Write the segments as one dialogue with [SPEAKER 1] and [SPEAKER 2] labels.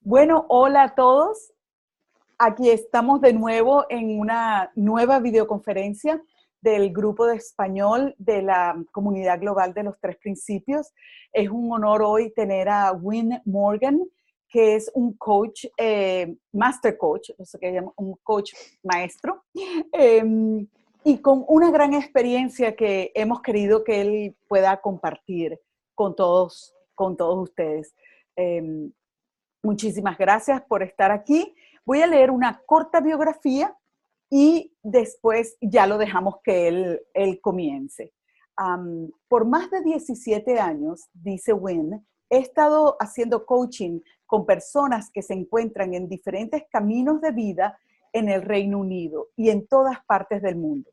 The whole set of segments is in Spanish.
[SPEAKER 1] Bueno, hola a todos. Aquí estamos de nuevo en una nueva videoconferencia del grupo de español de la Comunidad Global de los Tres Principios. Es un honor hoy tener a Wynn Morgan, que es un coach, master coach, no sé qué llama, un coach maestro, y con una gran experiencia que hemos querido que él pueda compartir con todos ustedes. Muchísimas gracias por estar aquí. Voy a leer una corta biografía y después ya lo dejamos que él comience. Por más de 17 años, dice Wynn, he estado haciendo coaching con personas que se encuentran en diferentes caminos de vida en el Reino Unido y en todas partes del mundo.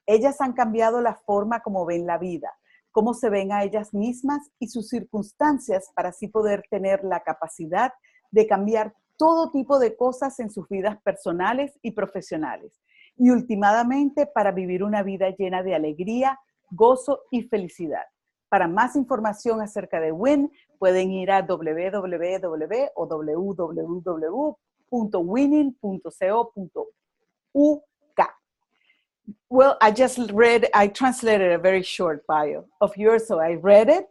[SPEAKER 1] Ellas han cambiado la forma como ven la vida, cómo se ven a ellas mismas y sus circunstancias para así poder tener la capacidad de cambiar todo tipo de cosas en sus vidas personales y profesionales. Y ultimadamente para vivir una vida llena de alegría, gozo y felicidad. Para más información acerca de Wynn, pueden ir a www.winning.co.uk. Well, I translated a very short bio of yours, so I read it.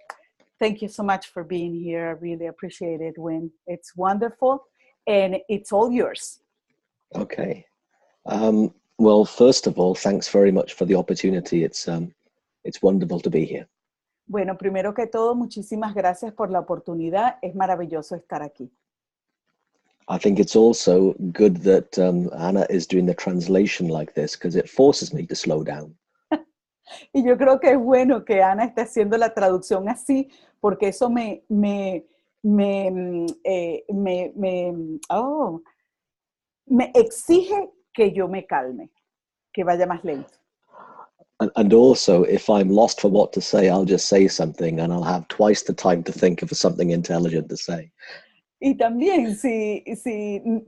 [SPEAKER 1] Thank you so much for being here. I really appreciate it, Wynn. It's wonderful, and it's all yours.
[SPEAKER 2] Okay. Well, first of all, thanks very much for the opportunity. It's wonderful to be here.
[SPEAKER 1] Bueno, primero que todo, muchísimas gracias por la oportunidad. Es maravilloso estar aquí.
[SPEAKER 2] I think it's also good that Anna is doing the translation like this because it forces me to slow down.
[SPEAKER 1] Y yo creo que es bueno que Ana esté haciendo la traducción así, porque eso me exige que yo me calme, que vaya más lento.
[SPEAKER 2] And also, if I'm lost for what to say, I'll just say something and I'll have twice the time to think of something intelligent to say.
[SPEAKER 1] Y también, si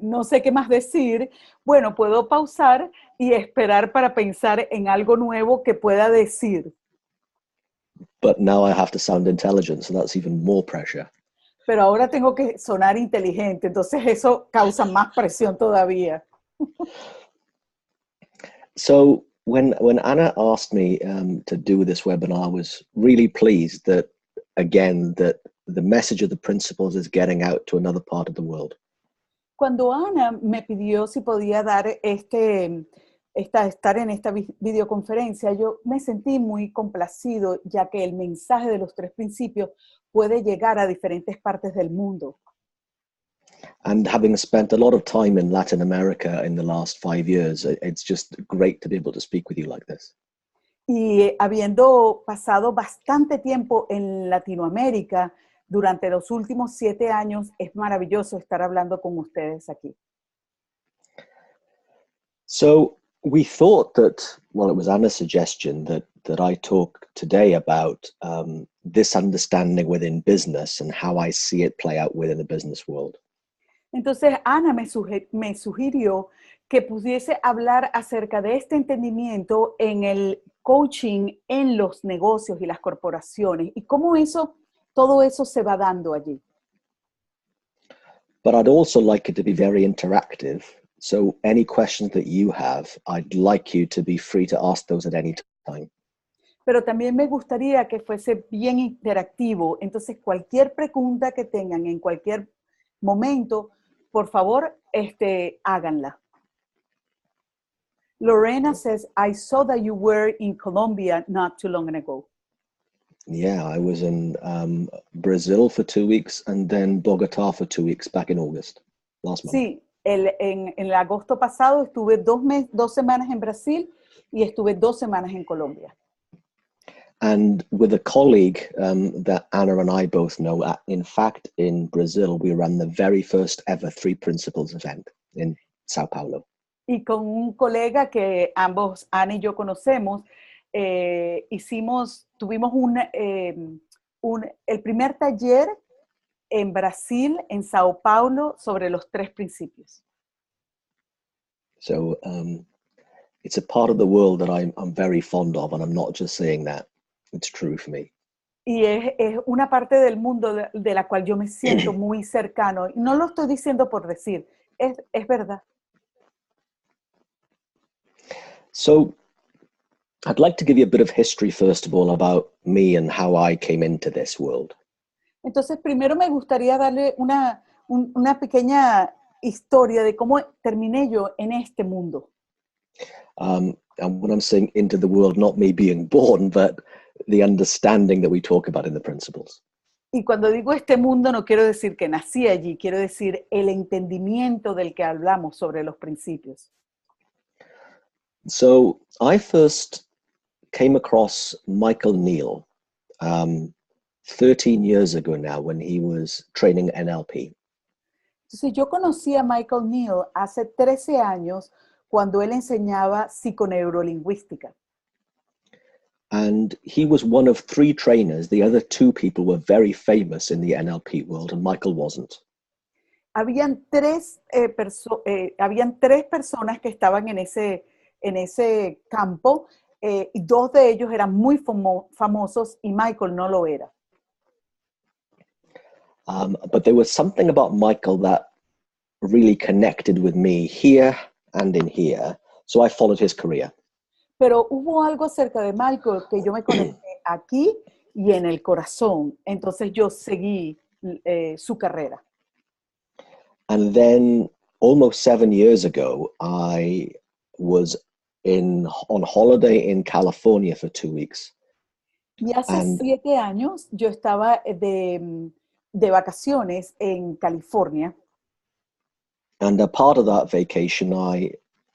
[SPEAKER 1] no sé qué más decir, bueno, puedo pausar y esperar para pensar en algo nuevo que pueda decir.
[SPEAKER 2] But now I have to sound intelligent, so that's even more pressure.
[SPEAKER 1] Pero ahora tengo que sonar inteligente, entonces eso causa más presión todavía.
[SPEAKER 2] So when Anna asked me to do this webinar, I was really pleased that, again, that the message of the principles is getting out to another part of the world.
[SPEAKER 1] Cuando Ana me pidió si podía dar estar en esta videoconferencia, yo me sentí muy complacido, ya que el mensaje de los tres principios puede llegar a diferentes partes del mundo.
[SPEAKER 2] And having spent a lot of time in Latin America in the last 5 years, it's just great to be able to speak with you like this.
[SPEAKER 1] Y habiendo pasado bastante tiempo en Latinoamérica durante los últimos 7 años, es maravilloso estar hablando con ustedes aquí.
[SPEAKER 2] So we thought that, well, it was Anna's suggestion that I talk today about this understanding within business and how I see it play out within the business world.
[SPEAKER 1] Entonces, Ana me sugirió que pudiese hablar acerca de este entendimiento en el coaching en los negocios y las corporaciones y cómo todo eso se va dando allí.
[SPEAKER 2] But I'd also like it to be very interactive. So any questions that you have, I'd like you to be free to ask those at any time.
[SPEAKER 1] Pero también me gustaría que fuese bien interactivo. Entonces, cualquier pregunta que tengan en cualquier momento, por favor, háganla. Lorena says, I saw that you were in Colombia not too long ago.
[SPEAKER 2] Yeah, I was in Brazil for 2 weeks and then Bogotá for 2 weeks back in August, last month.
[SPEAKER 1] Sí, en el agosto pasado estuve 2 semanas en Brasil y estuve 2 semanas en Colombia.
[SPEAKER 2] And with a colleague that Anna and I both know, in fact, in Brazil, we ran the very first ever Three Principles event in Sao Paulo.
[SPEAKER 1] Y con un colega que ambos, Ana y yo, conocemos, tuvimos el primer taller en Brasil, en Sao Paulo, sobre los tres principios.
[SPEAKER 2] So it's a part of the world that I'm very fond of, and I'm not just saying that. It's true for me.
[SPEAKER 1] Y es una parte del mundo de la cual yo me siento muy cercano. Y no lo estoy diciendo por decir, es verdad.
[SPEAKER 2] So I'd like to give you a bit of history, first of all, about me and how I came into this world.
[SPEAKER 1] Entonces, primero me gustaría darle una pequeña historia de cómo terminé yo en este mundo.
[SPEAKER 2] And when I'm saying into the world, not me being born, but the understanding that we talk about in the principles.
[SPEAKER 1] Y cuando digo este mundo, no quiero decir que nací allí, quiero decir el entendimiento del que hablamos sobre los principios.
[SPEAKER 2] So I first came across Michael Neal 13 years ago now when he was training NLP.
[SPEAKER 1] Entonces, yo conocí a Michael Neal hace 13 años cuando él enseñaba psiconeurolingüística.
[SPEAKER 2] And he was one of 3 trainers. The other 2 people were very famous in the NLP world, and Michael wasn't.
[SPEAKER 1] Habían tres personas que estaban en ese campo, y 2 de ellos eran muy famosos y Michael no lo era.
[SPEAKER 2] But there was something about Michael that really connected with me here and in here. So I followed his career.
[SPEAKER 1] Pero hubo algo acerca de Michael que yo me conecté aquí y en el corazón. Entonces yo seguí su carrera.
[SPEAKER 2] And then almost 7 years ago, I was on holiday in California for 2 weeks.
[SPEAKER 1] Y hace
[SPEAKER 2] And
[SPEAKER 1] 7 años yo estaba de vacaciones en California.
[SPEAKER 2] And a part of that vacation,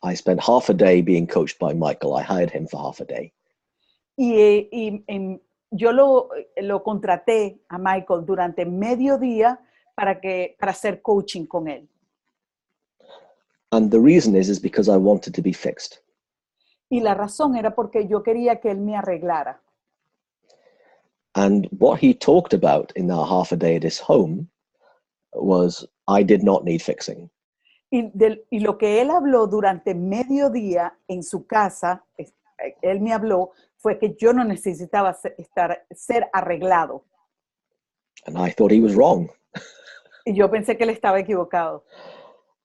[SPEAKER 2] I spent half a day being coached by Michael. I hired him for half a day.
[SPEAKER 1] Yo lo contraté a Michael durante medio día para hacer coaching con él.
[SPEAKER 2] And the reason is because I wanted to be fixed.
[SPEAKER 1] Y la razón era porque yo quería que él me arreglara.
[SPEAKER 2] And what he talked about in that half a day at his home was I did not need fixing.
[SPEAKER 1] Y lo que él habló durante medio día en su casa, él me habló, fue que yo no necesitaba ser arreglado.
[SPEAKER 2] And I thought he was wrong.
[SPEAKER 1] Y yo pensé que él estaba equivocado.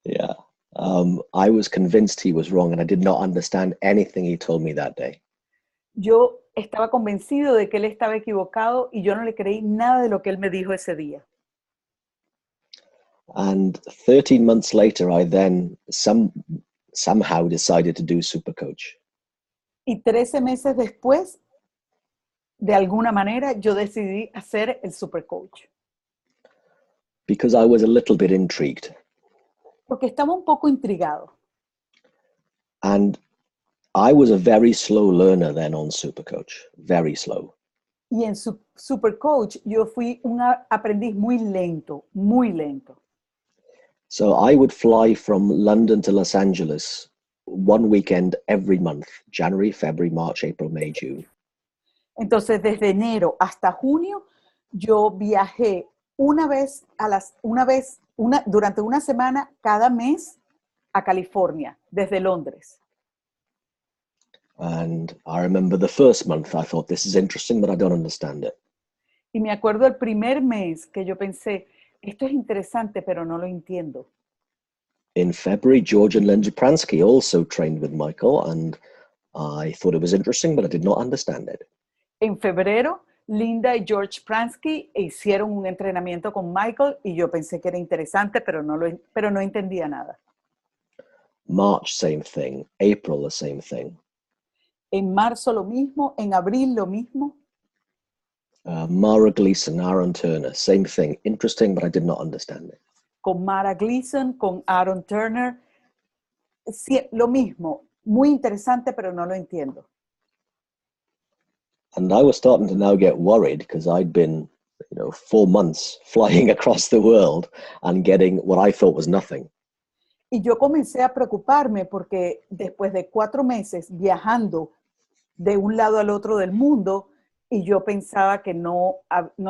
[SPEAKER 2] Yeah. I was convinced he was wrong, and I did not understand anything he told me that day.
[SPEAKER 1] Yo estaba convencido de que él estaba equivocado y yo no le creí nada de lo que él me dijo ese día.
[SPEAKER 2] And 13 months later, I then somehow decided to do Supercoach.
[SPEAKER 1] Y 13 meses después, de alguna manera, yo decidí hacer el Supercoach.
[SPEAKER 2] Because I was a little bit intrigued.
[SPEAKER 1] Porque estaba un poco intrigado.
[SPEAKER 2] And I was a very slow learner then on Supercoach, very slow.
[SPEAKER 1] Y en Supercoach yo fui un aprendiz muy lento, muy lento.
[SPEAKER 2] So I would fly from London to Los Angeles one weekend every month, January, February, March, April, May, June.
[SPEAKER 1] Entonces, desde enero hasta junio, yo viajé durante una semana cada mes a California, desde Londres.
[SPEAKER 2] And I remember the first month, I thought, this is interesting, but I don't understand it.
[SPEAKER 1] Y me acuerdo el primer mes que yo pensé, esto es interesante, pero no lo entiendo.
[SPEAKER 2] In February, George and Linda Pransky also trained with Michael, and I thought it was interesting, but I did not understand it.
[SPEAKER 1] En febrero, Linda y George Pransky hicieron un entrenamiento con Michael y yo pensé que era interesante, pero no entendía nada.
[SPEAKER 2] March, same thing. April, the same thing.
[SPEAKER 1] En marzo lo mismo, en abril lo mismo.
[SPEAKER 2] Mara Gleason, Aaron Turner, same thing. Interesting, but I did not understand it.
[SPEAKER 1] Con Mara Gleason, con Aaron Turner, sí, lo mismo. Muy interesante, pero no lo entiendo.
[SPEAKER 2] And I was starting to now get worried because I'd been, 4 months flying across the world and getting what I thought was nothing.
[SPEAKER 1] Y yo comencé a preocuparme porque después de 4 meses viajando de un lado al otro del mundo, y yo pensaba que no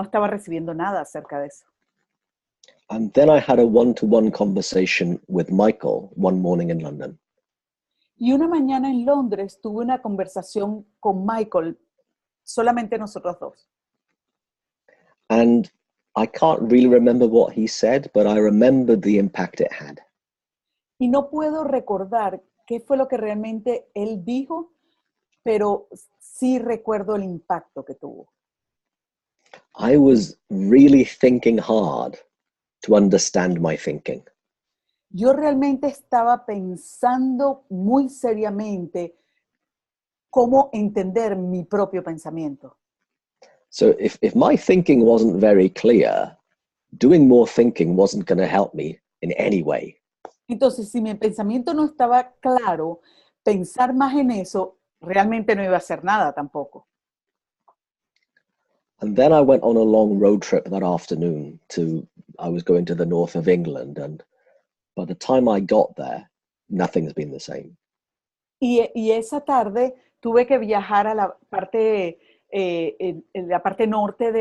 [SPEAKER 1] estaba recibiendo nada acerca de eso.
[SPEAKER 2] And then I had a one-to-one conversation with Michael one morning in London.
[SPEAKER 1] Y una mañana en Londres tuve una conversación con Michael, solamente nosotros dos.
[SPEAKER 2] And I can't really remember what he said, but I remembered the impact it had.
[SPEAKER 1] Y no puedo recordar qué fue lo que realmente él dijo, pero sí recuerdo el impacto que tuvo.
[SPEAKER 2] I was really thinking hard to understand my thinking.
[SPEAKER 1] Yo realmente estaba pensando muy seriamente cómo entender mi propio pensamiento.
[SPEAKER 2] So if my thinking wasn't very clear, doing more thinking wasn't going to help me in any way.
[SPEAKER 1] Entonces, si mi pensamiento no estaba claro, pensar más en eso realmente no iba a hacer nada tampoco.
[SPEAKER 2] And then I went on a long road trip that afternoon I was going to the north of England. And by the time I got there, nothing's been the same.
[SPEAKER 1] Y esa tarde tuve que viajar a la parte, en la parte norte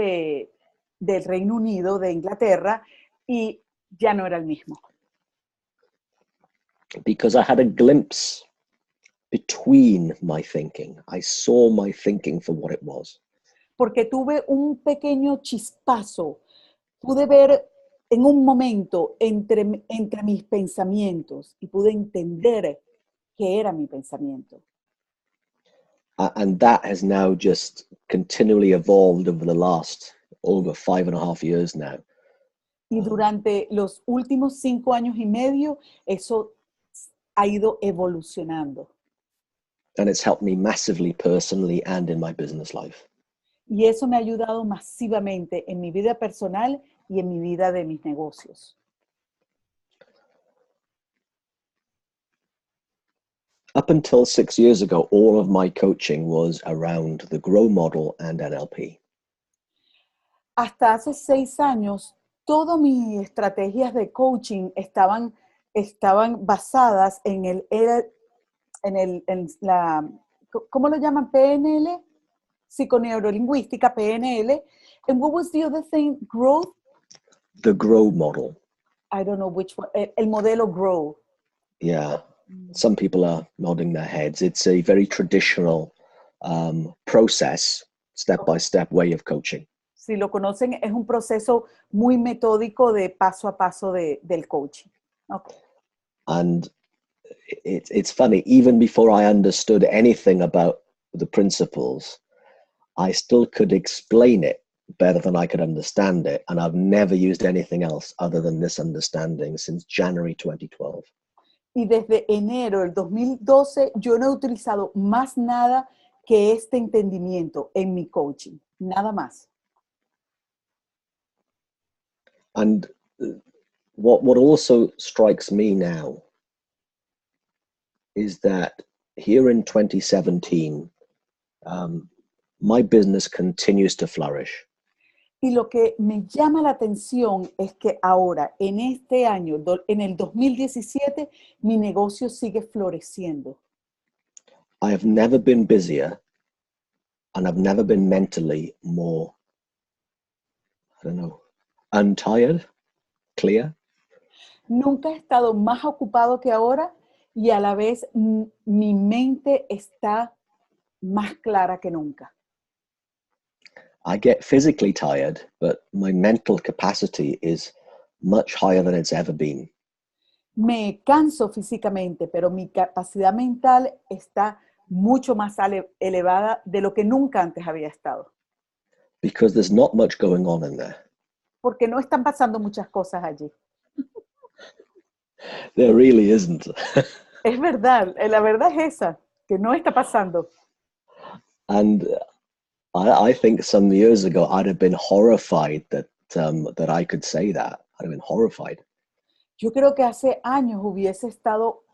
[SPEAKER 1] del Reino Unido, de Inglaterra, y ya no era el mismo.
[SPEAKER 2] Because I had a glimpse between my thinking. I saw my thinking for what it was.
[SPEAKER 1] Porque tuve un pequeño chispazo, pude ver en un momento entre mis pensamientos y pude entender qué era mi pensamiento.
[SPEAKER 2] And that has now just continually evolved over the last over 5.5 years now.
[SPEAKER 1] Y durante los últimos 5 años y medio, eso ha ido evolucionando.
[SPEAKER 2] And it's helped me massively personally and in my business life.
[SPEAKER 1] Y eso me ha ayudado masivamente en mi vida personal y en mi vida de mis negocios.
[SPEAKER 2] Up until 6 years ago, all of my coaching was around the GROW model and NLP.
[SPEAKER 1] Hasta hace 6 años, todas mis estrategias de coaching estaban basadas en la, ¿cómo lo llaman? PNL, psiconeurolinguística, PNL. And what was the other thing? Growth?
[SPEAKER 2] The GROW model.
[SPEAKER 1] I don't know which one. El modelo GROW.
[SPEAKER 2] Yeah, some people are nodding their heads. It's a very traditional process, step-by-step way of coaching.
[SPEAKER 1] Si lo conocen, es un proceso muy metódico de paso a paso del coaching. Okay.
[SPEAKER 2] And it's funny, even before I understood anything about the principles, I still could explain it better than I could understand it. And I've never used anything else other than this understanding since January 2012.
[SPEAKER 1] Y desde enero del 2012 yo no he utilizado más nada que este entendimiento en mi coaching, nada más.
[SPEAKER 2] And what also strikes me now is that here in 2017, my business continues to flourish.
[SPEAKER 1] Y lo que me llama la atención es que ahora, en este año, en el 2017, mi negocio sigue floreciendo.
[SPEAKER 2] I have never been busier and I've never been mentally more, I don't know, untired, clear.
[SPEAKER 1] Nunca he estado más ocupado que ahora y a la vez mi mente está más clara que nunca.
[SPEAKER 2] I get physically tired, but my mental capacity is much higher than it's ever been.
[SPEAKER 1] Me canso físicamente, pero mi capacidad mental está mucho más elevada de lo que nunca antes había estado.
[SPEAKER 2] Because there's not much going on in there.
[SPEAKER 1] Porque no están pasando muchas cosas allí.
[SPEAKER 2] There really isn't.
[SPEAKER 1] Es verdad, la verdad es esa, que no está pasando.
[SPEAKER 2] And I think some years ago I'd have been horrified that I could say that. I'd have been horrified.
[SPEAKER 1] Yo creo que hace años hubiese estado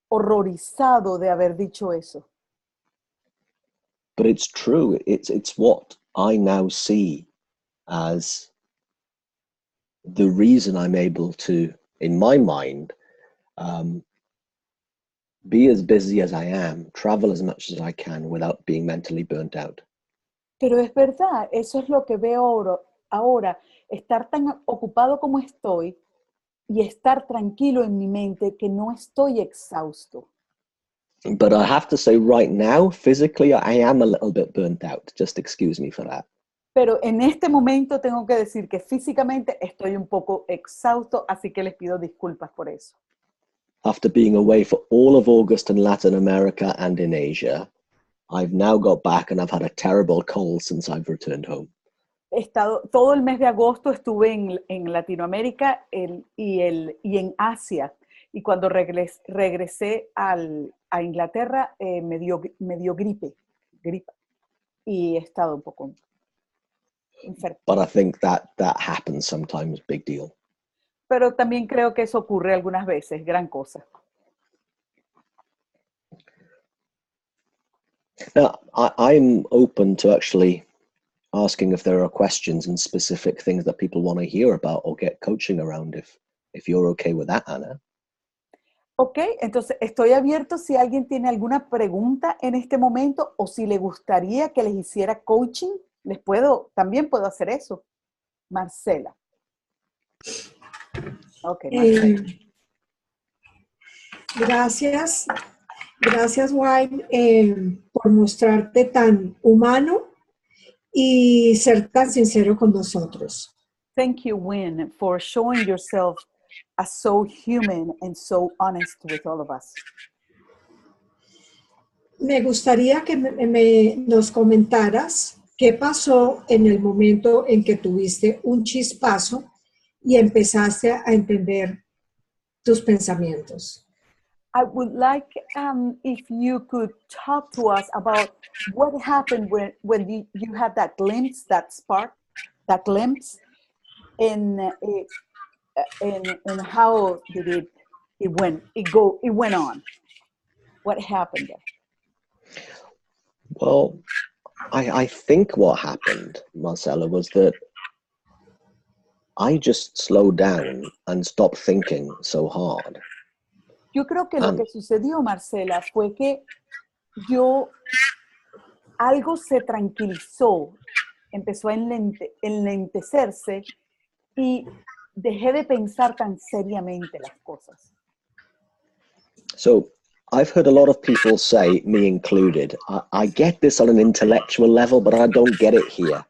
[SPEAKER 1] horrorizado de haber dicho eso.
[SPEAKER 2] But it's true. It's what I now see as the reason I'm able to, in my mind, be as busy as I am, travel as much as I can without being mentally burnt out.
[SPEAKER 1] Pero es verdad, eso es lo que veo ahora, estar tan ocupado como estoy y estar tranquilo en mi mente que no estoy exhausto.
[SPEAKER 2] But I have to say right now, physically, I am a little bit burnt out. Just excuse me for that.
[SPEAKER 1] Pero en este momento tengo que decir que físicamente estoy un poco exhausto, así que les pido disculpas por eso.
[SPEAKER 2] After being away for all of August in Latin America and in Asia, I've now got back and I've had a terrible cold since I've returned home.
[SPEAKER 1] Todo el mes de agosto estuve en Latinoamérica y en Asia. Y cuando regresé a Inglaterra, me dio gripe. Y he estado un poco enfermo.
[SPEAKER 2] But I think that happens sometimes, big deal.
[SPEAKER 1] Pero también creo que eso ocurre algunas veces, gran cosa.
[SPEAKER 2] Now, I'm open to actually asking if there are questions and specific things that people want to hear about or get coaching around, if you're okay with that, Ana.
[SPEAKER 1] Ok, entonces estoy abierto si alguien tiene alguna pregunta en este momento o si le gustaría que les hiciera coaching, también puedo hacer eso. Marcela. Ok, Marcela.
[SPEAKER 3] Gracias, Wynn, por mostrarte tan humano y ser tan sincero con nosotros.
[SPEAKER 1] Thank you, Wynn, for showing yourself as so human and so honest with all of us.
[SPEAKER 3] Me gustaría que nos comentaras qué pasó en el momento en que tuviste un chispazo y empezaste a entender tus pensamientos.
[SPEAKER 1] I would like if you could talk to us about what happened when you had that glimpse, that spark, that glimpse, and how did it went on? What happened there?
[SPEAKER 2] Well, I think what happened, Marcela, was that I just slowed down and stopped thinking so hard.
[SPEAKER 1] Yo creo que lo que sucedió, Marcela, fue que algo se tranquilizó, empezó a enlentecerse y dejé de pensar tan seriamente las cosas.
[SPEAKER 2] So I've heard a lot of people say, me included, I get this on an intellectual level, but I don't get it here.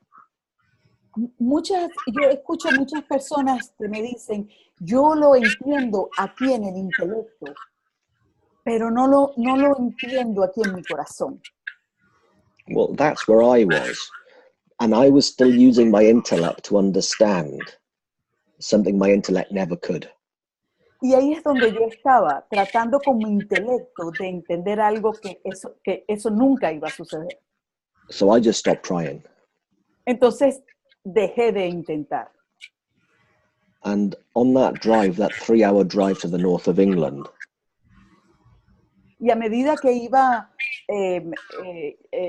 [SPEAKER 1] Yo escucho muchas personas que me dicen, yo lo entiendo aquí en el intelecto, pero no lo entiendo aquí en mi corazón.
[SPEAKER 2] Well, that's where I was. And I was still using my intellect to understand something my intellect never could.
[SPEAKER 1] Y ahí es donde yo estaba, tratando con mi intelecto de entender algo que eso nunca iba a suceder.
[SPEAKER 2] So I just stopped trying.
[SPEAKER 1] Entonces, dejé de intentar.
[SPEAKER 2] And on that drive, that 3-hour drive to the north of England,
[SPEAKER 1] y a medida que iba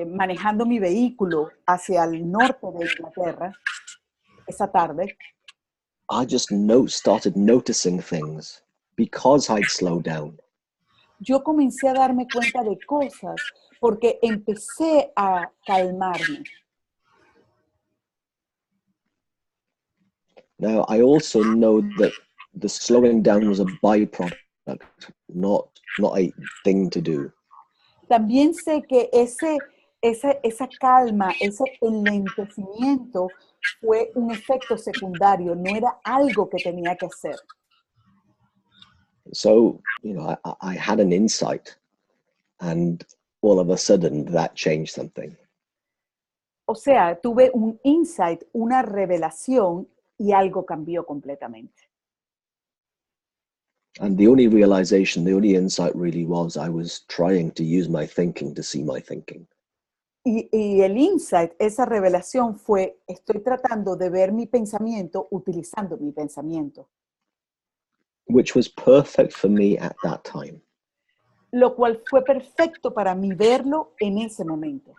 [SPEAKER 1] manejando mi vehículo hacia el norte de Inglaterra, esa tarde,
[SPEAKER 2] I just started noticing things because I'd slowed down.
[SPEAKER 1] Yo comencé a darme cuenta de cosas porque empecé a calmarme.
[SPEAKER 2] Now, I also know that the slowing down was a byproduct, not a thing to do.
[SPEAKER 1] También sé que esa calma, ese enlentecimiento fue un efecto secundario, no era algo que tenía que hacer.
[SPEAKER 2] So, I had an insight, and all of a sudden that changed something.
[SPEAKER 1] O sea, tuve un insight, una revelación, y algo cambió completamente.
[SPEAKER 2] And the only realization, the only insight really was I was trying to use my thinking to see my thinking.
[SPEAKER 1] Y el insight, esa revelación fue, estoy tratando de ver mi pensamiento utilizando mi pensamiento.
[SPEAKER 2] Which was perfect for me at that time.
[SPEAKER 1] Lo cual fue perfecto para mí verlo en ese momento.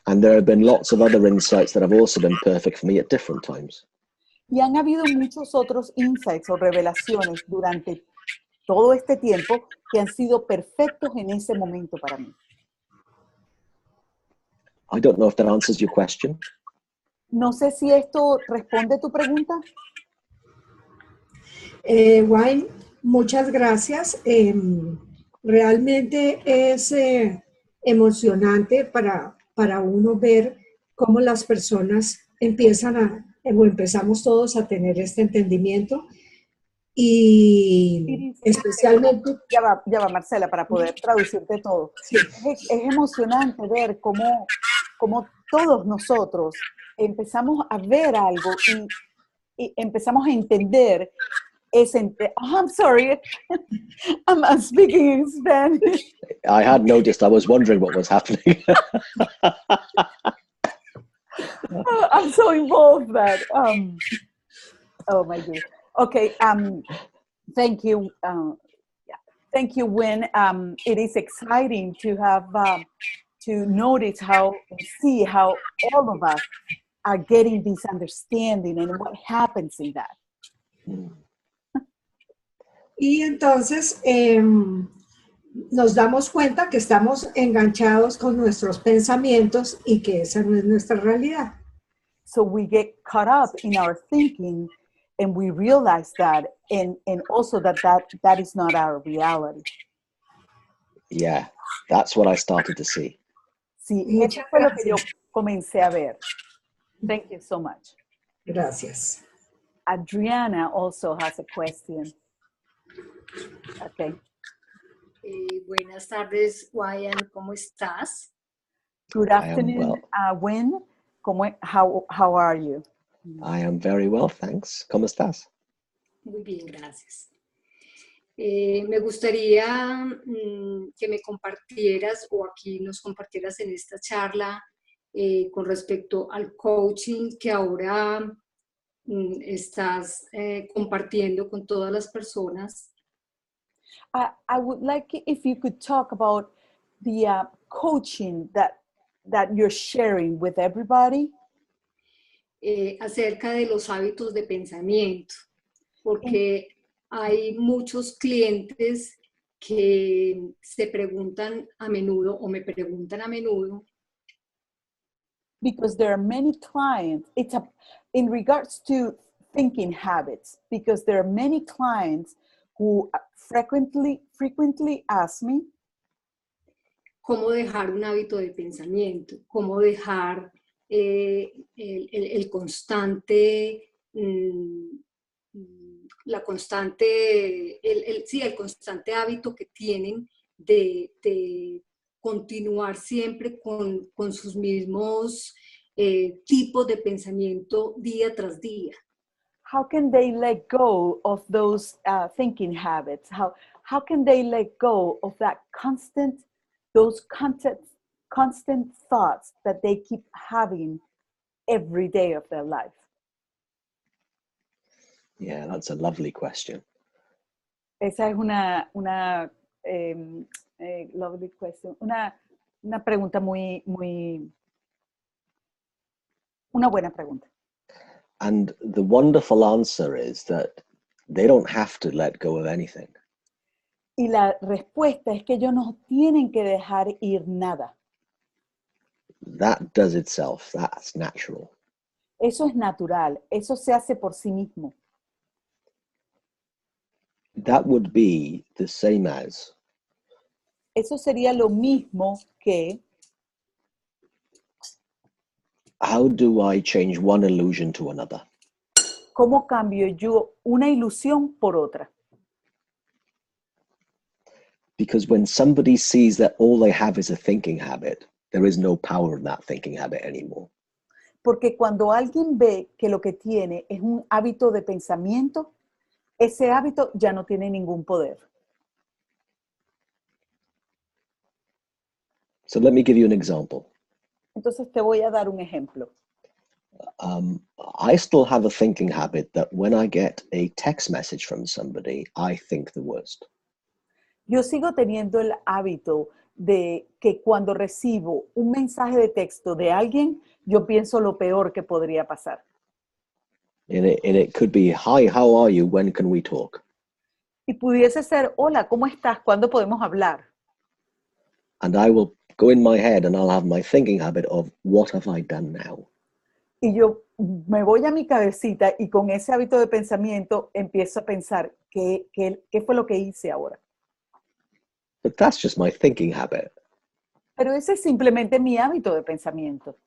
[SPEAKER 2] And there have been lots of other insights that have also been perfect for me at different times.
[SPEAKER 1] Y han habido muchos otros insights o revelaciones durante todo este tiempo que han sido perfectos en ese momento para mí.
[SPEAKER 2] I don't know if that answers your question.
[SPEAKER 1] No sé si esto responde tu pregunta.
[SPEAKER 3] Wynn, muchas gracias. Realmente es emocionante para uno ver cómo las personas empiezan o empezamos todos a tener este entendimiento y
[SPEAKER 1] Iris,
[SPEAKER 3] especialmente,
[SPEAKER 1] ya va, Marcela, para poder traducirte todo.
[SPEAKER 3] sí,
[SPEAKER 1] Es emocionante ver cómo todos nosotros empezamos a ver algo y empezamos a entender oh, I'm sorry, I'm speaking in Spanish.
[SPEAKER 2] I had noticed. I was wondering what was happening.
[SPEAKER 1] I'm so involved that, oh my goodness. Okay, thank you. Yeah. Thank you, Wynn. It is exciting to have, to notice see how all of us are getting this understanding and what happens in that.
[SPEAKER 3] y entonces nos damos cuenta que estamos enganchados con nuestros pensamientos y que esa no es nuestra realidad.
[SPEAKER 1] So we get caught up in our thinking and we realize that, and also that is not our reality.
[SPEAKER 2] Yeah, that's what I started to see.
[SPEAKER 1] Sí,
[SPEAKER 3] Muchas
[SPEAKER 1] eso fue lo que yo
[SPEAKER 3] gracias.
[SPEAKER 1] comencé a ver. Thank you so much.
[SPEAKER 3] Gracias.
[SPEAKER 1] Adriana also has a question. Okay.
[SPEAKER 4] Buenas tardes, Wyan, ¿cómo estás?
[SPEAKER 1] Good
[SPEAKER 2] I am
[SPEAKER 1] afternoon,
[SPEAKER 2] well.
[SPEAKER 1] Wynn. How are you?
[SPEAKER 2] I am very well, thanks. ¿Cómo estás?
[SPEAKER 4] Muy bien, gracias. Me gustaría que me compartieras o aquí nos compartieras en esta charla con respecto al coaching que ahora estás compartiendo con todas las personas.
[SPEAKER 1] I would like if you could talk about the coaching that you're sharing with everybody.
[SPEAKER 4] Acerca de los hábitos de pensamiento, porque hay muchos clientes que se preguntan a menudo o me preguntan a menudo.
[SPEAKER 1] Because there are many clients, in regards to thinking habits, because there are many clients who frequently ask me,
[SPEAKER 4] cómo dejar un hábito de pensamiento, cómo dejar el constante hábito que tienen de continuar siempre con sus mismos tipos de pensamiento día tras día.
[SPEAKER 1] How can they let go of those thinking habits? How can they let go of that constant thoughts that they keep having every day of their life?
[SPEAKER 2] Yeah, that's a lovely question.
[SPEAKER 1] Esa es una lovely question, una pregunta una buena pregunta.
[SPEAKER 2] And the wonderful answer is that they don't have to let go of anything.
[SPEAKER 1] Y la respuesta es que ellos no tienen que dejar ir nada.
[SPEAKER 2] That does itself. That's natural.
[SPEAKER 1] Eso es natural, eso se hace por sí mismo.
[SPEAKER 2] That would be the same as
[SPEAKER 1] Eso sería lo mismo que
[SPEAKER 2] how do I change one illusion to another?
[SPEAKER 1] cómo cambio yo una ilusión por otra.
[SPEAKER 2] Because when somebody sees that all they have is a thinking habit, there is no power in that thinking habit anymore.
[SPEAKER 1] Porque cuando alguien ve que lo que tiene es un hábito de pensamiento, ese hábito ya no tiene ningún poder.
[SPEAKER 2] So let me give you an example.
[SPEAKER 1] Entonces te voy a dar un ejemplo.
[SPEAKER 2] I still have a thinking habit that when I get a text message from somebody, I think the worst.
[SPEAKER 1] Yo sigo teniendo el hábito de que cuando recibo un mensaje de texto de alguien, yo pienso lo peor que podría pasar.
[SPEAKER 2] And it could be, hi, how are you? When can we talk?
[SPEAKER 1] Y pudiese ser, hola, ¿cómo estás? ¿Cuándo podemos hablar?
[SPEAKER 2] And I will go in my head and I'll have my thinking habit of, what have I done now?
[SPEAKER 1] Y yo me voy a mi cabecita y con ese hábito de pensamiento empiezo a pensar, ¿qué fue lo que hice ahora?
[SPEAKER 2] But that's just my thinking habit.
[SPEAKER 1] Pero ese es simplemente mi hábito de pensamiento.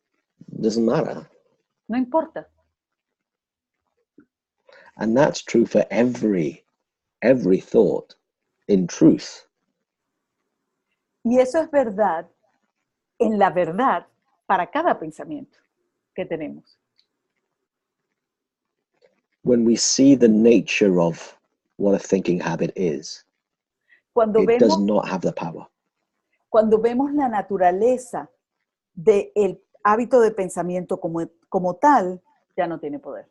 [SPEAKER 2] Doesn't matter.
[SPEAKER 1] No importa.
[SPEAKER 2] And that's true for every thought in truth.
[SPEAKER 1] Y eso es verdad, en la verdad, para cada pensamiento que tenemos.
[SPEAKER 2] When we see the nature of what a thinking habit is,
[SPEAKER 1] Cuando
[SPEAKER 2] it does
[SPEAKER 1] vemos,
[SPEAKER 2] not have the power.
[SPEAKER 1] cuando vemos la naturaleza del hábito de pensamiento como tal, ya no tiene poder.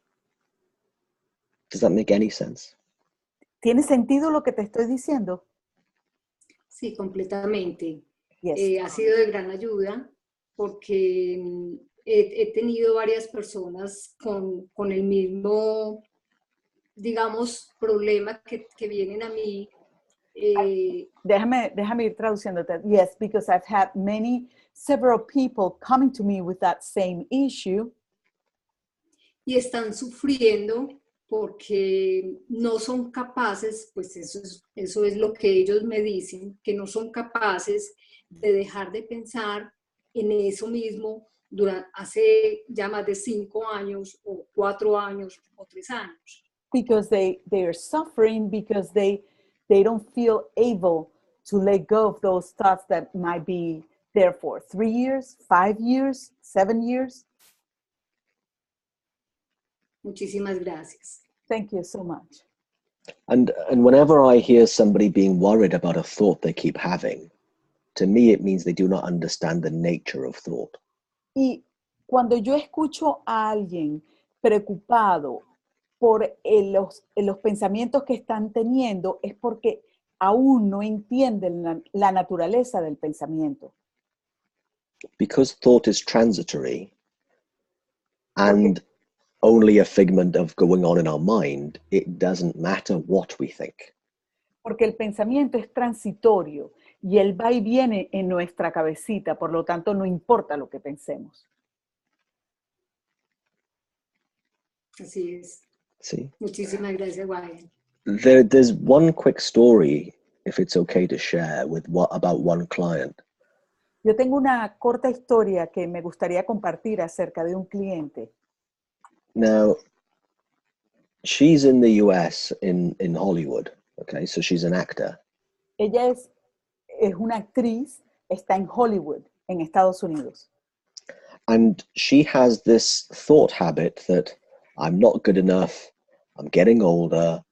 [SPEAKER 2] Does that make any sense?
[SPEAKER 1] ¿Tiene sentido lo que te estoy diciendo?
[SPEAKER 4] Sí, completamente.
[SPEAKER 1] Yes.
[SPEAKER 4] Ha sido de gran ayuda porque he tenido varias personas con el mismo, digamos, problema que vienen a mí.
[SPEAKER 1] Déjame ir traduciéndote. Yes, because I've had several people coming to me with that same issue.
[SPEAKER 4] Y están sufriendo porque no son capaces, pues eso es lo que ellos me dicen, que no son capaces de dejar de pensar en eso mismo hace ya más de 5 años o 4 años o 3 años.
[SPEAKER 1] Because they are suffering because they don't feel able to let go of those thoughts that might be there for 3 years, 5 years, 7 years.
[SPEAKER 4] Muchísimas gracias.
[SPEAKER 1] Thank you so much.
[SPEAKER 2] And whenever I hear somebody being worried about a thought they keep having, to me it means they do not understand the nature of thought.
[SPEAKER 1] Y cuando yo escucho a alguien preocupado por los pensamientos que están teniendo, es porque aún no entienden la naturaleza del pensamiento.
[SPEAKER 2] Because thought is transitory and only a figment of going on in our mind, it doesn't matter what we think.
[SPEAKER 1] Porque el pensamiento es transitorio y él va y viene en nuestra cabecita, por lo tanto no importa lo que pensemos.
[SPEAKER 4] Así es.
[SPEAKER 2] See?
[SPEAKER 4] Muchísimas gracias, Wynn.
[SPEAKER 2] There's one quick story, if it's okay to share, about one client.
[SPEAKER 1] Yo tengo una corta historia que me gustaría compartir acerca de un cliente.
[SPEAKER 2] Now, she's in the US in Hollywood, okay? So she's an actor.
[SPEAKER 1] Ella es una actriz, está en Hollywood, en Estados Unidos.
[SPEAKER 2] And she has this thought habit that I'm not good enough, I'm getting older,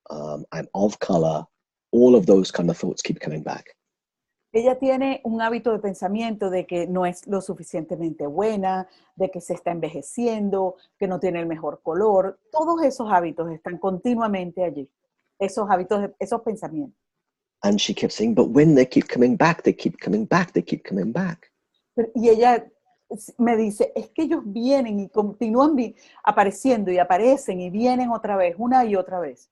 [SPEAKER 2] I'm of color. All of those kind of thoughts keep coming back.
[SPEAKER 1] Ella tiene un hábito de pensamiento de que no es lo suficientemente buena, de que se está envejeciendo, que no tiene el mejor color. Todos esos hábitos están continuamente allí. Esos hábitos, esos pensamientos.
[SPEAKER 2] And she kept saying, but when they keep coming back, they keep coming back, they keep coming back.
[SPEAKER 1] Y ella me dice, es que ellos vienen y continúan apareciendo y aparecen y vienen otra vez, una y otra vez.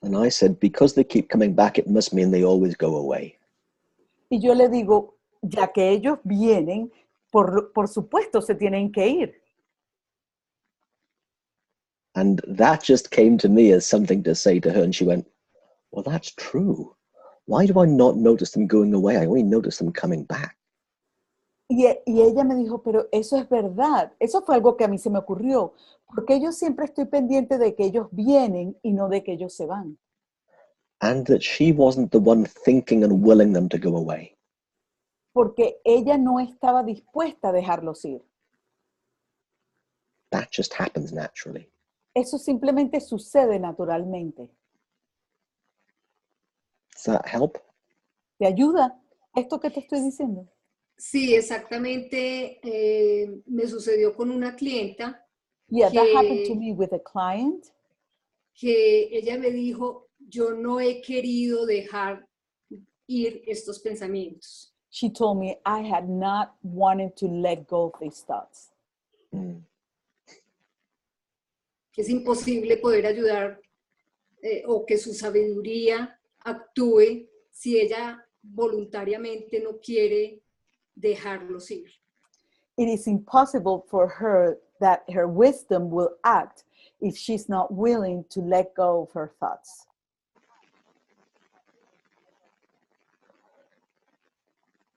[SPEAKER 2] And I said, because they keep coming back, it must mean they always go away.
[SPEAKER 1] Y yo le digo, ya que ellos vienen, por supuesto se tienen que ir.
[SPEAKER 2] And that just came to me as something to say to her. And she went, well, that's true. Why do I not notice them going away? I only notice them coming back.
[SPEAKER 1] Y ella me dijo, pero eso es verdad. Eso fue algo que a mí se me ocurrió. Porque yo siempre estoy pendiente de que ellos vienen y no de que ellos se van.
[SPEAKER 2] And that she wasn't the one thinking and willing them to go away.
[SPEAKER 1] Porque ella no estaba dispuesta a dejarlos ir.
[SPEAKER 2] That just happens naturally.
[SPEAKER 1] Eso simplemente sucede naturalmente.
[SPEAKER 2] Does that help?
[SPEAKER 1] ¿Te ayuda esto que te estoy diciendo?
[SPEAKER 4] Sí, exactamente. Me sucedió con una clienta.
[SPEAKER 1] Yeah, that happened to me with a client.
[SPEAKER 4] Que ella me dijo, yo no he querido dejar ir estos pensamientos.
[SPEAKER 1] She told me I had not wanted to let go of these thoughts.
[SPEAKER 4] Que es imposible poder ayudar o que su sabiduría actúe si ella voluntariamente no quiere dejarlos ir.
[SPEAKER 1] It is impossible for her that her wisdom will act if she's not willing to let go of her thoughts.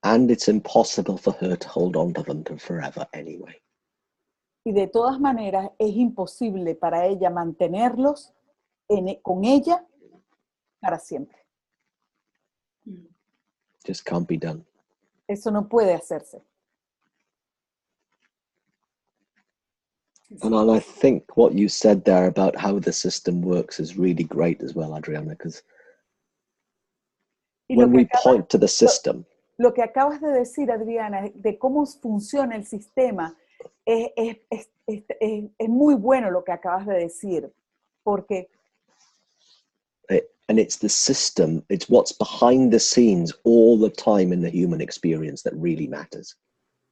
[SPEAKER 2] And it's impossible for her to hold on to them forever anyway.
[SPEAKER 1] Y de todas maneras es imposible para ella mantenerlos con ella para siempre.
[SPEAKER 2] Just can't be done.
[SPEAKER 1] Eso no puede hacerse.
[SPEAKER 2] And I think what you said there about how the system works is really great as well, Adriana, because when we point to the system.
[SPEAKER 1] Lo que acabas de decir, Adriana, de cómo funciona el sistema, es muy bueno lo que acabas de decir, porque
[SPEAKER 2] and it's the system, it's what's behind the scenes all the time in the human experience that really matters.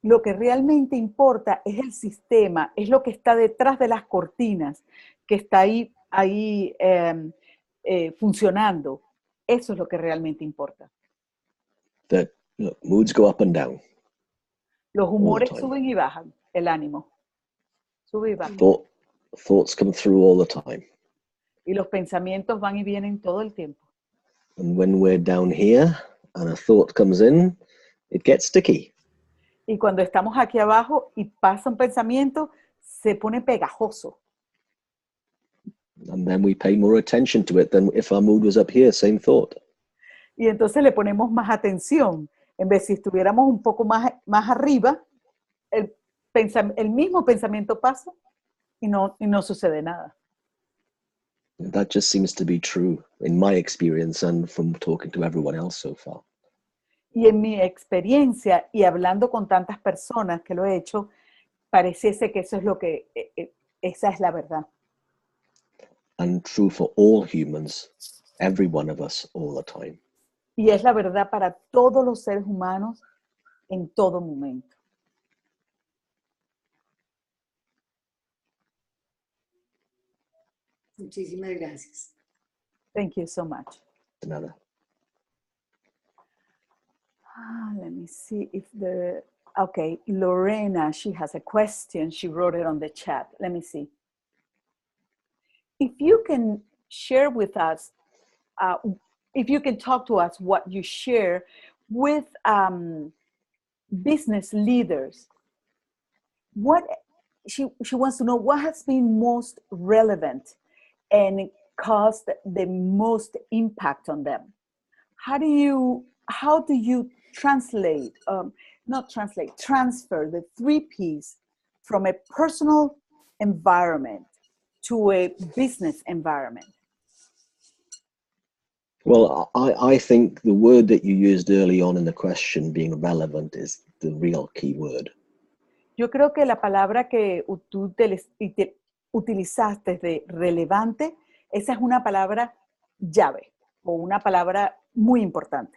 [SPEAKER 1] Lo que realmente importa es el sistema, es lo que está detrás de las cortinas, que está ahí funcionando. Eso es lo que realmente importa.
[SPEAKER 2] That look, moods go up and down.
[SPEAKER 1] Los humores suben y bajan, el ánimo. Sube y baja.
[SPEAKER 2] Thoughts come through all the time.
[SPEAKER 1] Y los pensamientos van y vienen todo el tiempo.
[SPEAKER 2] And when we're down here and a thought comes in, it gets sticky.
[SPEAKER 1] Y cuando estamos aquí abajo y pasa un pensamiento, se pone pegajoso.
[SPEAKER 2] And then we pay more attention to it than if our mood was up here, same thought.
[SPEAKER 1] Y entonces le ponemos más atención. En vez si estuviéramos un poco más arriba, el mismo pensamiento pasa y no sucede nada.
[SPEAKER 2] That just seems to be true in my experience and from talking to everyone else so far.
[SPEAKER 1] Y en mi experiencia y hablando con tantas personas que lo he hecho, pareciese que eso es esa es la verdad.
[SPEAKER 2] And true for all humans, every one of us, all the time.
[SPEAKER 1] Y es la verdad para todos los seres humanos en todo momento.
[SPEAKER 4] Muchísimas gracias.
[SPEAKER 1] Thank you so much.
[SPEAKER 2] Another.
[SPEAKER 1] Let me see if okay, Lorena, she has a question. She wrote it on the chat. Let me see. If you can share with us, if you can talk to us what you share with business leaders, she wants to know what has been most relevant and caused the most impact on them. How do you transfer the 3 P's from a personal environment to a business environment?
[SPEAKER 2] Well, I think the word that you used early on in the question, being relevant, is the real key word.
[SPEAKER 1] Yo creo que la palabra que tú utilizaste de relevante, esa es una palabra llave o una palabra muy importante.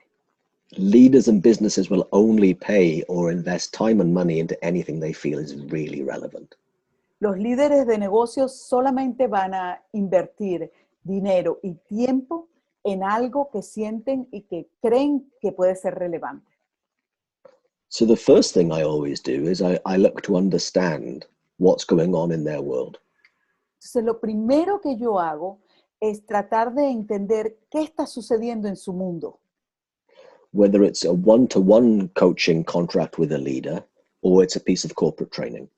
[SPEAKER 2] Leaders and businesses will only pay or invest time and money into anything they feel is really relevant.
[SPEAKER 1] Los líderes de negocios solamente van a invertir dinero y tiempo en algo que sienten y que creen que puede ser relevante.
[SPEAKER 2] So the first thing I always do is I look to understand what's going on in their world.
[SPEAKER 1] Entonces, lo primero que yo hago es tratar de entender qué está sucediendo en su mundo.
[SPEAKER 2] Whether it's a one-to-one coaching contract with a leader or it's a piece of corporate training.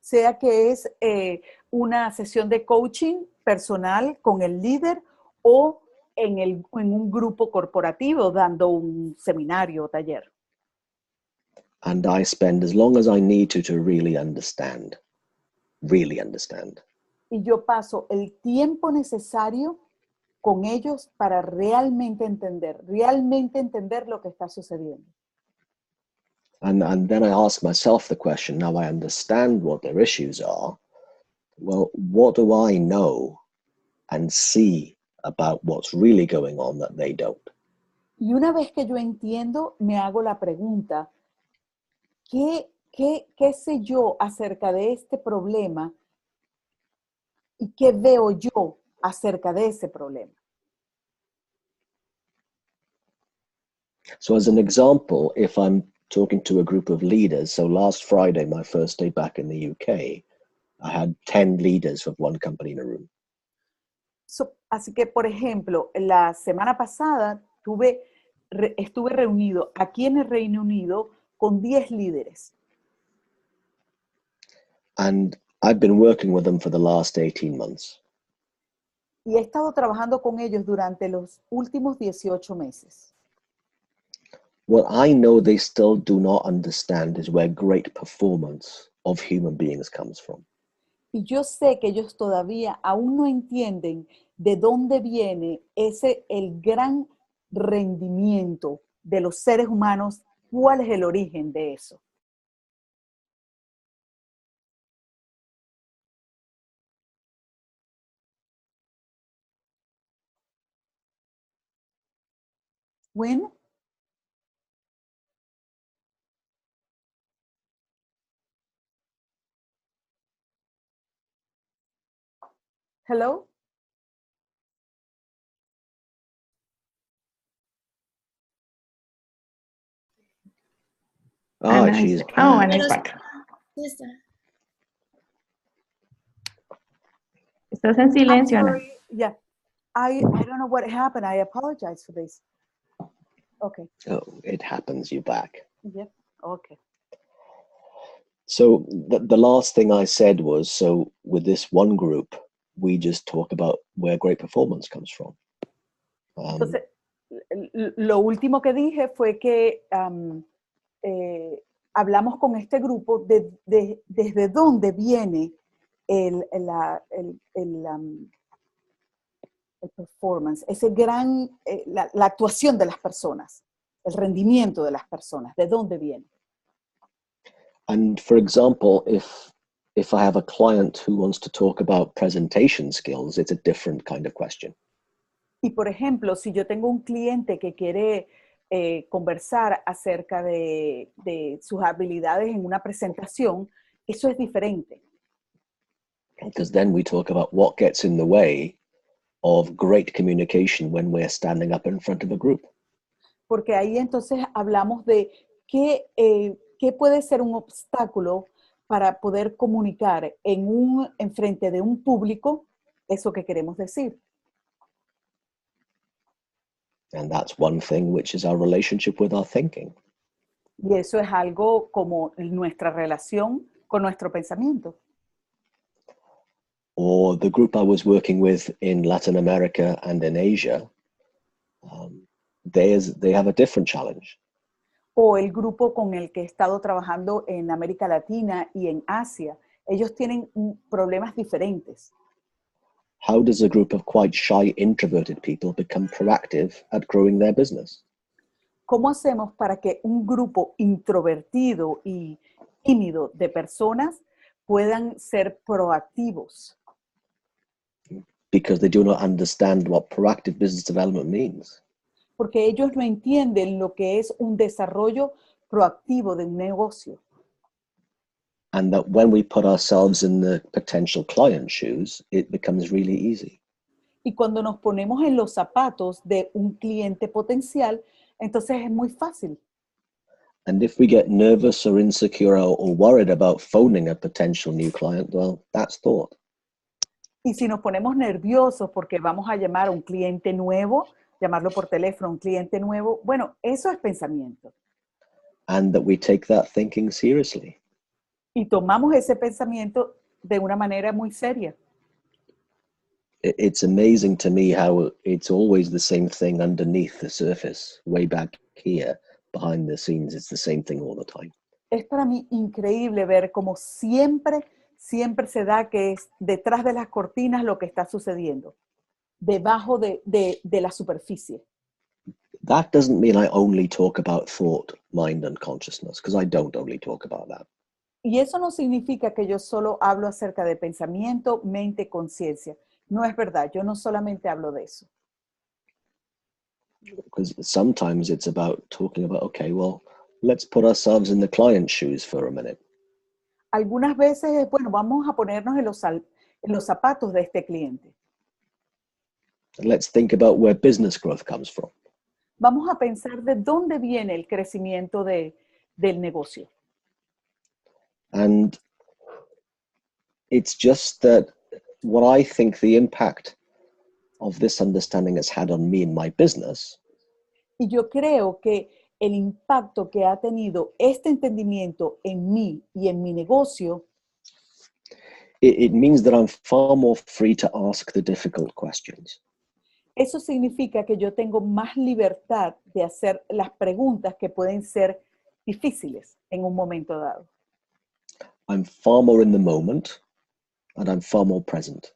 [SPEAKER 1] Sea que es una sesión de coaching personal con el líder o en un grupo corporativo dando un seminario o taller.
[SPEAKER 2] And I spend as long as I need to really understand.
[SPEAKER 1] Y yo paso el tiempo necesario con ellos para realmente entender lo que está sucediendo.
[SPEAKER 2] And then I ask myself the question, now I understand what their issues are, well, what do I know and see about what's really going on that they don't?
[SPEAKER 1] Y una vez que yo entiendo, me hago la pregunta, ¿qué sé yo acerca de este problema y qué veo yo acerca de ese problema?
[SPEAKER 2] So as an example, if I'm talking to a group of leaders, so last Friday, my first day back in the UK, I had 10 leaders of one company in a room.
[SPEAKER 1] Así que, por ejemplo, la semana pasada tuve estuve reunido aquí en el Reino Unido con 10 líderes.
[SPEAKER 2] And I've been working with them for the last 18 months.
[SPEAKER 1] Y he estado trabajando con ellos durante los últimos 18 meses.
[SPEAKER 2] What I know they still do not understand is where great performance of human beings comes from.
[SPEAKER 1] Y yo sé que ellos todavía aún no entienden de dónde viene el gran rendimiento de los seres humanos, cuál es el origen de eso. Wynn? Hello?
[SPEAKER 2] Ah, she's back.
[SPEAKER 5] Oh, Ana's back. Estás en silencio, Ana.
[SPEAKER 1] Yeah. I don't know what happened. I apologize for this. Okay.
[SPEAKER 2] Oh, it happens, you're back.
[SPEAKER 1] Yep. Okay.
[SPEAKER 2] So the last thing I said was, so with this one group, we just talk about where great performance comes from.
[SPEAKER 1] Entonces, lo último que dije fue que hablamos con este grupo desde dónde viene el performance, ese gran, la actuación de las personas, el rendimiento de las personas, de dónde viene.
[SPEAKER 2] And for example, if I have a client who wants to talk about presentation skills, it's a different kind of question.
[SPEAKER 1] Y por ejemplo, si yo tengo un cliente que quiere conversar acerca de sus habilidades en una presentación, eso es diferente.
[SPEAKER 2] Because then we talk about what gets in the way of great communication when we're standing up in front of a group.
[SPEAKER 1] Porque ahí entonces hablamos de qué puede ser un obstáculo para poder comunicar en frente de un público eso que queremos decir.
[SPEAKER 2] And that's one thing, which is our relationship with our thinking.
[SPEAKER 1] Y eso es algo como nuestra relación con nuestro pensamiento.
[SPEAKER 2] Or the group I was working with in Latin America and in Asia, they have a different challenge.
[SPEAKER 1] O el grupo con el que he estado trabajando en América Latina y en Asia, ellos tienen problemas diferentes.
[SPEAKER 2] How does a group of quite shy, introverted people become proactive at growing their business?
[SPEAKER 1] ¿Cómo hacemos para que un grupo introvertido y tímido de personas puedan ser proactivos?
[SPEAKER 2] Because they do not understand what proactive business development means.
[SPEAKER 1] Porque ellos no entienden lo que es un desarrollo proactivo de un negocio.
[SPEAKER 2] And that when we put ourselves in the potential client shoes, it becomes really easy.
[SPEAKER 1] Y cuando nos ponemos en los zapatos de un cliente potencial, entonces es muy fácil.
[SPEAKER 2] And if we get nervous or insecure or worried about phoning a potential new client, well, that's thought.
[SPEAKER 1] Y si nos ponemos nerviosos porque vamos a llamar a un cliente nuevo, llamarlo por teléfono, un cliente nuevo, bueno, eso es pensamiento.
[SPEAKER 2] And that we take that thinking seriously.
[SPEAKER 1] Y tomamos ese pensamiento de una manera muy seria.
[SPEAKER 2] It's amazing to me how it's always the same thing underneath the surface, way back here, behind the scenes, it's the same thing all the time.
[SPEAKER 1] Es para mí increíble ver cómo siempre se da que es detrás de las cortinas lo que está sucediendo, debajo de la superficie.
[SPEAKER 2] That doesn't mean I only talk about thought, mind, and consciousness, because I don't only talk about that.
[SPEAKER 1] Y eso no significa que yo solo hablo acerca de pensamiento, mente, conciencia. No es verdad, yo no solamente hablo de eso.
[SPEAKER 2] Because sometimes it's about talking about, okay, well, let's put ourselves in the client's shoes for a minute.
[SPEAKER 1] Algunas veces es, bueno, vamos a ponernos en los zapatos de este cliente.
[SPEAKER 2] And let's think about where business growth comes from.
[SPEAKER 1] Vamos a pensar de dónde viene el crecimiento del negocio.
[SPEAKER 2] And it's just that what I think the impact of this understanding has had on me and my business.
[SPEAKER 1] Y yo creo que el impacto que ha tenido este entendimiento en mí y en mi negocio,
[SPEAKER 2] it means that I'm far more free to ask the difficult questions.
[SPEAKER 1] eso significa que yo tengo más libertad de hacer las preguntas que pueden ser difíciles en un momento dado.
[SPEAKER 2] I'm far more in the moment, and I'm far more present.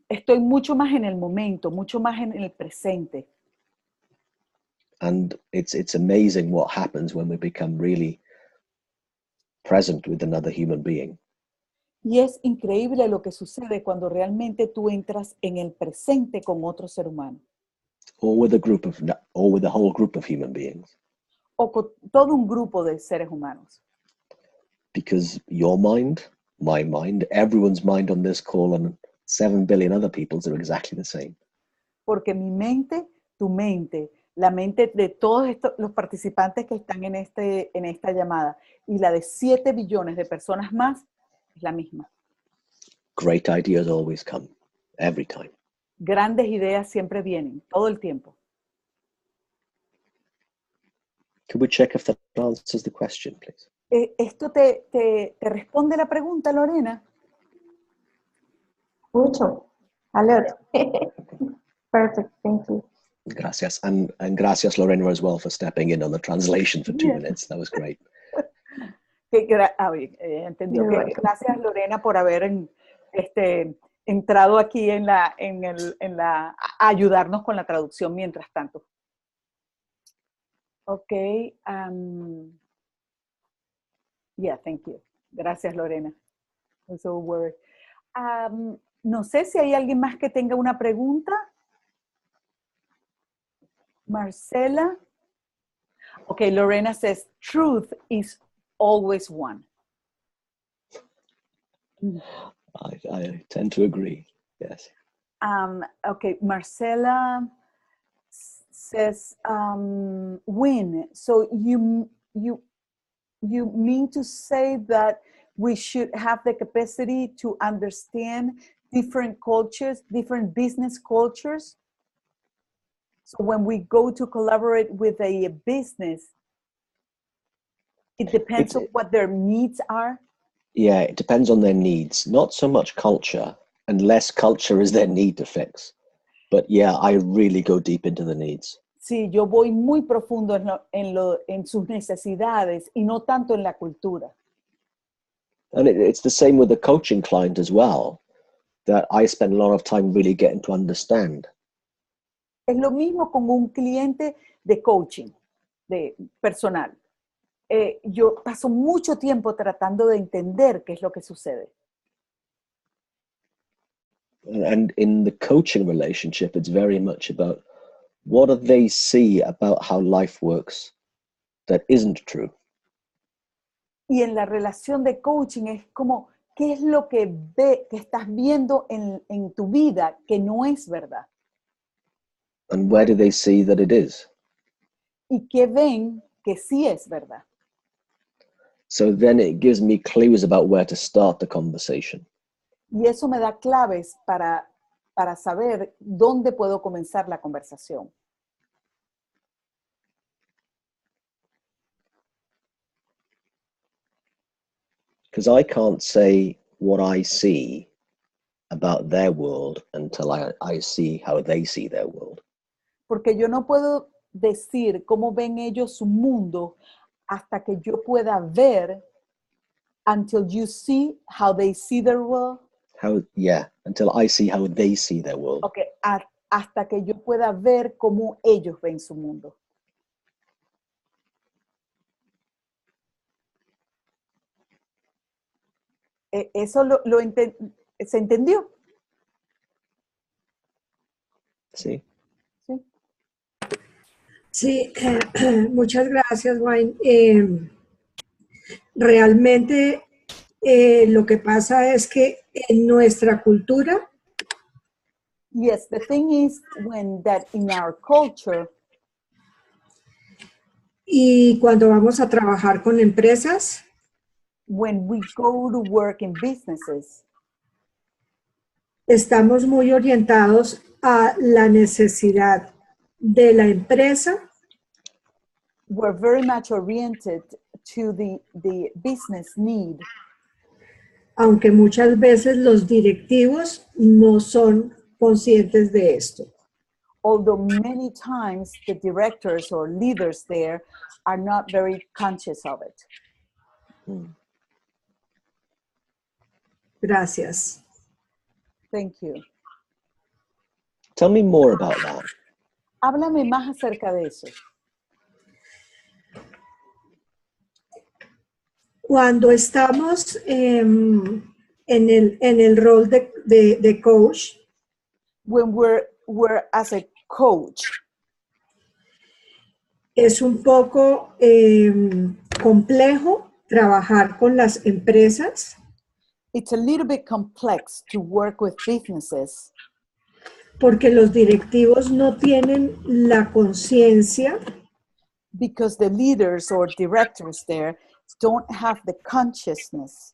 [SPEAKER 1] Estoy mucho más en el momento, mucho más en el presente.
[SPEAKER 2] And it's amazing what happens when we become really present with another human being.
[SPEAKER 1] Y es increíble lo que sucede cuando realmente tú entras en el presente con otro ser humano.
[SPEAKER 2] Or with a whole group of human beings.
[SPEAKER 1] O con todo un grupo de seres humanos.
[SPEAKER 2] Because your mind, my mind, everyone's mind on this call, and 7 billion other people's are exactly the same.
[SPEAKER 1] Porque mi mente, tu mente, la mente de todos los participantes que están en esta llamada y la de 7 billones de personas más es la misma.
[SPEAKER 2] Great ideas always come, every time.
[SPEAKER 1] Grandes ideas siempre vienen, todo el tiempo.
[SPEAKER 2] Could we check if that answers the question, please?
[SPEAKER 1] ¿Esto te responde la pregunta, Lorena?
[SPEAKER 5] Mucho. A lot. Perfect. Thank you.
[SPEAKER 2] Gracias. And gracias, Lorena, as well, for stepping in on the translation for 2 minutes. That was great.
[SPEAKER 1] Entendió. Gracias, Lorena, por haber entrado aquí a ayudarnos con la traducción mientras tanto. Ok. Yeah, thank you. Gracias, Lorena. I'm so worried. No sé si hay alguien más que tenga una pregunta. Marcela. Okay, Lorena says, truth is always one.
[SPEAKER 2] I tend to agree, yes.
[SPEAKER 1] Okay, Marcela says, Wynn, so you mean to say that we should have the capacity to understand different cultures, different business cultures? So when we go to collaborate with a business, it depends on what their needs are?
[SPEAKER 2] Yeah, it depends on their needs. Not so much culture, unless culture is their need to fix. But yeah, I really go deep into the needs.
[SPEAKER 1] Sí, yo voy muy profundo en sus necesidades y no tanto en la cultura.
[SPEAKER 2] And it's the same with the coaching client as well, that I spend a lot of time really getting to understand.
[SPEAKER 1] Es lo mismo con un cliente de coaching, de personal. Yo paso mucho tiempo tratando de entender qué es lo que sucede.
[SPEAKER 2] And in the coaching relationship, it's very much about what do they see about how life works that isn't true.
[SPEAKER 1] Y en la relación de coaching es como, ¿qué es lo que estás viendo en tu vida que no es verdad?
[SPEAKER 2] And where do they see that it is?
[SPEAKER 1] ¿Y qué ven que sí es verdad?
[SPEAKER 2] So then it gives me clues about where to start the conversation.
[SPEAKER 1] Y eso me da claves para saber dónde puedo comenzar la conversación.
[SPEAKER 2] Because I can't say what I see about their world until I see how they see their world.
[SPEAKER 1] Porque yo no puedo decir cómo ven ellos su mundo hasta que yo pueda ver, until you see how they see their world.
[SPEAKER 2] Until I see how they see their world.
[SPEAKER 1] Okay, hasta que yo pueda ver cómo ellos ven su mundo. ¿Eso se entendió?
[SPEAKER 2] Sí.
[SPEAKER 3] Sí, muchas gracias, Wynn. Realmente lo que pasa es que en nuestra cultura,
[SPEAKER 1] Yes, the thing is that in our culture,
[SPEAKER 3] y cuando vamos a trabajar con empresas,
[SPEAKER 1] when we go to work in businesses,
[SPEAKER 3] estamos muy orientados a la necesidad de la empresa
[SPEAKER 1] were very much oriented to the business need,
[SPEAKER 3] aunque muchas veces los directivos no son conscientes de esto.
[SPEAKER 1] although many times the directors or leaders there are not very conscious of it.
[SPEAKER 3] Gracias.
[SPEAKER 1] Thank you.
[SPEAKER 2] Tell me more about that.
[SPEAKER 1] Háblame más acerca de eso.
[SPEAKER 3] Cuando estamos en el rol de coach,
[SPEAKER 1] When we're as a coach,
[SPEAKER 3] es un poco complejo trabajar con las empresas
[SPEAKER 1] it's a little bit complex to work with businesses
[SPEAKER 3] porque los directivos no tienen la conciencia
[SPEAKER 1] because the leaders or directors there don't have the consciousness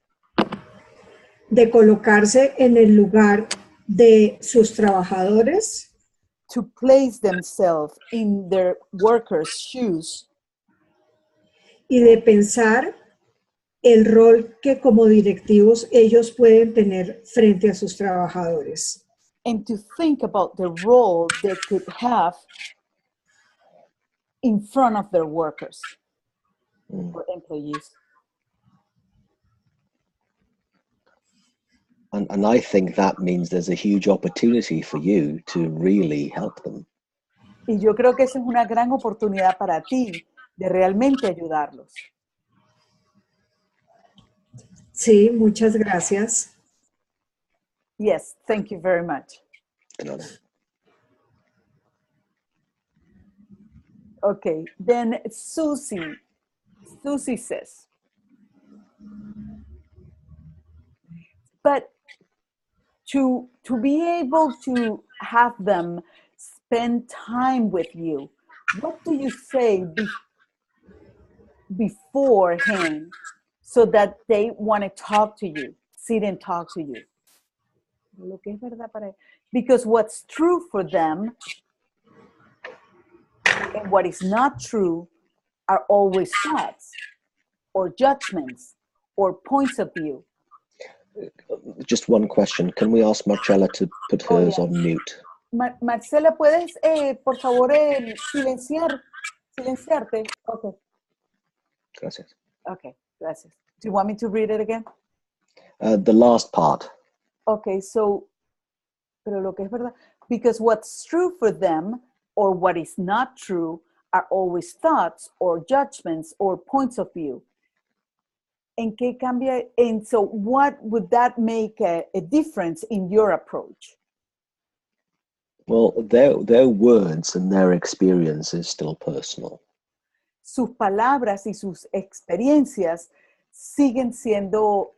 [SPEAKER 3] de colocarse en el lugar de sus trabajadores
[SPEAKER 1] to place themselves in their workers' shoes
[SPEAKER 3] y de pensar el rol que como directivos ellos pueden tener frente a sus trabajadores.
[SPEAKER 1] and to think about the role they could have in front of their workers or employees.
[SPEAKER 2] And I think that means there's a huge opportunity for you to really help them.
[SPEAKER 1] Y yo creo que esa es una gran oportunidad para ti de realmente ayudarlos.
[SPEAKER 3] Sí, muchas gracias.
[SPEAKER 1] Yes, thank you very much. Okay, then Susie says, but to be able to have them spend time with you, what do you say beforehand so that they want to talk to you, sit and talk to you? Lo que es verdad para, because what's true for them and what is not true are always thoughts or judgments or points of view.
[SPEAKER 2] Just one question. Can we ask Marcella to put hers on mute?
[SPEAKER 1] Marcela, ¿puedes, por favor, silenciarte? Okay.
[SPEAKER 2] Gracias.
[SPEAKER 1] Okay, gracias. Do you want me to read it again?
[SPEAKER 2] The last part.
[SPEAKER 1] Okay, so, pero lo que es verdad, because what's true for them or what is not true are always thoughts or judgments or points of view. ¿En qué cambia? And so what would that make a difference in your approach?
[SPEAKER 2] Well, their words and their experience is still personal.
[SPEAKER 1] Sus palabras y sus experiencias siguen siendo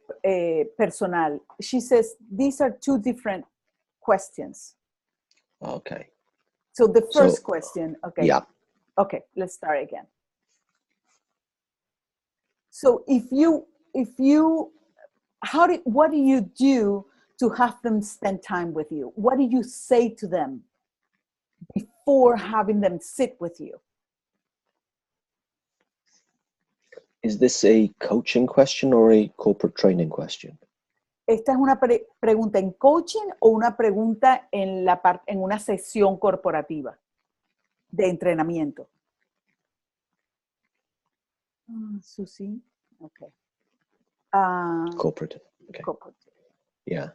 [SPEAKER 1] personal. She says, these are two different questions.
[SPEAKER 2] Okay.
[SPEAKER 1] So the first question, okay.
[SPEAKER 2] Yeah.
[SPEAKER 1] Okay, let's start again. So what do you do to have them spend time with you? What do you say to them before having them sit with you?
[SPEAKER 2] Is this a coaching question or a corporate training question?
[SPEAKER 1] ¿Esta es una pregunta en coaching o una pregunta en una sesión corporativa de entrenamiento? Susie, okay.
[SPEAKER 2] Corporate. Okay.
[SPEAKER 1] Corporate.
[SPEAKER 2] Yeah.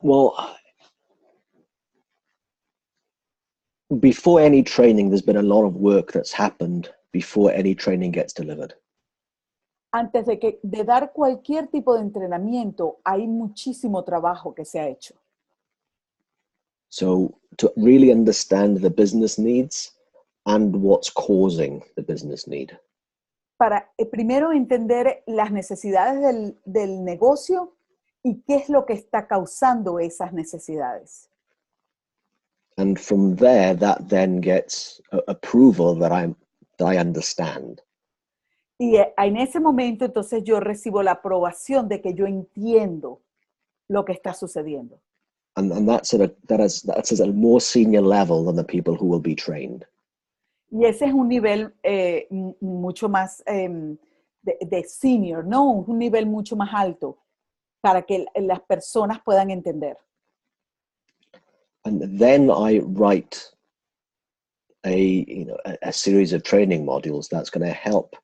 [SPEAKER 2] Well, before any training, there's been a lot of work that's happened before any training gets delivered.
[SPEAKER 1] Antes de dar cualquier tipo de entrenamiento, hay muchísimo trabajo que se ha hecho.
[SPEAKER 2] So to really understand the business needs and what's causing the business need.
[SPEAKER 1] Para primero entender las necesidades del negocio y qué es lo que está causando esas necesidades.
[SPEAKER 2] And from there, that then gets approval that I understand.
[SPEAKER 1] Y en ese momento, entonces yo recibo la aprobación de que yo entiendo lo que está sucediendo.
[SPEAKER 2] And that's at a more senior level than the people who will be trained.
[SPEAKER 1] Y ese es un nivel mucho más de senior, ¿no? Un nivel mucho más alto para que las personas puedan entender.
[SPEAKER 2] And then I write a series of training modules that's going to help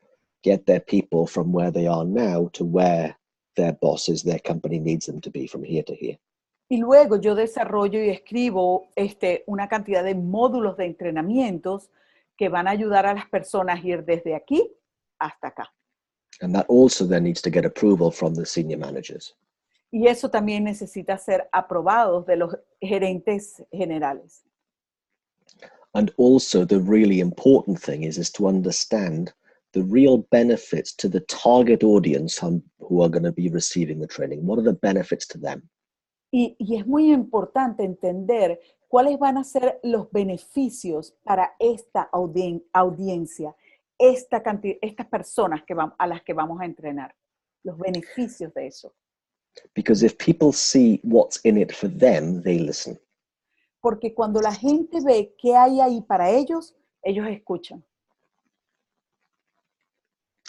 [SPEAKER 2] get their people from where they are now to where their bosses, their company needs them to be, from here to here.
[SPEAKER 1] Y luego yo desarrollo y escribo una cantidad de módulos de entrenamientos que van a ayudar a las personas a ir desde aquí hasta acá.
[SPEAKER 2] And that also then needs to get approval from the senior managers.
[SPEAKER 1] Y eso también necesita ser aprobado de los gerentes generales.
[SPEAKER 2] And also the really important thing is to understand the real benefits to the target audience who are going to be receiving the training. What are the benefits to them?
[SPEAKER 1] Y es muy importante entender cuáles van a ser los beneficios para esta audiencia, estas personas a las que vamos a entrenar, los beneficios de eso.
[SPEAKER 2] Because if people see what's in it for them, they listen.
[SPEAKER 1] Porque cuando la gente ve qué hay ahí para ellos, ellos escuchan.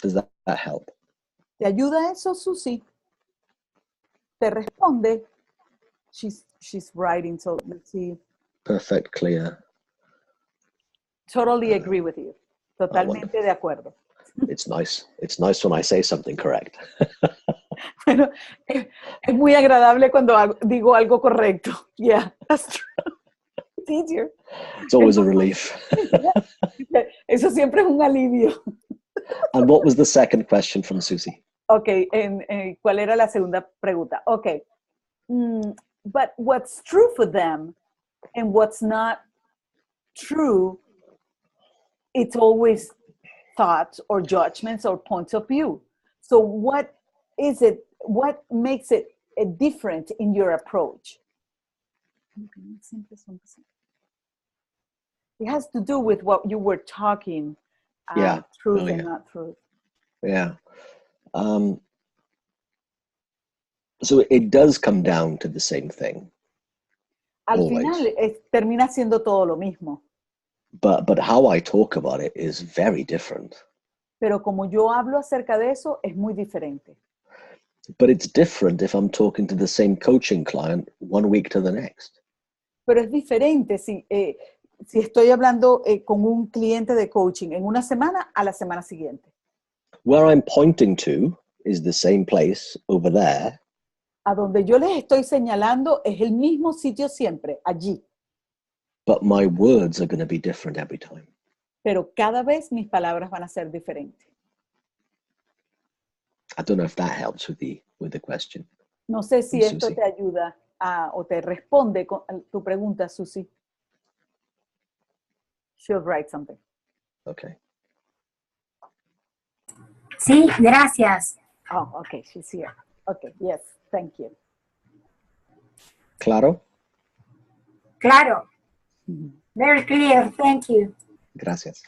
[SPEAKER 2] Does that help?
[SPEAKER 1] ¿Te ayuda eso, Susi? ¿Te responde? She's writing, so let's see.
[SPEAKER 2] Perfect, clear.
[SPEAKER 1] Totally agree with you. Totalmente de acuerdo.
[SPEAKER 2] It's nice. It's nice when I say something correct.
[SPEAKER 1] Bueno, es muy agradable cuando digo algo correcto. Yeah, that's true. It's easier.
[SPEAKER 2] It's always a relief.
[SPEAKER 1] Eso siempre es un alivio.
[SPEAKER 2] And what was the second question from Susie?
[SPEAKER 1] Okay, ¿cuál era la segunda pregunta? Okay. But what's true for them and what's not true, it's always thoughts or judgments or points of view. So what is it, what makes it different in your approach? It has to do with what you were talking, truth and not truth.
[SPEAKER 2] Yeah. So it does come down to the same thing.
[SPEAKER 1] Al
[SPEAKER 2] always.
[SPEAKER 1] final termina siendo todo lo mismo.
[SPEAKER 2] But how I talk about it is very different.
[SPEAKER 1] Pero como yo hablo acerca de eso, es muy diferente.
[SPEAKER 2] But it's different if I'm talking to the same coaching client 1 week to the next.
[SPEAKER 1] Pero es diferente si estoy hablando con un cliente de coaching en una semana a la semana siguiente.
[SPEAKER 2] Where I'm pointing to is the same place over there.
[SPEAKER 1] A donde yo les estoy señalando es el mismo sitio siempre, allí.
[SPEAKER 2] But my words are going to be different every time.
[SPEAKER 1] Pero cada vez mis palabras van a ser diferentes.
[SPEAKER 2] I don't know if that helps with the question.
[SPEAKER 1] No sé si esto
[SPEAKER 2] Susie.
[SPEAKER 1] te ayuda o te responde con tu pregunta, Susi. She'll write something.
[SPEAKER 2] Okay.
[SPEAKER 6] Sí, gracias.
[SPEAKER 1] Oh, okay, she's here. Okay, yes, thank you.
[SPEAKER 2] Claro?
[SPEAKER 6] Claro. Very clear, thank you.
[SPEAKER 2] Gracias.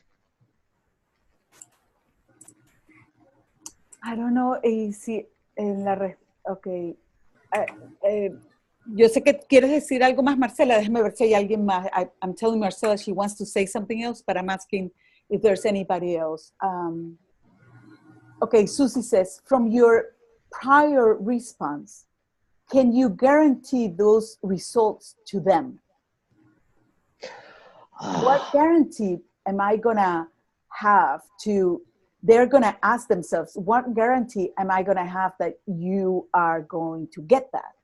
[SPEAKER 1] I don't know si en la... Okay. Yo sé que quieres decir algo más, Marcela. Déjame ver si hay alguien más. I'm telling Marcela she wants to say something else, but I'm asking if there's anybody else. Okay, Susie says, from your prior response, can you guarantee those results to them? What guarantee am I gonna have to, they're gonna ask themselves, what guarantee am I gonna have that you are going to get that?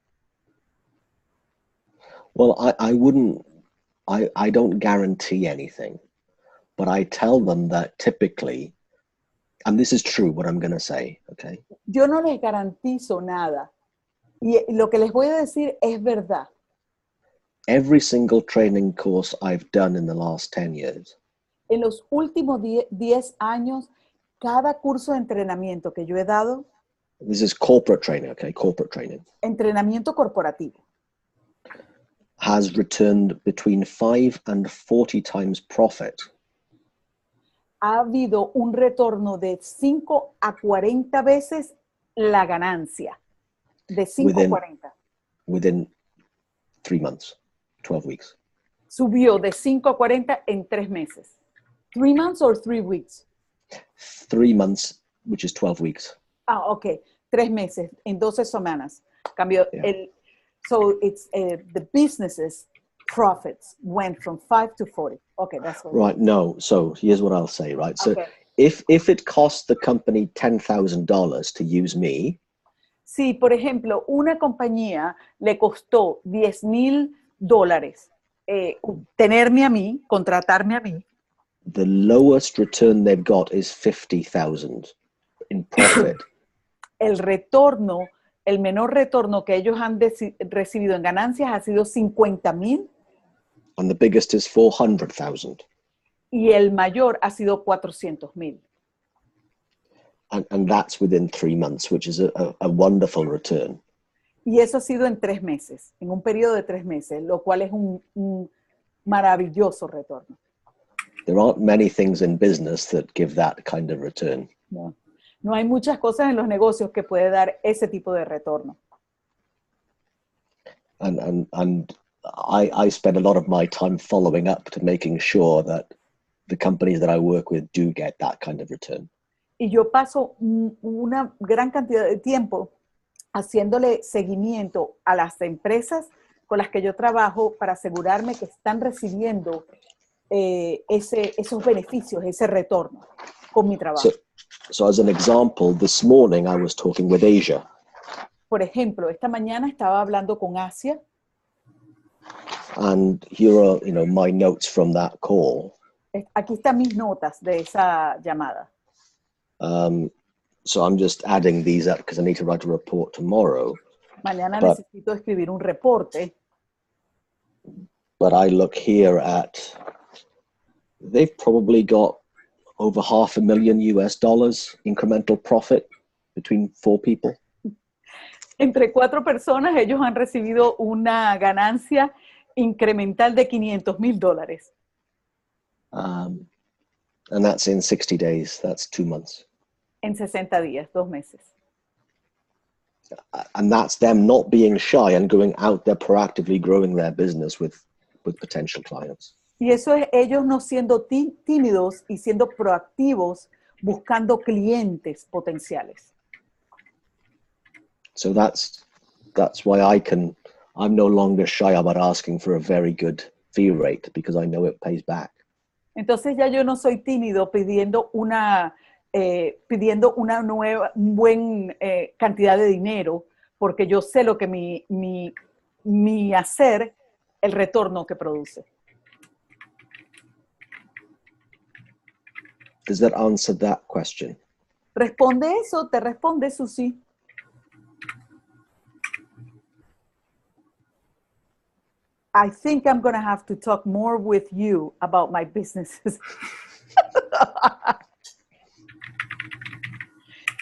[SPEAKER 2] Well, I don't guarantee anything, but I tell them that typically, and this is true what I'm going to say, okay?
[SPEAKER 1] Yo no les garantizo nada. Y lo que les voy a decir es verdad.
[SPEAKER 2] Every single training course I've done in the last 10 years.
[SPEAKER 1] En los últimos 10 años, cada curso de entrenamiento que yo he dado.
[SPEAKER 2] This is corporate training, okay? Corporate training.
[SPEAKER 1] Entrenamiento corporativo.
[SPEAKER 2] Has returned between 5 and 40 times profit.
[SPEAKER 1] Ha habido un retorno de 5 a 40 veces la ganancia. De 5 a 40.
[SPEAKER 2] Within 3 months, 12 weeks.
[SPEAKER 1] Subió de 5 a 40 en 3 meses. 3 months or 3 weeks?
[SPEAKER 2] 3 months, which is 12 weeks.
[SPEAKER 1] Ah, ok. 3 meses, en 12 semanas. Cambió so it's the business's profits went from 5 to 40. Okay, that's what.
[SPEAKER 2] Right, no. So here's what I'll say, right? So
[SPEAKER 1] Okay.
[SPEAKER 2] if it costs the company $10,000 to use me,
[SPEAKER 1] Si, por ejemplo, una compañía le costó $10,000 tenerme a mí, contratarme a mí,
[SPEAKER 2] the lowest return they've got is 50,000 in profit.
[SPEAKER 1] el retorno, el menor retorno que ellos han recibido en ganancias ha sido 50,000
[SPEAKER 2] And the biggest is 400,000.
[SPEAKER 1] y el mayor ha sido 400,000.
[SPEAKER 2] And that's within 3 months, which is a wonderful return.
[SPEAKER 1] Y eso ha sido en 3 meses, en un periodo de 3 meses, lo cual es un maravilloso retorno.
[SPEAKER 2] There aren't many things in business that give that kind of return.
[SPEAKER 1] No hay muchas cosas en los negocios que puede dar ese tipo de retorno.
[SPEAKER 2] And I spend a lot of my time following up to making sure that the companies that I work with do get that kind of return.
[SPEAKER 1] Y yo paso una gran cantidad de tiempo haciéndole seguimiento a las empresas con las que yo trabajo para asegurarme que están recibiendo esos beneficios, ese retorno con mi trabajo.
[SPEAKER 2] So as an example, this morning I was talking with Asia.
[SPEAKER 1] Por ejemplo, esta mañana estaba hablando con Asia.
[SPEAKER 2] And here are, my notes from that call.
[SPEAKER 1] Aquí están mis notas de esa llamada.
[SPEAKER 2] So I'm just adding these up because I need to write a report tomorrow.
[SPEAKER 1] Mañana necesito escribir un reporte.
[SPEAKER 2] But I look here at, they've probably got over $500,000 incremental profit between 4 people.
[SPEAKER 1] Entre 4 personas, ellos han recibido una ganancia incremental de $500,000.
[SPEAKER 2] And that's in 60 days. That's 2 months.
[SPEAKER 1] En 60 días, 2 meses.
[SPEAKER 2] And that's them not being shy and going out there proactively growing their business with potential clients.
[SPEAKER 1] Y eso es ellos no siendo tímidos y siendo proactivos buscando clientes potenciales.
[SPEAKER 2] So that's why I'm no longer shy about asking for a very good fee rate because I know it pays back.
[SPEAKER 1] Entonces ya yo no soy tímido pidiendo una buena cantidad de dinero porque yo sé lo que mi hacer, el retorno que produce.
[SPEAKER 2] Does that answer that question?
[SPEAKER 1] ¿Responde eso? ¿Te responde, Susi? I think I'm going to have to talk more with you about my businesses.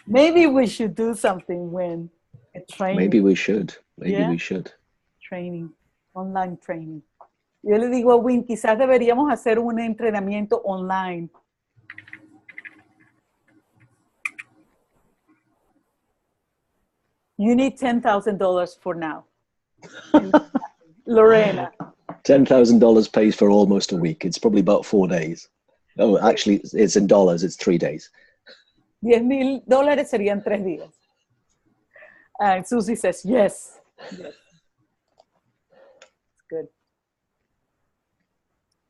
[SPEAKER 1] Maybe we should do something, Wynn. A training.
[SPEAKER 2] Maybe we should. We should.
[SPEAKER 1] Training. Online training. Yo le digo a Wynn, quizás deberíamos hacer un entrenamiento online. You need $10,000 for now. Lorena.
[SPEAKER 2] $10,000 pays for almost a week. It's probably about 4 days. Oh, actually, it's in dollars. It's 3 days.
[SPEAKER 1] $10,000 serían 3 días. And Susie says, yes. Yes. It's good.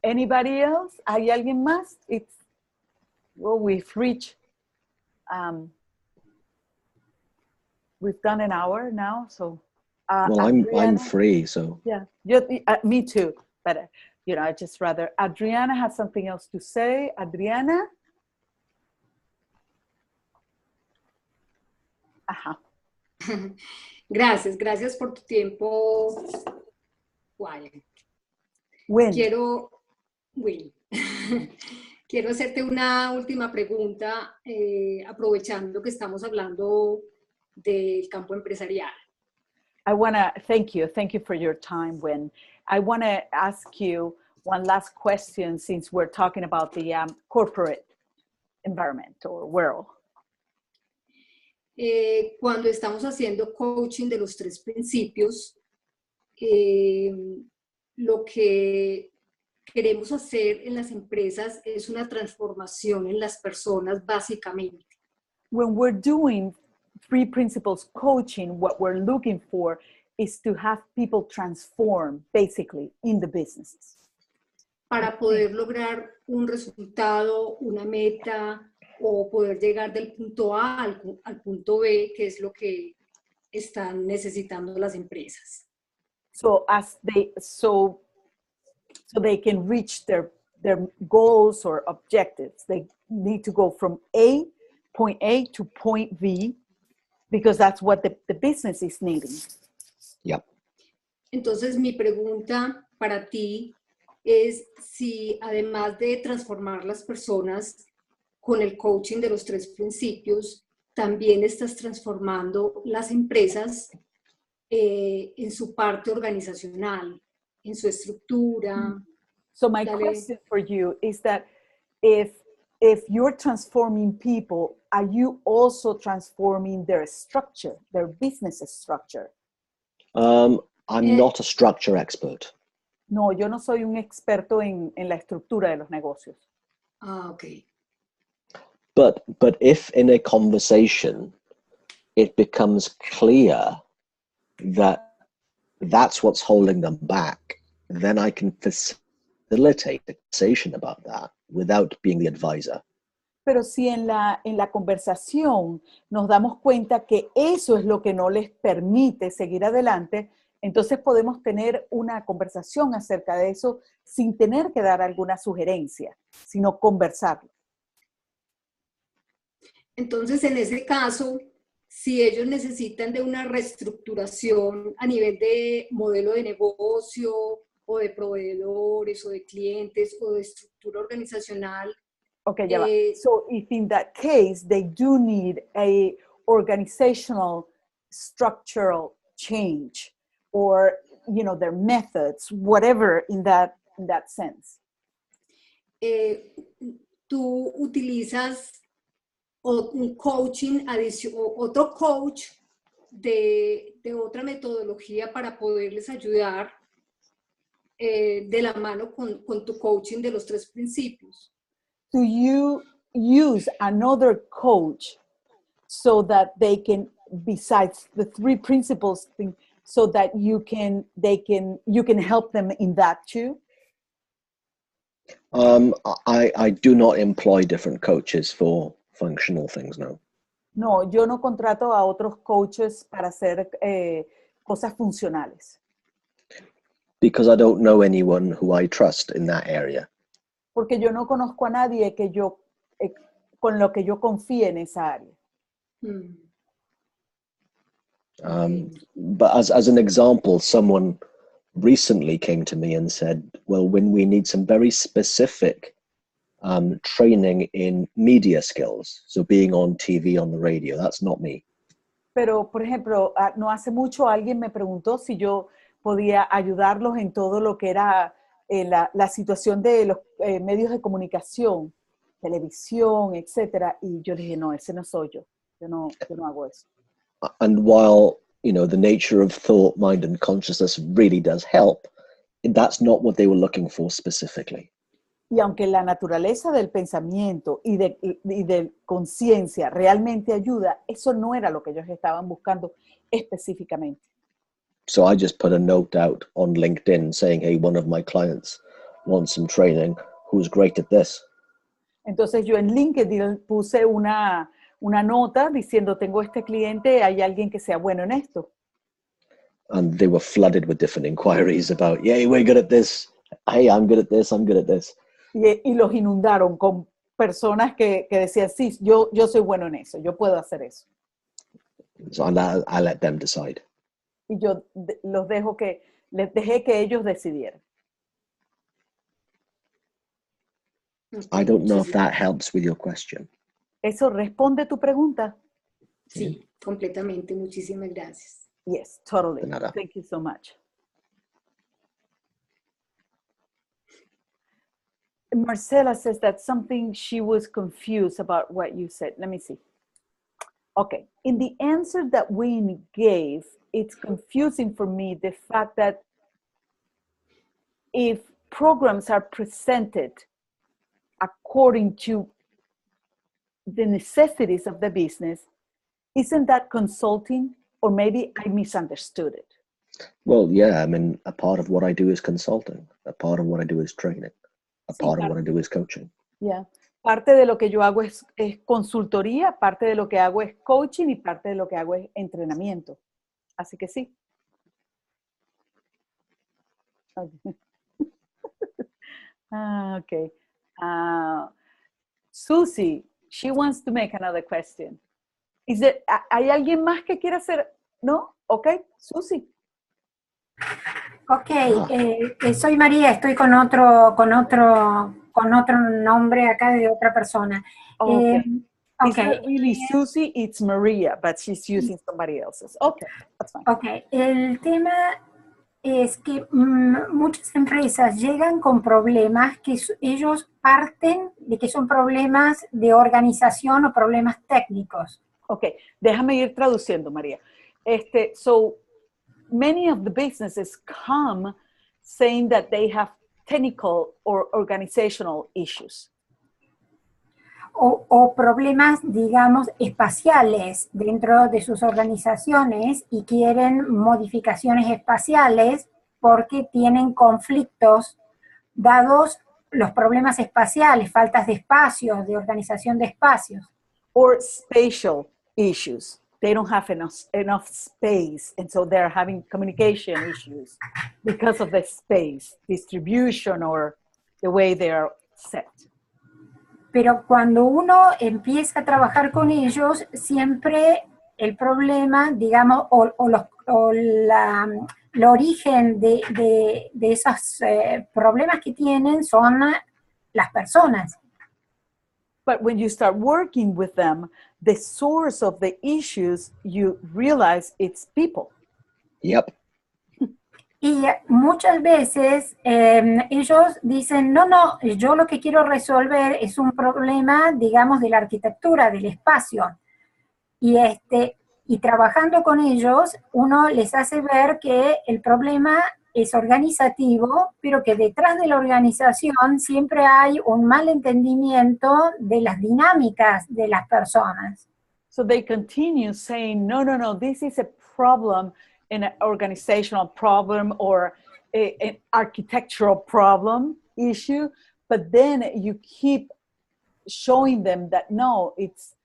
[SPEAKER 1] Anybody else? ¿Hay alguien más? We've reached, we've done an hour now, so.
[SPEAKER 2] Well, I'm free, so.
[SPEAKER 1] Yeah, me too. But, I just rather. Adriana has something else to say. Adriana? Ajá.
[SPEAKER 4] Gracias por tu tiempo, Wynn.
[SPEAKER 1] Wynn.
[SPEAKER 4] Quiero hacerte una última pregunta, aprovechando que estamos hablando del campo empresarial.
[SPEAKER 1] I want to thank you for your time, Wynn. I want to ask you one last question since we're talking about the corporate environment or world.
[SPEAKER 4] Cuando estamos haciendo coaching de los 3 principios, lo que queremos hacer en las empresas es una transformación en las personas básicamente.
[SPEAKER 1] When we're doing three principles coaching, what we're looking for is to have people transform basically in the businesses.
[SPEAKER 4] Para poder lograr un resultado, una meta, o poder llegar del punto A al punto B, que es lo que están necesitando las empresas.
[SPEAKER 1] So they can reach their goals or objectives. They need to go from point A to point B, because that's what the business is needing.
[SPEAKER 2] Yep.
[SPEAKER 4] Entonces, mi pregunta para ti es si además de transformar las personas con el coaching de los 3 principios, también estás transformando las empresas en su parte organizacional, en su estructura.
[SPEAKER 1] So my question for you is that if you're transforming people, are you also transforming their structure, their business structure?
[SPEAKER 2] I'm not a structure expert.
[SPEAKER 1] No, yo no soy un experto en la estructura de los negocios.
[SPEAKER 4] Ah, ok.
[SPEAKER 2] But if in a conversation it becomes clear that that's what's holding them back, then I can facilitate a conversation about that without being the advisor.
[SPEAKER 1] Pero si en la conversación nos damos cuenta que eso es lo que no les permite seguir adelante, entonces podemos tener una conversación acerca de eso sin tener que dar alguna sugerencia, sino conversarlo.
[SPEAKER 4] Entonces, en ese caso, si ellos necesitan de una reestructuración a nivel de modelo de negocio o de proveedores o de clientes o de estructura organizacional.
[SPEAKER 1] Okay, ya va. So if in that case they do need a organizational structural change or, you know, their methods, whatever in that sense.
[SPEAKER 4] Tú utilizas un coaching otro coach de otra metodología para poderles ayudar de la mano con tu coaching de los 3 principios.
[SPEAKER 1] Do you use another coach so that they can, besides the 3 principles thing, so that you can help them in that too?
[SPEAKER 2] I do not employ different coaches for functional things, no.
[SPEAKER 1] No, yo no contrato a otros coaches para hacer cosas funcionales.
[SPEAKER 2] Because I don't know anyone who I trust in that area.
[SPEAKER 1] Porque yo no conozco a nadie que con lo que yo confíe en esa área.
[SPEAKER 2] But as an example, someone recently came to me and said, well, when we need some very specific training in media skills, so being on TV, on the radio, that's not me.
[SPEAKER 1] Pero, por ejemplo, no hace mucho alguien me preguntó si yo podía ayudarlos en todo lo que era la situación de los medios de comunicación, televisión, etcétera, y yo dije, no, ese no soy yo. Yo no hago eso.
[SPEAKER 2] And while, you know, the nature of thought, mind, and consciousness really does help, that's not what they were looking for specifically.
[SPEAKER 1] Y aunque la naturaleza del pensamiento y de conciencia realmente ayuda, eso no era lo que ellos estaban buscando específicamente.
[SPEAKER 2] So I just put a note out on LinkedIn saying, hey, one of my clients wants some training. Who's great at this?
[SPEAKER 1] Entonces yo en LinkedIn puse una nota diciendo, tengo este cliente, ¿hay alguien que sea bueno en esto?
[SPEAKER 2] And they were flooded with different inquiries about, yeah, we're good at this. Hey, I'm good at this. I'm good at this.
[SPEAKER 1] Y los inundaron con personas que decían, sí, yo soy bueno en eso, yo puedo hacer eso.
[SPEAKER 2] So I let them decide.
[SPEAKER 1] Y yo les dejé que ellos decidieran.
[SPEAKER 2] I don't know if that helps with your question.
[SPEAKER 1] ¿Eso responde tu pregunta?
[SPEAKER 4] Sí, completamente. Muchísimas gracias.
[SPEAKER 1] Yes, totally.
[SPEAKER 2] De nada.
[SPEAKER 1] Thank you so much. Marcela says that something she was confused about what you said. Let me see. Okay. In the answer that Wynn gave, it's confusing for me the fact that if programs are presented according to the necessities of the business, isn't that consulting? Or maybe I misunderstood it.
[SPEAKER 2] Well, yeah, I mean, a part of what I do is consulting. A part of what I do is training. A part of what I do is coaching.
[SPEAKER 1] Yeah. Parte de lo que yo hago es consultoría, parte de lo que hago es coaching y parte de lo que hago es entrenamiento. Así que sí. Okay. Susie, she wants to make another question. ¿Hay alguien más que quiera hacer? ¿No? Ok, Susie.
[SPEAKER 6] Ok, soy María, estoy con otro nombre acá de otra persona.
[SPEAKER 1] Okay.
[SPEAKER 6] Okay.
[SPEAKER 1] It's not really Susie, it's Maria, but she's using somebody else's. Okay, that's fine.
[SPEAKER 6] Ok, el tema es que muchas empresas llegan con problemas que ellos parten de que son problemas de organización o problemas técnicos.
[SPEAKER 1] Ok, déjame ir traduciendo, María. So, many of the businesses come saying that they have technical or organizational issues.
[SPEAKER 6] O problemas, digamos, espaciales dentro de sus organizaciones y quieren modificaciones espaciales porque tienen conflictos dados los problemas espaciales, faltas de espacios, de organización de espacios.
[SPEAKER 1] Or spatial issues. They don't have enough space, and so they're having communication issues because of the space distribution or the way they are set.
[SPEAKER 6] Pero cuando uno empieza a trabajar con ellos, siempre el problema, digamos, el origen de esos problemas que tienen son las personas.
[SPEAKER 1] But when you start working with them, the source of the issues, you realize it's people.
[SPEAKER 2] Yep.
[SPEAKER 6] Y muchas veces ellos dicen, no, yo lo que quiero resolver es un problema, digamos, de la arquitectura, del espacio. Y trabajando con ellos, uno les hace ver que el problema es organizativo, pero que detrás de la organización siempre hay un mal entendimiento de las dinámicas de las personas.
[SPEAKER 1] So they continue saying, no, this is a problem, an organizational problem or an architectural problem issue, but then you keep showing them that no, it's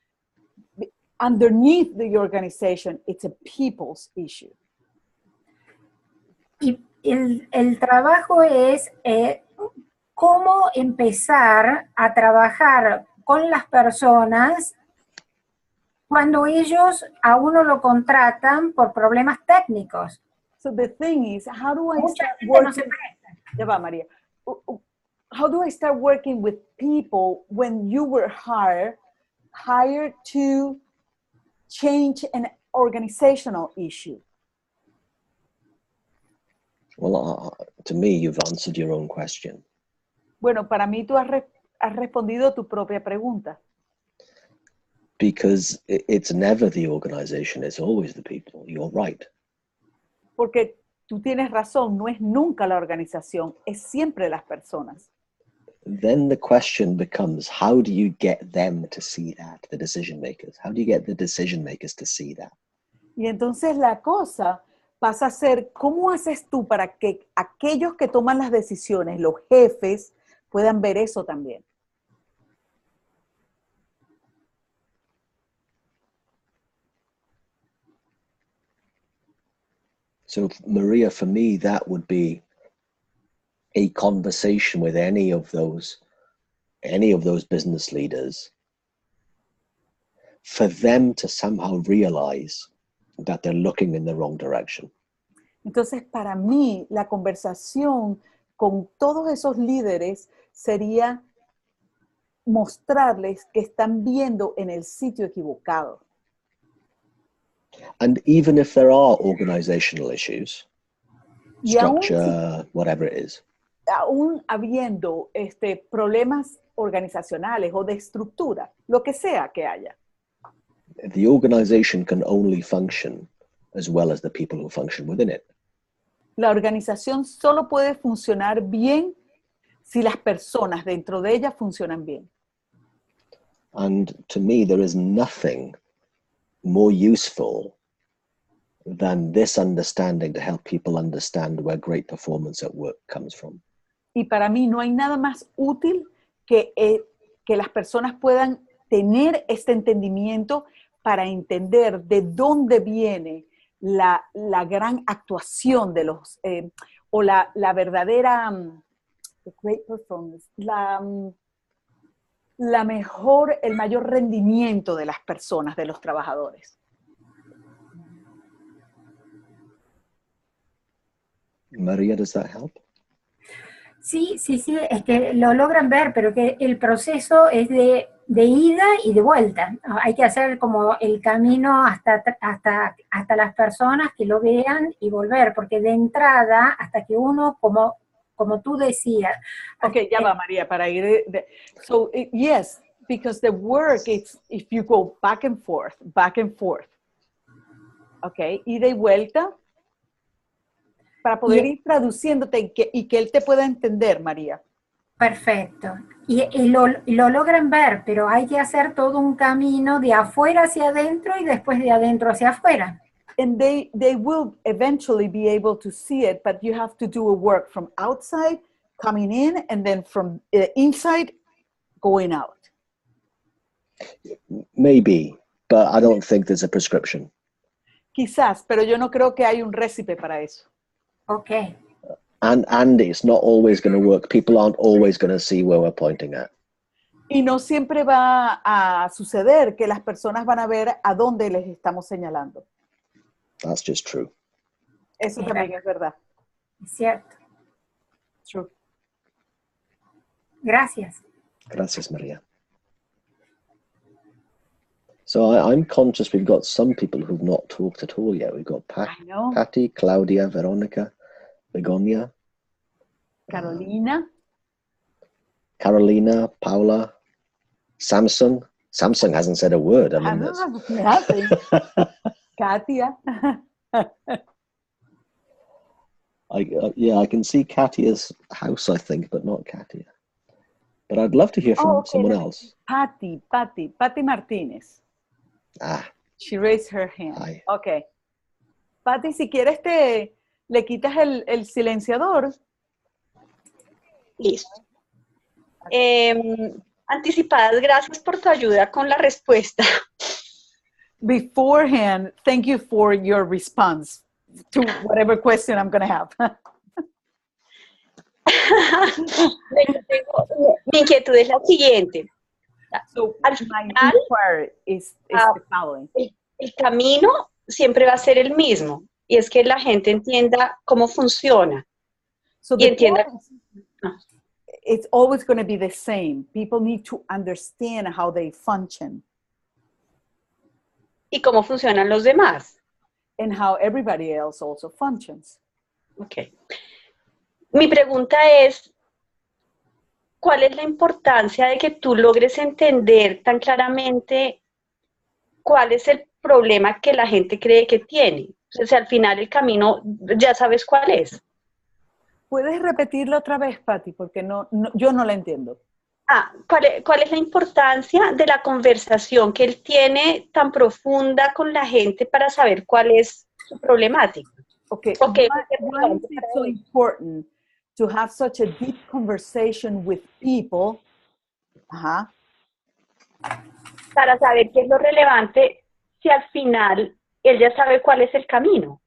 [SPEAKER 1] underneath the organization, it's a people's issue.
[SPEAKER 6] Y el trabajo es cómo empezar a trabajar con las personas cuando ellos a uno lo contratan por problemas técnicos.
[SPEAKER 1] So the thing is, how do I
[SPEAKER 6] Mucha
[SPEAKER 1] start
[SPEAKER 6] gente no
[SPEAKER 1] working?
[SPEAKER 6] se presta.
[SPEAKER 1] Ya va, María. How do I start working with people when you were hired to change an organizational issue?
[SPEAKER 2] Well, to me, you've answered your own question.
[SPEAKER 1] Bueno, para mí tú has respondido tu propia pregunta.
[SPEAKER 2] Because it's never the organization, it's always the people. You're right.
[SPEAKER 1] Porque tú tienes razón, no es nunca la organización, es siempre las personas.
[SPEAKER 2] Then the question becomes, how do you get them to see that, the decision makers? How do you get the decision makers to see that?
[SPEAKER 1] Y entonces la cosa pasa a ser, ¿cómo haces tú para que aquellos que toman las decisiones, los jefes, puedan ver eso también?
[SPEAKER 2] So Maria, for me, that would be a conversation with any of those business leaders for them to somehow realize that they're looking in the wrong direction.
[SPEAKER 1] Entonces, para mí, la conversación con todos esos líderes sería mostrarles que están viendo en el sitio equivocado.
[SPEAKER 2] And even if there are organizational issues,
[SPEAKER 1] Y aún
[SPEAKER 2] structure, whatever it is,
[SPEAKER 1] aún habiendo problemas organizacionales o de estructura, lo que sea que haya,
[SPEAKER 2] the organization can only function as well as the people who function within it.
[SPEAKER 1] La organización solo puede funcionar bien si las personas dentro de ella funcionan bien.
[SPEAKER 2] And to me, there is nothing more useful than this understanding to help people understand where great performance at work comes from.
[SPEAKER 1] Y para mí no hay nada más útil que las personas puedan tener este entendimiento para entender de dónde viene la gran actuación de los, o la verdadera, the great performance, el mayor rendimiento de las personas, de los trabajadores.
[SPEAKER 2] Maria, does that help?
[SPEAKER 6] Sí, es que lo logran ver, pero que el proceso es de ida y de vuelta. Hay que hacer como el camino hasta las personas que lo vean y volver, porque de entrada, hasta que uno, como tú decías.
[SPEAKER 1] Okay, ya va, María, para ir. So, yes, because the work is if you go back and forth. Okay, ida y vuelta. Para poder ir traduciéndote y que él te pueda entender, María.
[SPEAKER 6] Perfecto. Y lo logran ver, pero hay que hacer todo un camino de afuera hacia adentro y después de adentro hacia afuera.
[SPEAKER 1] And they will eventually be able to see it, but you have to do a work from outside, coming in, and then from inside, going out.
[SPEAKER 2] Maybe, but I don't think there's a prescription.
[SPEAKER 1] Quizás, pero yo no creo que hay un récipe para eso.
[SPEAKER 6] Okay.
[SPEAKER 2] And it's not always going to work. People aren't always going to see where we're pointing at.
[SPEAKER 1] Y no siempre va a suceder que las personas van a ver a dónde les estamos señalando.
[SPEAKER 2] That's just true.
[SPEAKER 1] Eso también es verdad.
[SPEAKER 6] Es cierto.
[SPEAKER 1] True.
[SPEAKER 6] Gracias.
[SPEAKER 2] Gracias, Maria. So I'm conscious we've got some people who've not talked at all yet. We've got Patty, Claudia, Veronica, Begonia,
[SPEAKER 1] Carolina,
[SPEAKER 2] Paula, Samsung. Samsung hasn't said a word. I mean,
[SPEAKER 1] nothing. Katia.
[SPEAKER 2] I can see Katia's house, I think, but not Katia. But I'd love to hear from someone else.
[SPEAKER 1] Patty Martínez. She raised her hand.
[SPEAKER 2] Hi.
[SPEAKER 1] Okay. Patty, si quieres le quitas el silenciador.
[SPEAKER 7] Listo. Anticipadas, gracias por tu ayuda con la respuesta.
[SPEAKER 1] Beforehand, thank you for your response to whatever question I'm going to have.
[SPEAKER 7] Mi inquietud es la siguiente.
[SPEAKER 1] So,
[SPEAKER 7] Al
[SPEAKER 1] my
[SPEAKER 7] final,
[SPEAKER 1] inquiry is the following.
[SPEAKER 7] El camino siempre va a ser el mismo, y es que la gente entienda cómo funciona.
[SPEAKER 1] So
[SPEAKER 7] Y entienda.
[SPEAKER 1] It's always going to be the same. People need to understand how they function.
[SPEAKER 7] Y cómo funcionan los demás.
[SPEAKER 1] And how everybody else also functions.
[SPEAKER 7] Okay. Mi pregunta es, ¿cuál es la importancia de que tú logres entender tan claramente cuál es el problema que la gente cree que tiene? O sea, al final el camino, ya sabes cuál es.
[SPEAKER 1] ¿Puedes repetirlo otra vez, Patty? Porque yo no la entiendo.
[SPEAKER 7] ¿Cuál es la importancia de la conversación que él tiene tan profunda con la gente para saber cuál es su problemática?
[SPEAKER 1] Okay. Why is it so important to have such a deep conversation with people?
[SPEAKER 7] Para saber qué es lo relevante, si al final él ya sabe cuál es el camino.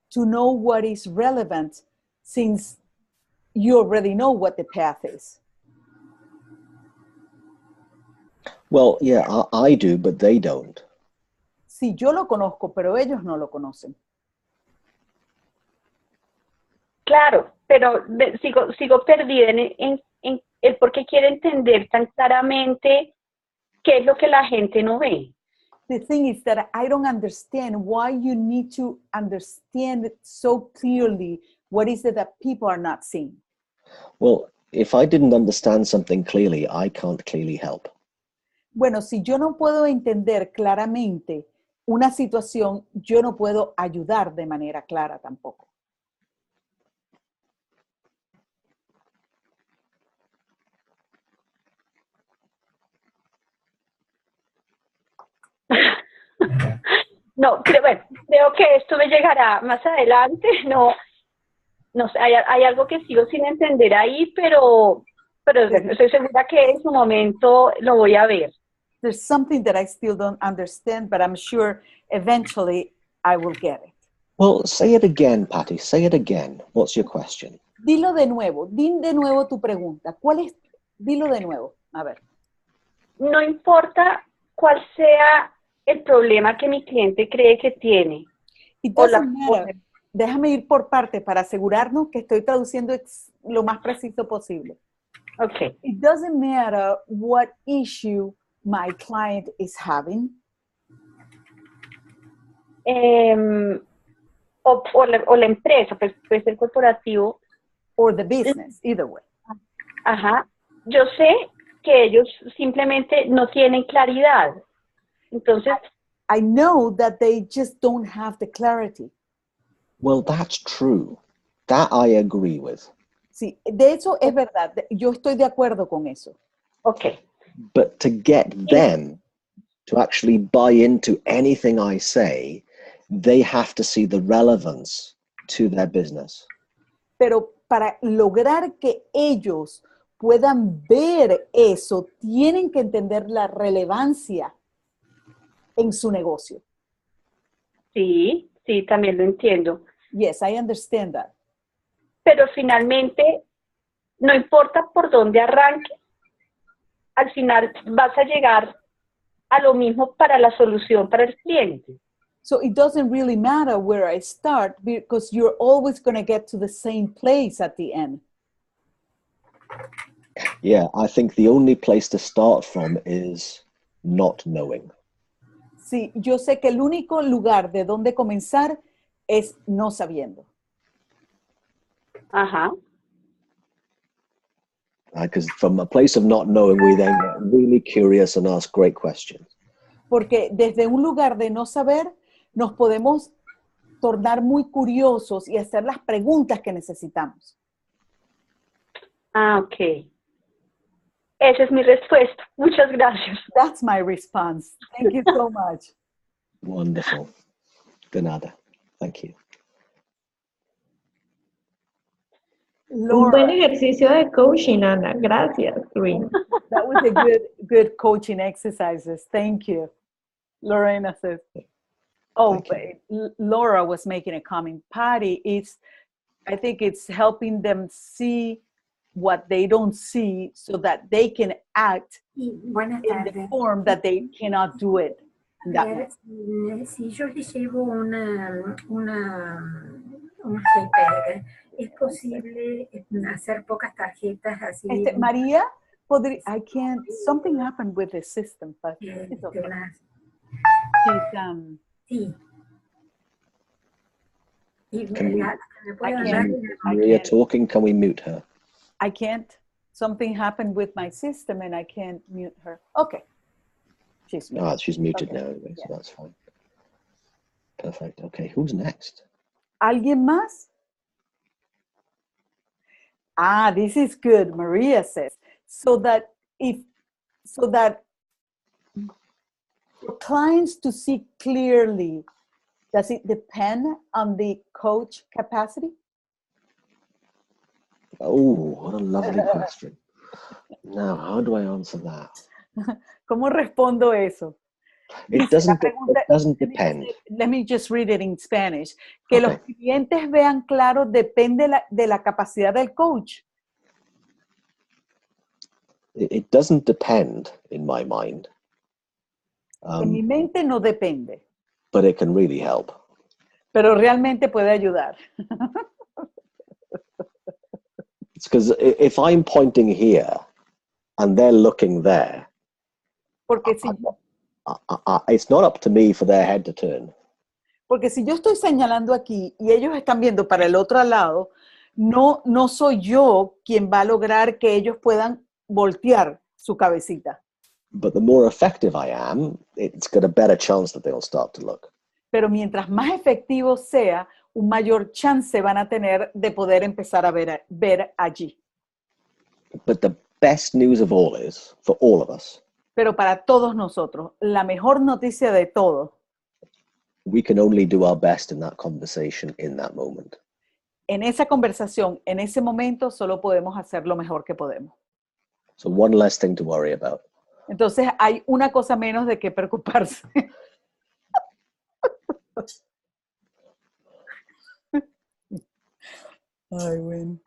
[SPEAKER 1] To know what is relevant, since you already know what the path is.
[SPEAKER 2] Well, yeah, I do, but they don't.
[SPEAKER 1] Sí, yo lo conozco, pero ellos no lo conocen.
[SPEAKER 7] Claro, pero sigo perdida en el por qué quiere entender tan claramente qué es lo que la gente no ve.
[SPEAKER 1] The thing is that I don't understand why you need to understand it so clearly. What is it that people are not seeing?
[SPEAKER 2] Well, if I didn't understand something clearly, I can't clearly help.
[SPEAKER 1] Bueno, si yo no puedo entender claramente una situación, yo no puedo ayudar de manera clara tampoco.
[SPEAKER 7] No, creo que esto me llegará más adelante. No sé, hay algo que sigo sin entender ahí, pero estoy segura que en su momento lo voy a ver.
[SPEAKER 1] There's something that I still don't understand, but I'm sure eventually I will get it.
[SPEAKER 2] Well, say it again, Patty. Say it again. What's your question?
[SPEAKER 1] Dilo de nuevo. Di de nuevo tu pregunta. ¿Cuál es? Dilo de nuevo. A ver.
[SPEAKER 7] No importa cuál sea el problema que mi cliente cree que tiene.
[SPEAKER 1] It doesn't matter. Déjame ir por parte para asegurarnos que estoy traduciendo lo más preciso posible.
[SPEAKER 7] Okay.
[SPEAKER 1] It doesn't matter what issue my client is having.
[SPEAKER 7] O la empresa, pues puede ser corporativo.
[SPEAKER 1] Or the business, either way.
[SPEAKER 7] Ajá. Yo sé que ellos simplemente no tienen claridad. Entonces,
[SPEAKER 1] I know that they just don't have the clarity.
[SPEAKER 2] Well, that's true. That I agree with.
[SPEAKER 1] Sí, de hecho es verdad. Yo estoy de acuerdo con eso.
[SPEAKER 7] okay.
[SPEAKER 2] But to get them to actually buy into anything I say, they have to see the relevance to their business.
[SPEAKER 1] Pero para lograr que ellos puedan ver eso, tienen que entender la relevancia en su negocio.
[SPEAKER 7] Sí, también lo entiendo.
[SPEAKER 1] Yes, I understand that.
[SPEAKER 7] Pero finalmente, no importa por dónde arranque, al final vas a llegar a lo mismo para la solución para el cliente.
[SPEAKER 1] So it doesn't really matter where I start because you're always going to get to the same place at the end.
[SPEAKER 2] Yeah, I think the only place to start from is not knowing.
[SPEAKER 1] Sí, yo sé que el único lugar de donde comenzar es no sabiendo.
[SPEAKER 7] Ajá.
[SPEAKER 2] Because from a place of not knowing, we then get really curious and ask great questions.
[SPEAKER 1] Porque desde un lugar de no saber, nos podemos tornar muy curiosos y hacer las preguntas que necesitamos.
[SPEAKER 7] Ok. Esa es mi respuesta. Muchas gracias.
[SPEAKER 1] That's my response. Thank you so much.
[SPEAKER 2] Wonderful. De nada. Thank you.
[SPEAKER 1] Laura,
[SPEAKER 5] Un buen ejercicio de coaching, Ana. Gracias, Wynn.
[SPEAKER 1] that was a good coaching exercises. Thank you. Lorena says. Oh, Laura was making a comment. Patty, I think it's helping them see what they don't see so that they can act in the form that they cannot do it.
[SPEAKER 6] Si yo les llevo un paper, ¿es posible hacer pocas tarjetas así?
[SPEAKER 1] María, I can't, something happened with the system, but it's okay.
[SPEAKER 6] Sí.
[SPEAKER 2] Maria talking, can we mute her?
[SPEAKER 1] I can't. Something happened with my system and I can't mute her. Okay. She's muted.
[SPEAKER 2] She's muted
[SPEAKER 1] Okay.
[SPEAKER 2] now anyway, so that's fine. Perfect. Okay, who's next?
[SPEAKER 1] ¿Alguien más? This is good, Maria says. So that for clients to see clearly, does it depend on the coach capacity?
[SPEAKER 2] Oh, what a lovely question. Now, how do I answer that?
[SPEAKER 1] ¿Cómo respondo eso?
[SPEAKER 2] It doesn't depend.
[SPEAKER 1] Let me just read it in Spanish. Que los clientes vean claro depende de la capacidad del coach.
[SPEAKER 2] It doesn't depend in my mind.
[SPEAKER 1] En mi mente no depende.
[SPEAKER 2] But it can really help.
[SPEAKER 1] Pero realmente puede ayudar.
[SPEAKER 2] It's because if I'm pointing here and they're looking there,
[SPEAKER 1] Porque
[SPEAKER 2] it's not up to me for their head to turn.
[SPEAKER 1] Porque si yo estoy señalando aquí y ellos están viendo para el otro lado, no soy yo quien va a lograr que ellos puedan voltear su cabecita.
[SPEAKER 2] But the more effective I am, it's got a better chance that they'll start to look.
[SPEAKER 1] Pero mientras más efectivo sea, un mayor chance van a tener de poder empezar a ver allí.
[SPEAKER 2] But the best news of all is, for all of us,
[SPEAKER 1] Pero para todos nosotros, la mejor noticia de todo
[SPEAKER 2] we can only do our best in that conversation in that moment.
[SPEAKER 1] En esa conversación, en ese momento, solo podemos hacer lo mejor que podemos.
[SPEAKER 2] So one less thing to worry about.
[SPEAKER 1] Entonces hay una cosa menos de qué preocuparse. Ay, Wynn.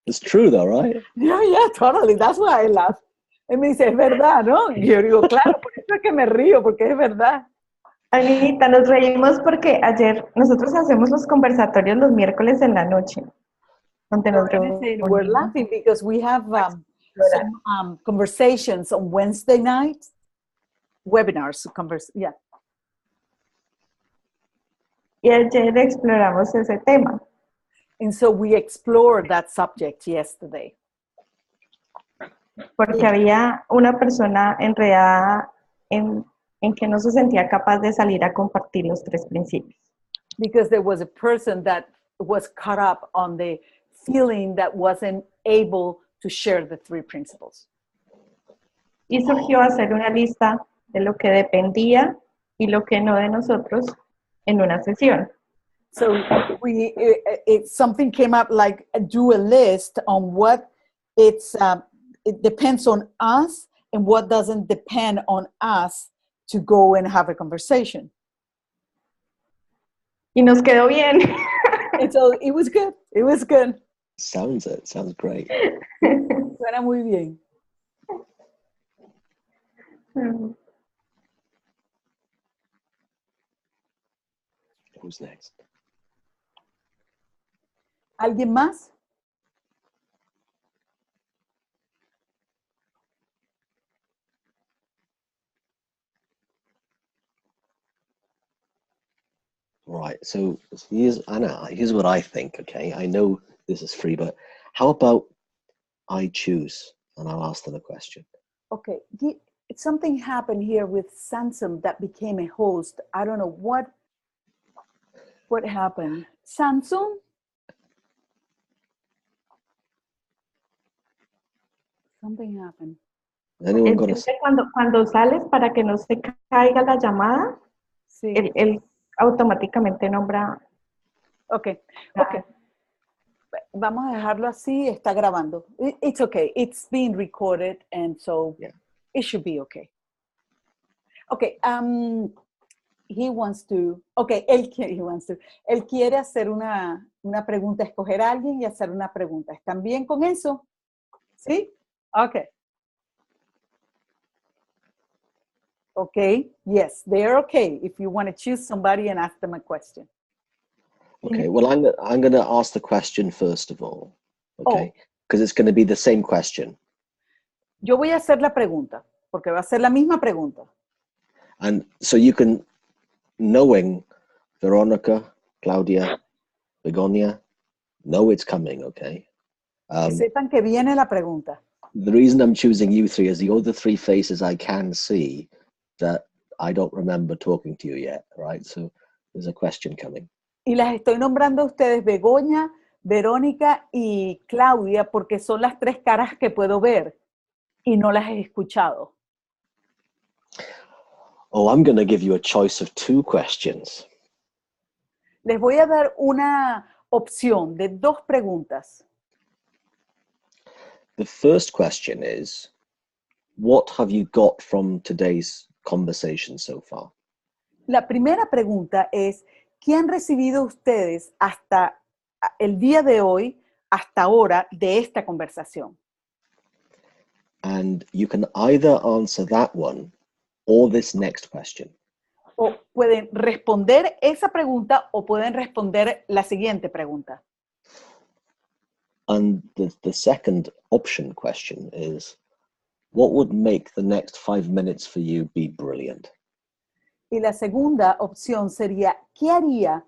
[SPEAKER 2] It's true though, right?
[SPEAKER 1] Yeah, totally. That's why I laugh. Él me dice, es verdad, ¿no? Y yo digo, claro, por eso es que me río, porque es verdad.
[SPEAKER 5] Anita, nos reímos porque ayer nosotros hacemos los conversatorios los miércoles en la noche. Donde nos
[SPEAKER 1] We're laughing because we have some conversations on Wednesday night, webinars, yeah.
[SPEAKER 5] Y ayer exploramos ese tema.
[SPEAKER 1] And so we explored that subject yesterday.
[SPEAKER 5] Porque había una persona enredada en que no se sentía capaz de salir a compartir los 3 principios.
[SPEAKER 1] Because there was a person that was caught up on the feeling that wasn't able to share the 3 principles.
[SPEAKER 5] Y surgió hacer una lista de lo que dependía y lo que no de nosotros en una sesión.
[SPEAKER 1] So something came up like do a list on what it depends on us and what doesn't depend on us to go and have a conversation.
[SPEAKER 5] Y nos quedó bien.
[SPEAKER 1] And so it was good. It was good.
[SPEAKER 2] Sounds great.
[SPEAKER 1] Suena muy bien.
[SPEAKER 2] Who's next?
[SPEAKER 1] ¿Alguien más?
[SPEAKER 2] Right, so here's what I think, okay? I know this is free, but how about I choose and I'll ask them a question.
[SPEAKER 1] Okay, something happened here with Samsung that became a host. I don't know what happened. Samsung? Something happened.
[SPEAKER 2] Anyone got a...
[SPEAKER 5] Cuando sales para que no se caiga la llamada,
[SPEAKER 1] sí.
[SPEAKER 5] Él automáticamente nombra.
[SPEAKER 1] Okay. Vamos a dejarlo así, está grabando. It's okay. It's being recorded and so yeah. It should be okay. Okay, he wants to. Okay, él quiere hacer una pregunta, escoger a alguien y hacer una pregunta. ¿Están bien con eso? ¿Sí? Okay. Okay, yes, they're okay if you want to choose somebody and ask them a question.
[SPEAKER 2] Okay, well, I'm going to ask the question first of all, okay? Because it's going to be the same question.
[SPEAKER 1] Yo voy a hacer la pregunta, porque va a ser la misma pregunta.
[SPEAKER 2] And so you can, knowing Veronica, Claudia, Begonia, know it's coming, okay?
[SPEAKER 1] Que sepan que viene la pregunta.
[SPEAKER 2] The reason I'm choosing you 3 is you're the 3 faces I can see that I don't remember talking to you yet, right? So there's a question coming.
[SPEAKER 1] Y las estoy nombrando a ustedes Begoña, Verónica y Claudia porque son las 3 caras que puedo ver y no las he escuchado.
[SPEAKER 2] Oh, I'm going to give you a choice of 2 questions.
[SPEAKER 1] Les voy a dar una opción de 2 preguntas.
[SPEAKER 2] The first question is, what have you got from today's conversation so far?
[SPEAKER 1] La primera pregunta es, ¿qué han recibido ustedes hasta el día de hoy, hasta ahora, de esta conversación?
[SPEAKER 2] And you can either answer that one or this next question.
[SPEAKER 1] O pueden responder esa pregunta o pueden responder la siguiente pregunta.
[SPEAKER 2] And the second option question is, what would make the next 5 minutes for you be brilliant?
[SPEAKER 1] Y la segunda opción sería, ¿qué haría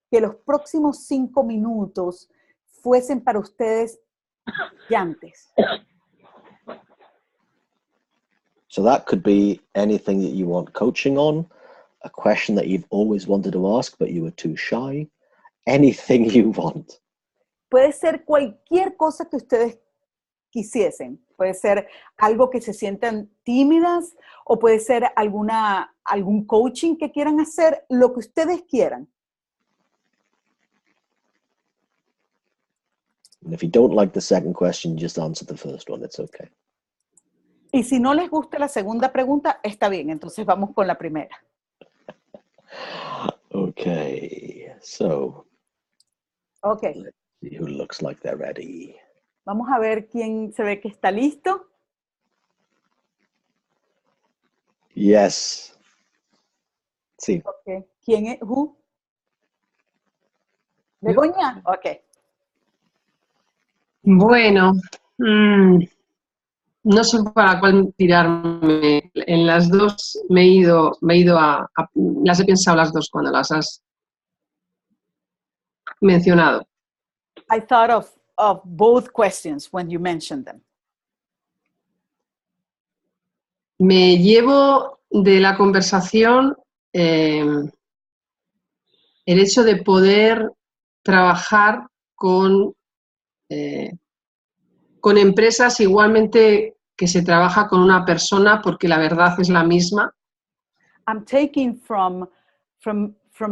[SPEAKER 1] que los próximos 5 minutos fuesen para ustedes brillantes?
[SPEAKER 2] So that could be anything that you want coaching on, a question that you've always wanted to ask but you were too shy, anything you want.
[SPEAKER 1] Puede ser cualquier cosa que ustedes quisiesen. Puede ser algo que se sientan tímidas o puede ser algún coaching que quieran hacer, lo que ustedes quieran.
[SPEAKER 2] And if you don't like the second question, just answer the first one. It's okay.
[SPEAKER 1] Y si no les gusta la segunda pregunta, está bien. Entonces vamos con la primera.
[SPEAKER 2] Okay, so
[SPEAKER 1] Ok.
[SPEAKER 2] let's see who looks like they're ready.
[SPEAKER 1] Vamos a ver quién se ve que está listo.
[SPEAKER 2] Yes. Sí.
[SPEAKER 1] Okay. ¿Quién es? Who? Begoña. Ok.
[SPEAKER 8] Bueno, no sé para cuál tirarme. En las dos me he ido las he pensado las dos cuando las has mencionado.
[SPEAKER 1] I thought of both questions when you mentioned them.
[SPEAKER 8] Me llevo de la conversación el hecho de poder trabajar con empresas igualmente que se trabaja con una persona porque la verdad es la misma.
[SPEAKER 1] I'm taking from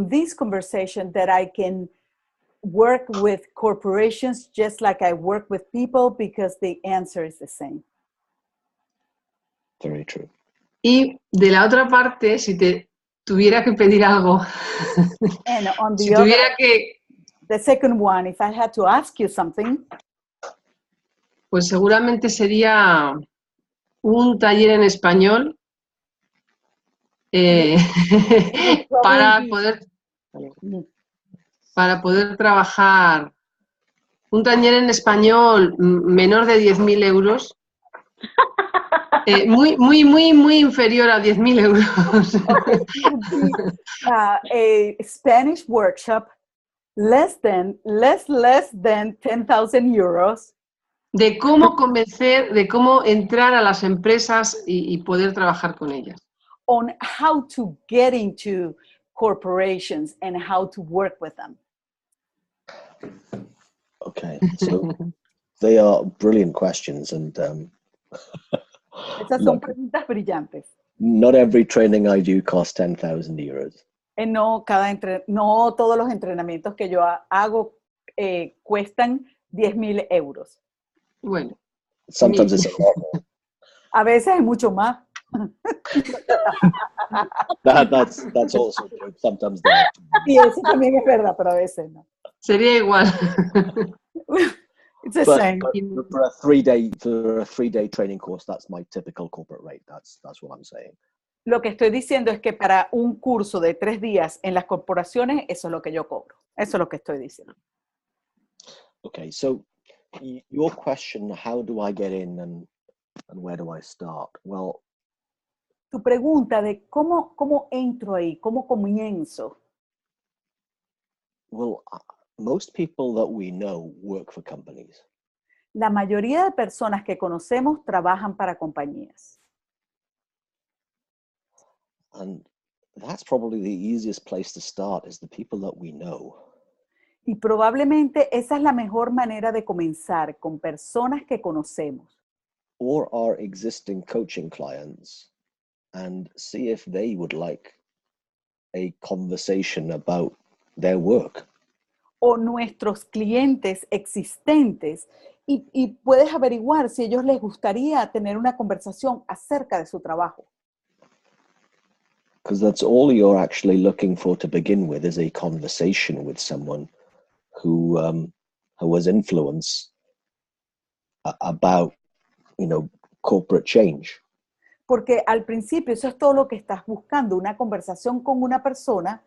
[SPEAKER 1] this conversation that I can work with corporations just like I work with people because the answer is the same.
[SPEAKER 2] Very true.
[SPEAKER 8] Y de la otra parte, si te tuviera que pedir algo,
[SPEAKER 1] And on the
[SPEAKER 8] si tuviera
[SPEAKER 1] the second one, if I had to ask you something,
[SPEAKER 8] pues seguramente sería un taller en español para poder trabajar, un taller en español menor de 10.000 euros, muy inferior a 10.000 euros.
[SPEAKER 1] okay, it would be a Spanish workshop less than 10,000 euros.
[SPEAKER 8] De cómo convencer, de cómo entrar a las empresas y poder trabajar con ellas.
[SPEAKER 1] On how to get into corporations and how to work with them.
[SPEAKER 2] Okay, so they are brilliant questions, and
[SPEAKER 1] Esas son preguntas brillantes.
[SPEAKER 2] not every training I do costs 10,000 euros.
[SPEAKER 1] No todos los entrenamientos que yo hago cuestan 10,000 euros.
[SPEAKER 8] Bueno.
[SPEAKER 2] Sometimes it's a lot more.
[SPEAKER 1] A veces es mucho más.
[SPEAKER 2] That's also true. Sometimes they are.
[SPEAKER 1] Y eso también es verdad, pero a veces no.
[SPEAKER 8] Sería igual.
[SPEAKER 1] It's the same.
[SPEAKER 2] But for a 3-day training course, that's my typical corporate rate. That's what I'm saying.
[SPEAKER 1] Lo que estoy diciendo es que para un curso de 3 días en las corporaciones, eso es lo que yo cobro. Eso es lo que estoy diciendo.
[SPEAKER 2] Okay, so your question, how do I get in and where do I start? Well,
[SPEAKER 1] tu pregunta de cómo entro ahí, cómo comienzo.
[SPEAKER 2] Well, most people that we know work for companies.
[SPEAKER 1] La mayoría de personas que conocemos trabajan para compañías.
[SPEAKER 2] And that's probably the easiest place to start, is the people that we know.
[SPEAKER 1] Y probablemente esa es la mejor manera de comenzar, con personas que conocemos.
[SPEAKER 2] Or our existing coaching clients, and see if they would like a conversation about their work.
[SPEAKER 1] O nuestros clientes existentes, y puedes averiguar si a ellos les gustaría tener una conversación acerca de su trabajo.
[SPEAKER 2] Because that's all you're actually looking for to begin with, is a conversation with someone who has influence about, corporate change.
[SPEAKER 1] Porque al principio eso es todo lo que estás buscando, una conversación con una persona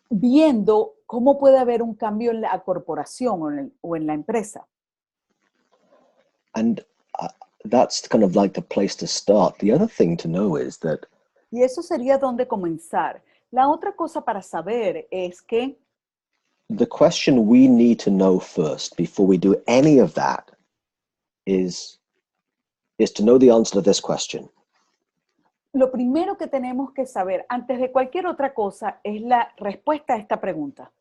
[SPEAKER 1] viendo cómo puede haber un cambio en la corporación o en la empresa.
[SPEAKER 2] And that's kind of like the place to start. The other thing to know is that
[SPEAKER 1] y eso sería donde comenzar. La otra cosa para saber es que
[SPEAKER 2] the question we need to know first before we do any of that is to know the answer to this question.
[SPEAKER 1] Lo primero que tenemos que saber antes de cualquier otra cosa es la respuesta a esta pregunta.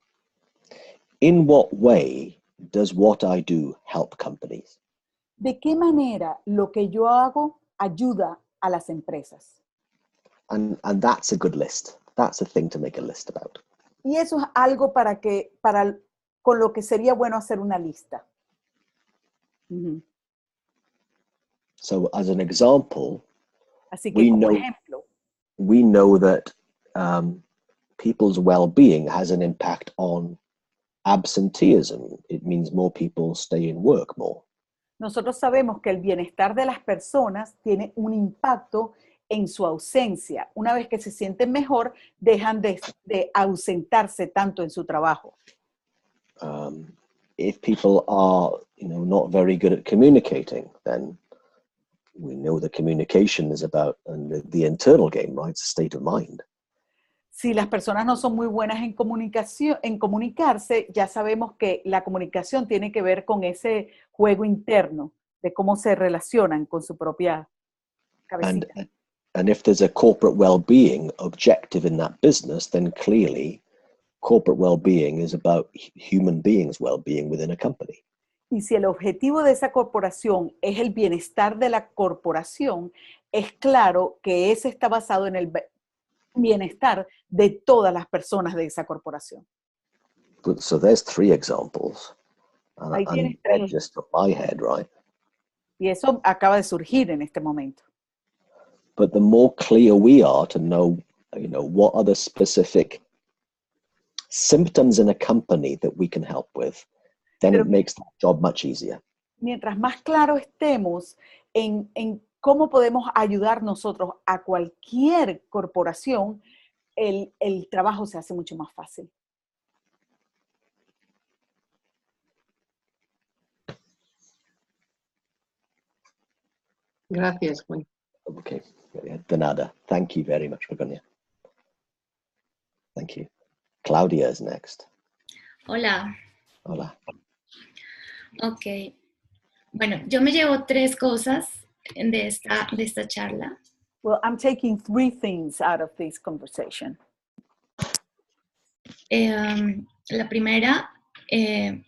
[SPEAKER 2] In what way does what I do help companies?
[SPEAKER 1] ¿De qué manera lo que yo hago ayuda a las empresas?
[SPEAKER 2] And that's a good list. That's a thing to make a list about.
[SPEAKER 1] Y eso es algo con lo que sería bueno hacer una lista.
[SPEAKER 2] So as an example,
[SPEAKER 1] Así que como ejemplo,
[SPEAKER 2] we know that people's well-being has an impact on absenteeism. It means more people stay in work more.
[SPEAKER 1] nosotros sabemos que el bienestar de las personas tiene un impacto en su ausencia. Una vez que se sienten mejor, dejan de ausentarse tanto en su trabajo.
[SPEAKER 2] If people are, not very good at communicating, then we know that communication is about the internal game, right? It's a state of mind.
[SPEAKER 1] Si las personas no son muy buenas en comunicarse, ya sabemos que la comunicación tiene que ver con ese juego interno de cómo se relacionan con su propia cabecita.
[SPEAKER 2] And if there's a corporate well-being objective in that business, then clearly corporate well-being is about human beings' well-being within a company.
[SPEAKER 1] Y si el objetivo de esa corporación es el bienestar de la corporación, es claro que ese está basado en el bienestar de todas las personas de esa corporación.
[SPEAKER 2] So there's 3 examples.
[SPEAKER 1] Ahí tienes 3.
[SPEAKER 2] Just from my head, right?
[SPEAKER 1] Y eso acaba de surgir en este momento.
[SPEAKER 2] But the more clear we are to know, what are the specific symptoms in a company that we can help with, then it makes the job much easier.
[SPEAKER 1] Mientras más claro estemos en cómo podemos ayudar nosotros a cualquier corporación, el trabajo se hace mucho más fácil.
[SPEAKER 8] Gracias, Juan.
[SPEAKER 2] Okay, de nada. Thank you very much, Begonia. Thank you. Claudia is next.
[SPEAKER 9] Hola.
[SPEAKER 2] Hola.
[SPEAKER 9] Ok. Bueno, yo me llevo 3 cosas de esta charla.
[SPEAKER 1] Well, I'm taking 3 things out of this conversation.
[SPEAKER 9] La primera, el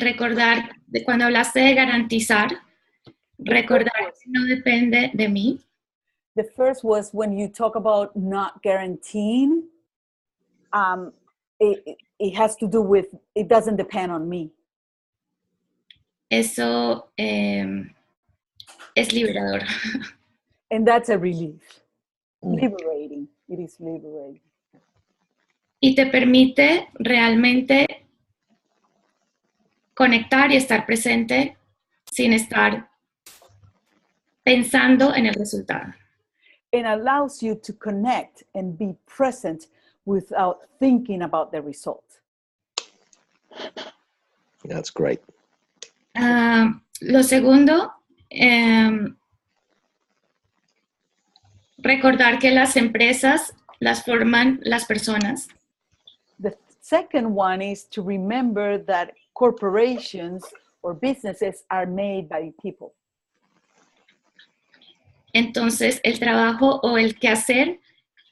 [SPEAKER 9] recordar, cuando hablaste de garantizar, recordar que no depende de mí.
[SPEAKER 1] The first was when you talk about not guaranteeing, it has to do with, it doesn't depend on me.
[SPEAKER 9] Eso es liberador.
[SPEAKER 1] And that's a relief. Liberating. It is liberating.
[SPEAKER 9] Y te permite realmente conectar y estar presente sin estar pensando en el resultado.
[SPEAKER 1] And allows you to connect and be present without thinking about the result.
[SPEAKER 2] That's great.
[SPEAKER 9] Lo segundo, recordar que las empresas las forman las personas.
[SPEAKER 1] The second one is to remember that corporations or businesses are made by people.
[SPEAKER 9] Entonces, el trabajo o el quehacer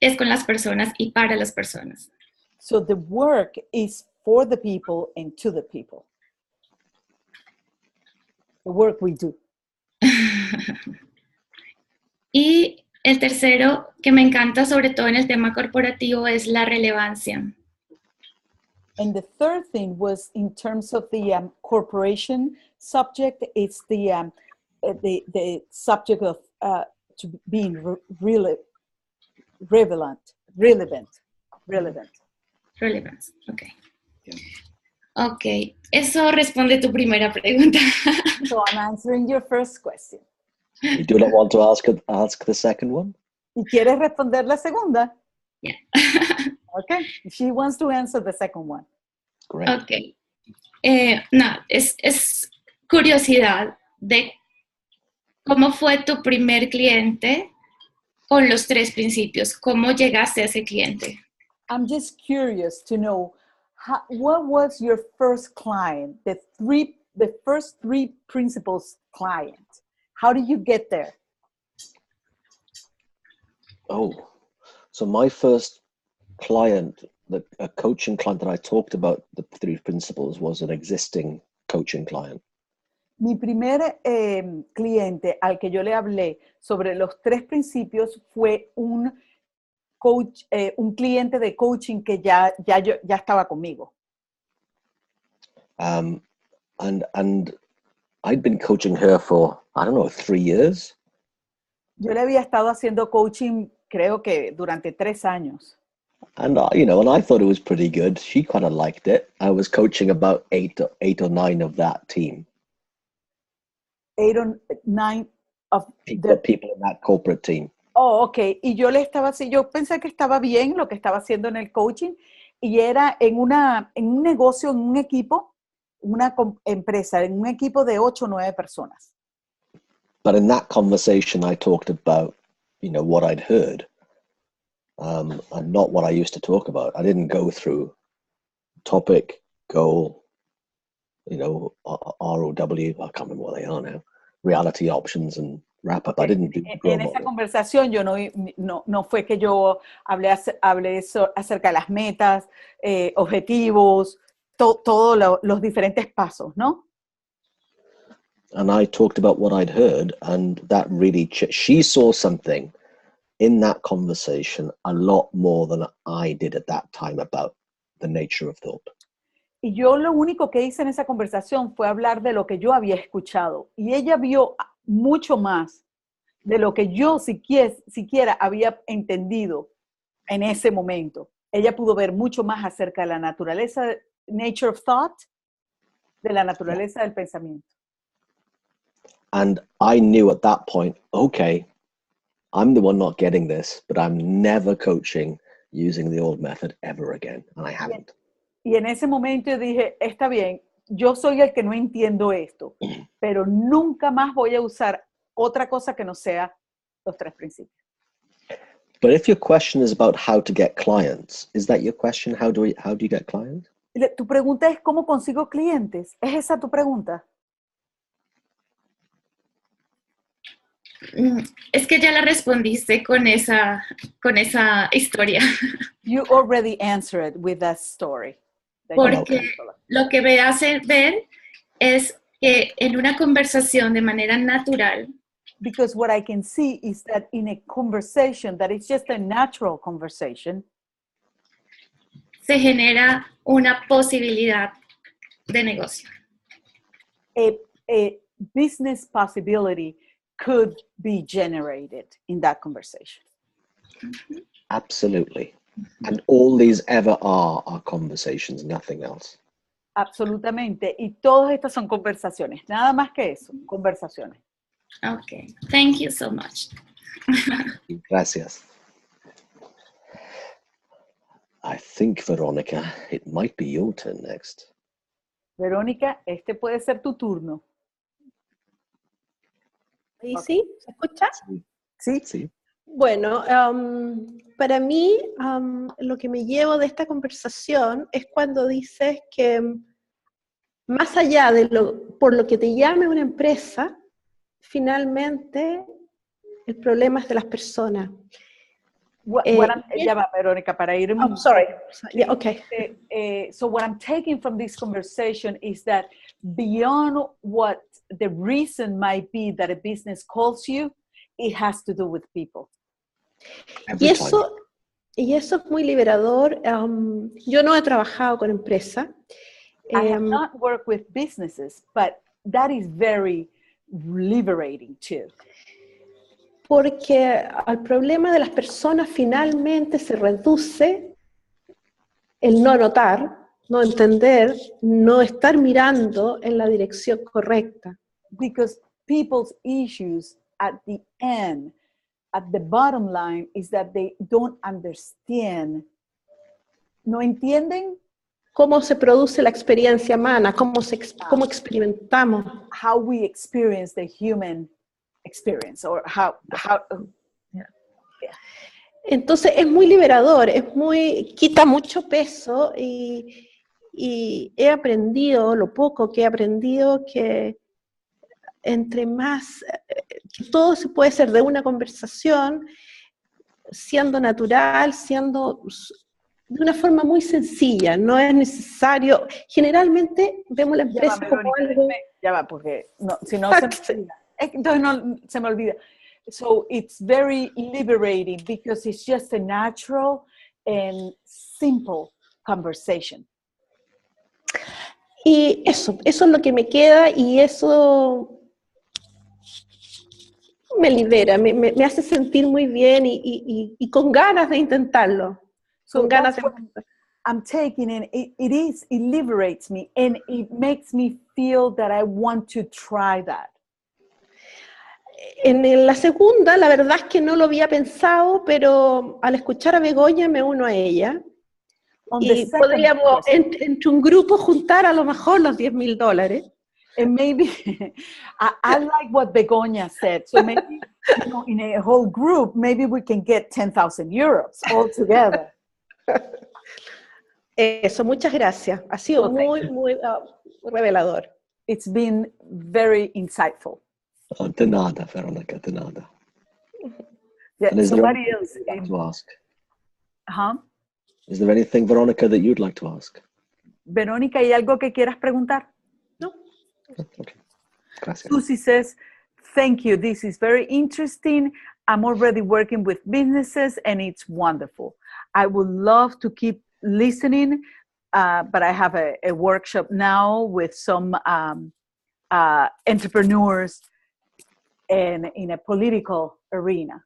[SPEAKER 9] es con las personas y para las personas.
[SPEAKER 1] So the work is for the people and to the people. The work we do.
[SPEAKER 9] Y el tercero, que me encanta sobre todo en el tema corporativo, es la relevancia.
[SPEAKER 1] And the third thing was in terms of the corporation subject, it's the subject of to being relevant.
[SPEAKER 9] Ok. Ok, eso responde tu primera pregunta.
[SPEAKER 1] So I'm answering your first question.
[SPEAKER 2] You do not want to ask the second one?
[SPEAKER 1] ¿Y quieres responder la segunda?
[SPEAKER 9] Yeah.
[SPEAKER 1] Okay, she wants to answer the second one.
[SPEAKER 2] Great.
[SPEAKER 9] Ok. No, es curiosidad de cómo fue tu primer cliente con los 3 principios. ¿Cómo llegaste a ese cliente?
[SPEAKER 1] I'm just curious to know what was your first client, the first 3 principles client. How did you get there?
[SPEAKER 2] Oh, so my first client, a coaching client that I talked about the 3 principles, was an existing coaching client.
[SPEAKER 1] Mi primer cliente al que yo le hablé sobre los 3 principios fue un coach, un cliente de coaching que ya estaba conmigo.
[SPEAKER 2] And I'd been coaching her for, I don't know, 3 years.
[SPEAKER 1] Yo le había estado haciendo coaching, creo que durante 3 años.
[SPEAKER 2] And and I thought it was pretty good. She kind of liked it. I was coaching about 8 or 9 of that team.
[SPEAKER 1] 8 or 9 of
[SPEAKER 2] people in that corporate team.
[SPEAKER 1] Oh, ok. Y yo yo pensé que estaba bien lo que estaba haciendo en el coaching, y era en un negocio, en un equipo, una empresa, en un equipo de 8 o 9 personas.
[SPEAKER 2] But in that conversation, I talked about, what I'd heard, and not what I used to talk about. I didn't go through topic, goal, ROW, I can't remember what they are now, reality, options, and wrap up. I didn't do
[SPEAKER 1] En esa conversación yo no fue que yo hablé acerca de las metas, objetivos, todos los diferentes pasos, ¿no?
[SPEAKER 2] And I talked about what I'd heard, and that really, she saw something in that conversation a lot more than I did at that time about the nature of thought.
[SPEAKER 1] Y yo lo único que hice en esa conversación fue hablar de lo que yo había escuchado. Y ella vio mucho más de lo que yo siquiera había entendido en ese momento. Ella pudo ver mucho más acerca de la naturaleza, nature of thought, de la naturaleza del pensamiento.
[SPEAKER 2] And I knew at that point, okay, I'm the one not getting this, but I'm never coaching using the old method ever again. And I haven't.
[SPEAKER 1] Y en ese momento yo dije, está bien, yo soy el que no entiendo esto, pero nunca más voy a usar otra cosa que no sea los 3 principios.
[SPEAKER 2] But if your question is about how to get clients, is that your question? How do you get clients?
[SPEAKER 1] Tu pregunta es ¿cómo consigo clientes? ¿Es esa tu pregunta?
[SPEAKER 9] Es que ya la respondiste con esa historia.
[SPEAKER 1] You already answered it with that story.
[SPEAKER 9] Porque lo que me hace ver es que en una conversación de manera natural,
[SPEAKER 1] because what I can see is that in a conversation, that it's just a natural conversation,
[SPEAKER 9] se genera una posibilidad de negocio.
[SPEAKER 1] A business possibility could be generated in that conversation.
[SPEAKER 2] Absolutely. And all these ever are conversations, nothing else.
[SPEAKER 1] Absolutamente. Y todas estas son conversaciones. Nada más que eso, conversaciones.
[SPEAKER 9] Okay. Thank you so much.
[SPEAKER 2] Gracias. I think, Veronica, it might be your turn next.
[SPEAKER 1] Verónica, este puede ser tu turno.
[SPEAKER 10] ¿Y sí? ¿Se escucha?
[SPEAKER 1] Sí.
[SPEAKER 2] Sí.
[SPEAKER 10] Bueno, para mí lo que me llevo de esta conversación es cuando dices que más allá de por lo que te llame una empresa, finalmente el problema es de las personas.
[SPEAKER 1] Ya va, Verónica, para ir...
[SPEAKER 10] Oh, sorry. Yeah, okay.
[SPEAKER 1] So what I'm taking from this conversation is that beyond what the reason might be that a business calls you, it has to do with people.
[SPEAKER 10] Y eso es muy liberador. Yo no he trabajado con empresas.
[SPEAKER 1] I have not worked with businesses, but that is very liberating too.
[SPEAKER 10] Porque al problema de las personas finalmente se reduce el no notar, no entender, no estar mirando en la dirección correcta.
[SPEAKER 1] Because people's issues at the end, at the bottom line, is that they don't understand. ¿No entienden?
[SPEAKER 10] Cómo se produce la experiencia humana, cómo experimentamos.
[SPEAKER 1] How we experience the human experience, or how yeah.
[SPEAKER 10] Entonces es muy liberador, quita mucho peso y he aprendido, lo poco que he aprendido, que entre más, que todo se puede hacer de una conversación, siendo natural, siendo de una forma muy sencilla, no es necesario. Generalmente vemos la empresa como algo...
[SPEAKER 1] Ya va, porque no, si no se me olvida. Entonces no se me olvida. So it's very liberating because it's just a natural and simple conversation.
[SPEAKER 10] Y eso es lo que me queda y eso me libera, me hace sentir muy bien y con ganas de intentarlo.
[SPEAKER 1] So
[SPEAKER 10] Con ganas
[SPEAKER 1] that's what I'm taking in. It liberates me and it makes me feel that I want to try that.
[SPEAKER 10] En la segunda, la verdad es que no lo había pensado, pero al escuchar a Begoña me uno a ella. Y podríamos entre un grupo juntar a lo mejor los $10,000.
[SPEAKER 1] And maybe, I like what Begoña said. So maybe, in a whole group, maybe we can get 10,000 euros all together.
[SPEAKER 10] Eso, muchas gracias. Ha sido muy revelador.
[SPEAKER 1] It's been very insightful.
[SPEAKER 2] Oh, de nada, Veronica, de nada.
[SPEAKER 1] Yeah,
[SPEAKER 2] and is there
[SPEAKER 1] somebody
[SPEAKER 2] anything
[SPEAKER 1] else
[SPEAKER 2] you'd like to ask?
[SPEAKER 1] Huh?
[SPEAKER 2] Is there anything, Veronica, that you'd like to ask?
[SPEAKER 1] Verónica, ¿hay algo que quieras preguntar?
[SPEAKER 10] No.
[SPEAKER 2] Okay. Gracias.
[SPEAKER 1] Susie says, thank you. This is very interesting. I'm already working with businesses and it's wonderful. I would love to keep listening, but I have a workshop now with some entrepreneurs and in a political arena.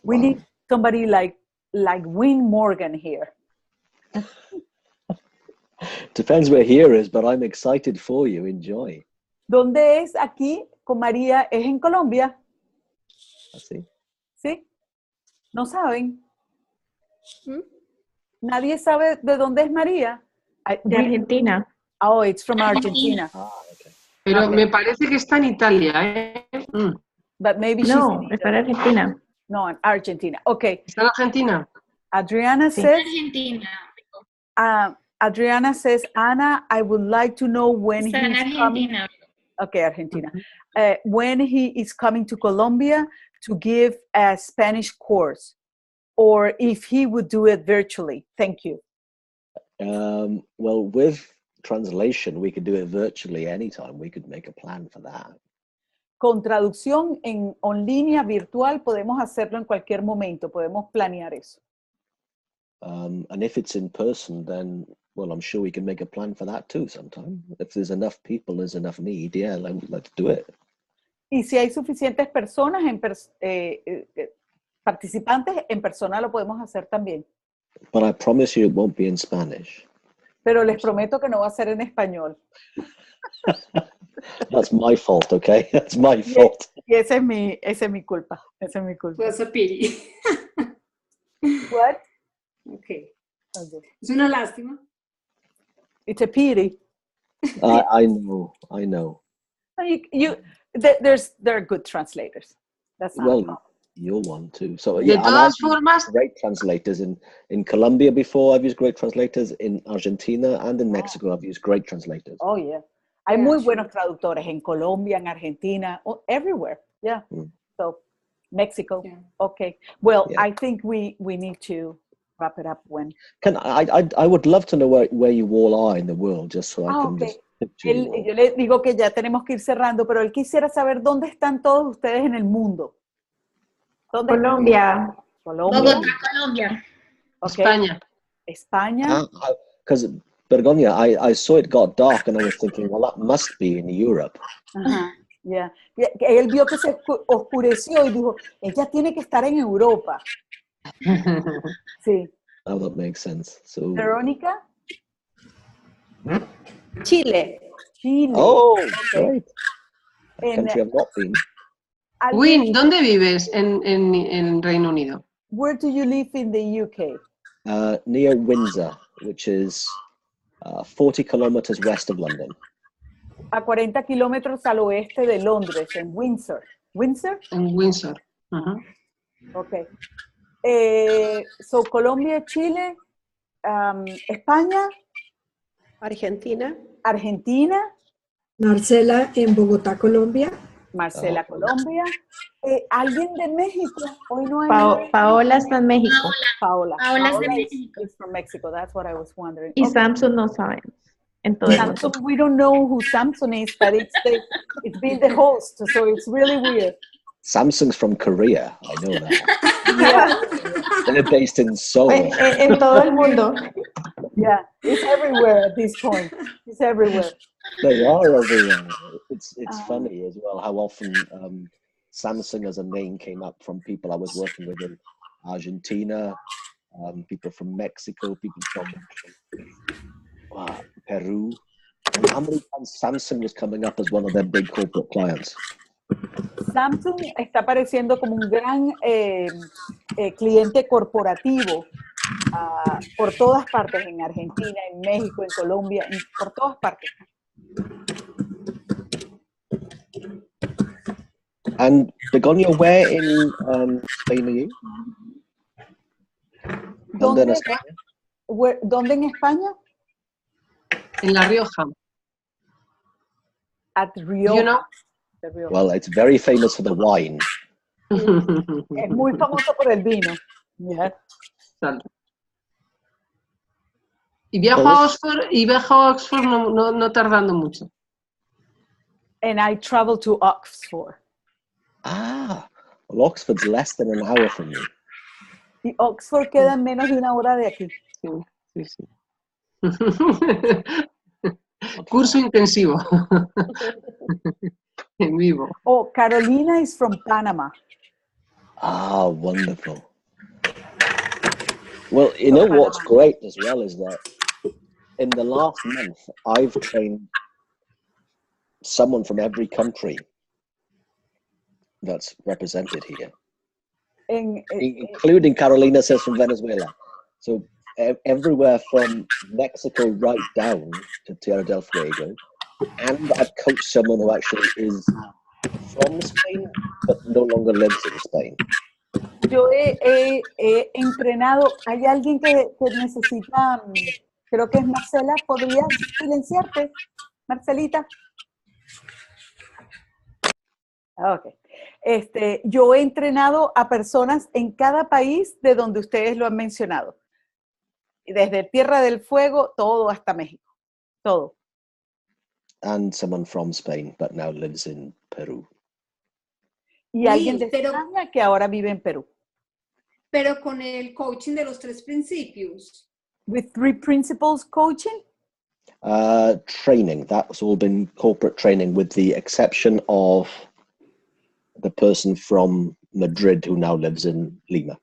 [SPEAKER 1] We need somebody like Wynn Morgan here.
[SPEAKER 2] Depends where here is, but I'm excited for you. Enjoy.
[SPEAKER 1] ¿Dónde es aquí con María? ¿Es en Colombia?
[SPEAKER 2] Así.
[SPEAKER 1] ¿Sí? ¿No saben? ¿Nadie sabe de dónde es María?
[SPEAKER 5] De Argentina.
[SPEAKER 1] Oh, it's from Argentina.
[SPEAKER 2] Okay.
[SPEAKER 8] Pero me parece que está en Italia, ¿eh?
[SPEAKER 1] But maybe
[SPEAKER 5] No,
[SPEAKER 1] she's
[SPEAKER 5] es para Argentina.
[SPEAKER 1] No, en Argentina. Okay.
[SPEAKER 8] ¿Está en Argentina?
[SPEAKER 1] Adriana
[SPEAKER 9] Sí.
[SPEAKER 1] says,
[SPEAKER 9] Argentina.
[SPEAKER 1] Adriana says, Ana, I would like to know when
[SPEAKER 9] Está en
[SPEAKER 1] he's
[SPEAKER 9] Argentina.
[SPEAKER 1] coming. Okay, Argentina. When he is coming to Colombia to give a Spanish course, or if he would do it virtually. Thank you.
[SPEAKER 2] Well, with translation, we could do it virtually anytime. We could make a plan for that.
[SPEAKER 1] Con traducción en línea virtual podemos hacerlo en cualquier momento. Podemos planear eso.
[SPEAKER 2] And if it's in person, then, well, I'm sure we can make a plan for that too sometime. If there's enough people, there's enough need, yeah, let's do it.
[SPEAKER 1] Y si hay suficientes personas, participantes, en persona lo podemos hacer también.
[SPEAKER 2] But I promise you it won't be in Spanish.
[SPEAKER 1] Pero les prometo que no va a ser en español.
[SPEAKER 2] That's my fault, okay? That's my fault.
[SPEAKER 1] Y esa es mi culpa. Esa es mi culpa.
[SPEAKER 4] That's a pity.
[SPEAKER 1] What?
[SPEAKER 4] Okay. Es una lástima.
[SPEAKER 1] It's a pity.
[SPEAKER 2] I know.
[SPEAKER 1] There are good translators. That's not a problem.
[SPEAKER 2] You're one too. So
[SPEAKER 8] De
[SPEAKER 2] yeah,
[SPEAKER 8] todas
[SPEAKER 2] I've
[SPEAKER 8] formas,
[SPEAKER 2] used great translators in Colombia before. I've used great translators in Argentina and in Mexico. I've used great translators.
[SPEAKER 1] Oh yeah, hay muy buenos traductores en Colombia, en Argentina, everywhere. Yeah. So Mexico. Yeah. Okay. Well, yeah. I think we need to wrap it up. When
[SPEAKER 2] I would love to know where you all are in the world, just so I can just.
[SPEAKER 1] Yo le digo que ya tenemos que ir cerrando, pero él quisiera saber dónde están todos ustedes en el mundo.
[SPEAKER 5] Colombia.
[SPEAKER 9] Bogotá, Colombia.
[SPEAKER 1] Okay.
[SPEAKER 2] España. Because Begoña, I saw it got dark and I was thinking, well, that must be in Europe.
[SPEAKER 1] Yeah. Él vio que se oscureció y dijo, ella tiene que estar en Europa. Sí.
[SPEAKER 2] Oh, that makes sense. So.
[SPEAKER 1] Verónica.
[SPEAKER 10] Chile.
[SPEAKER 2] Oh, great. Country I've not been.
[SPEAKER 8] Wynn, ¿dónde vives en Reino Unido?
[SPEAKER 1] Where do you live in the UK?
[SPEAKER 2] Near Windsor, which is 40 kilometers west of London.
[SPEAKER 1] A 40 kilómetros al oeste de Londres, en Windsor. ¿Windsor?
[SPEAKER 8] En Windsor.
[SPEAKER 1] Okay. So, Colombia, Chile, España.
[SPEAKER 10] Argentina.
[SPEAKER 1] Argentina.
[SPEAKER 3] Marcela en Bogotá, Colombia.
[SPEAKER 1] Marcela, Colombia. ¿Alguien de México? Hoy no hay
[SPEAKER 5] Paola está en México.
[SPEAKER 1] Paola.
[SPEAKER 9] Paola es de
[SPEAKER 1] Paola
[SPEAKER 9] México.
[SPEAKER 1] is from Mexico. That's what I was wondering.
[SPEAKER 5] Y
[SPEAKER 1] Okay.
[SPEAKER 5] Samsung no sabemos. Entonces,
[SPEAKER 1] Samsung, we don't know who Samsung is, but it's been the host, so it's really weird.
[SPEAKER 2] Samsung's from Korea. I know that.
[SPEAKER 1] Yeah.
[SPEAKER 2] They're based in Seoul.
[SPEAKER 5] en todo el mundo.
[SPEAKER 1] Yeah, it's everywhere at this point. It's everywhere.
[SPEAKER 2] They are everywhere. It's funny as well how often Samsung as a name came up from people I was working with in Argentina, people from Mexico, people from Peru. And how many times Samsung was coming up as one of their big corporate clients?
[SPEAKER 1] Samsung está apareciendo como un gran cliente corporativo por todas partes, en Argentina, en México, en Colombia, por todas partes.
[SPEAKER 2] And Begonia, where in Spain are you? ¿Dónde en España?
[SPEAKER 1] ¿Dónde en España?
[SPEAKER 8] En La Rioja.
[SPEAKER 1] At Rioja.
[SPEAKER 8] You know?
[SPEAKER 2] Well, it's very famous for the wine.
[SPEAKER 1] Es muy famoso por el vino. Yeah.
[SPEAKER 8] Y viajo a Oxford no tardando mucho.
[SPEAKER 1] And I travel to Oxford.
[SPEAKER 2] Well, Oxford's less than an hour from you.
[SPEAKER 1] Y Oxford queda en menos de una hora de aquí.
[SPEAKER 8] Sí. Curso intensivo. En vivo.
[SPEAKER 1] Oh, Carolina is from Panama.
[SPEAKER 2] Wonderful. Well, you know what's great as well is that in the last month, I've trained someone from every country that's represented here. Including Carolina says from Venezuela. So everywhere from Mexico right down to Tierra del Fuego. And I've coached someone who actually is from Spain, but no longer lives in Spain.
[SPEAKER 1] Yo he entrenado, hay alguien que necesita, creo que es Marcela, ¿podrías silenciarte, Marcelita? Ok. Yo he entrenado a personas en cada país de donde ustedes lo han mencionado. Desde Tierra del Fuego, todo hasta México. Todo.
[SPEAKER 2] And someone from Spain, but now lives in Peru.
[SPEAKER 1] Y alguien de España que ahora vive en Perú.
[SPEAKER 4] Pero con el coaching de los 3 principios.
[SPEAKER 1] With 3 principles coaching?
[SPEAKER 2] Training. That's all been corporate training with the exception of the person from Madrid who now lives in Lima.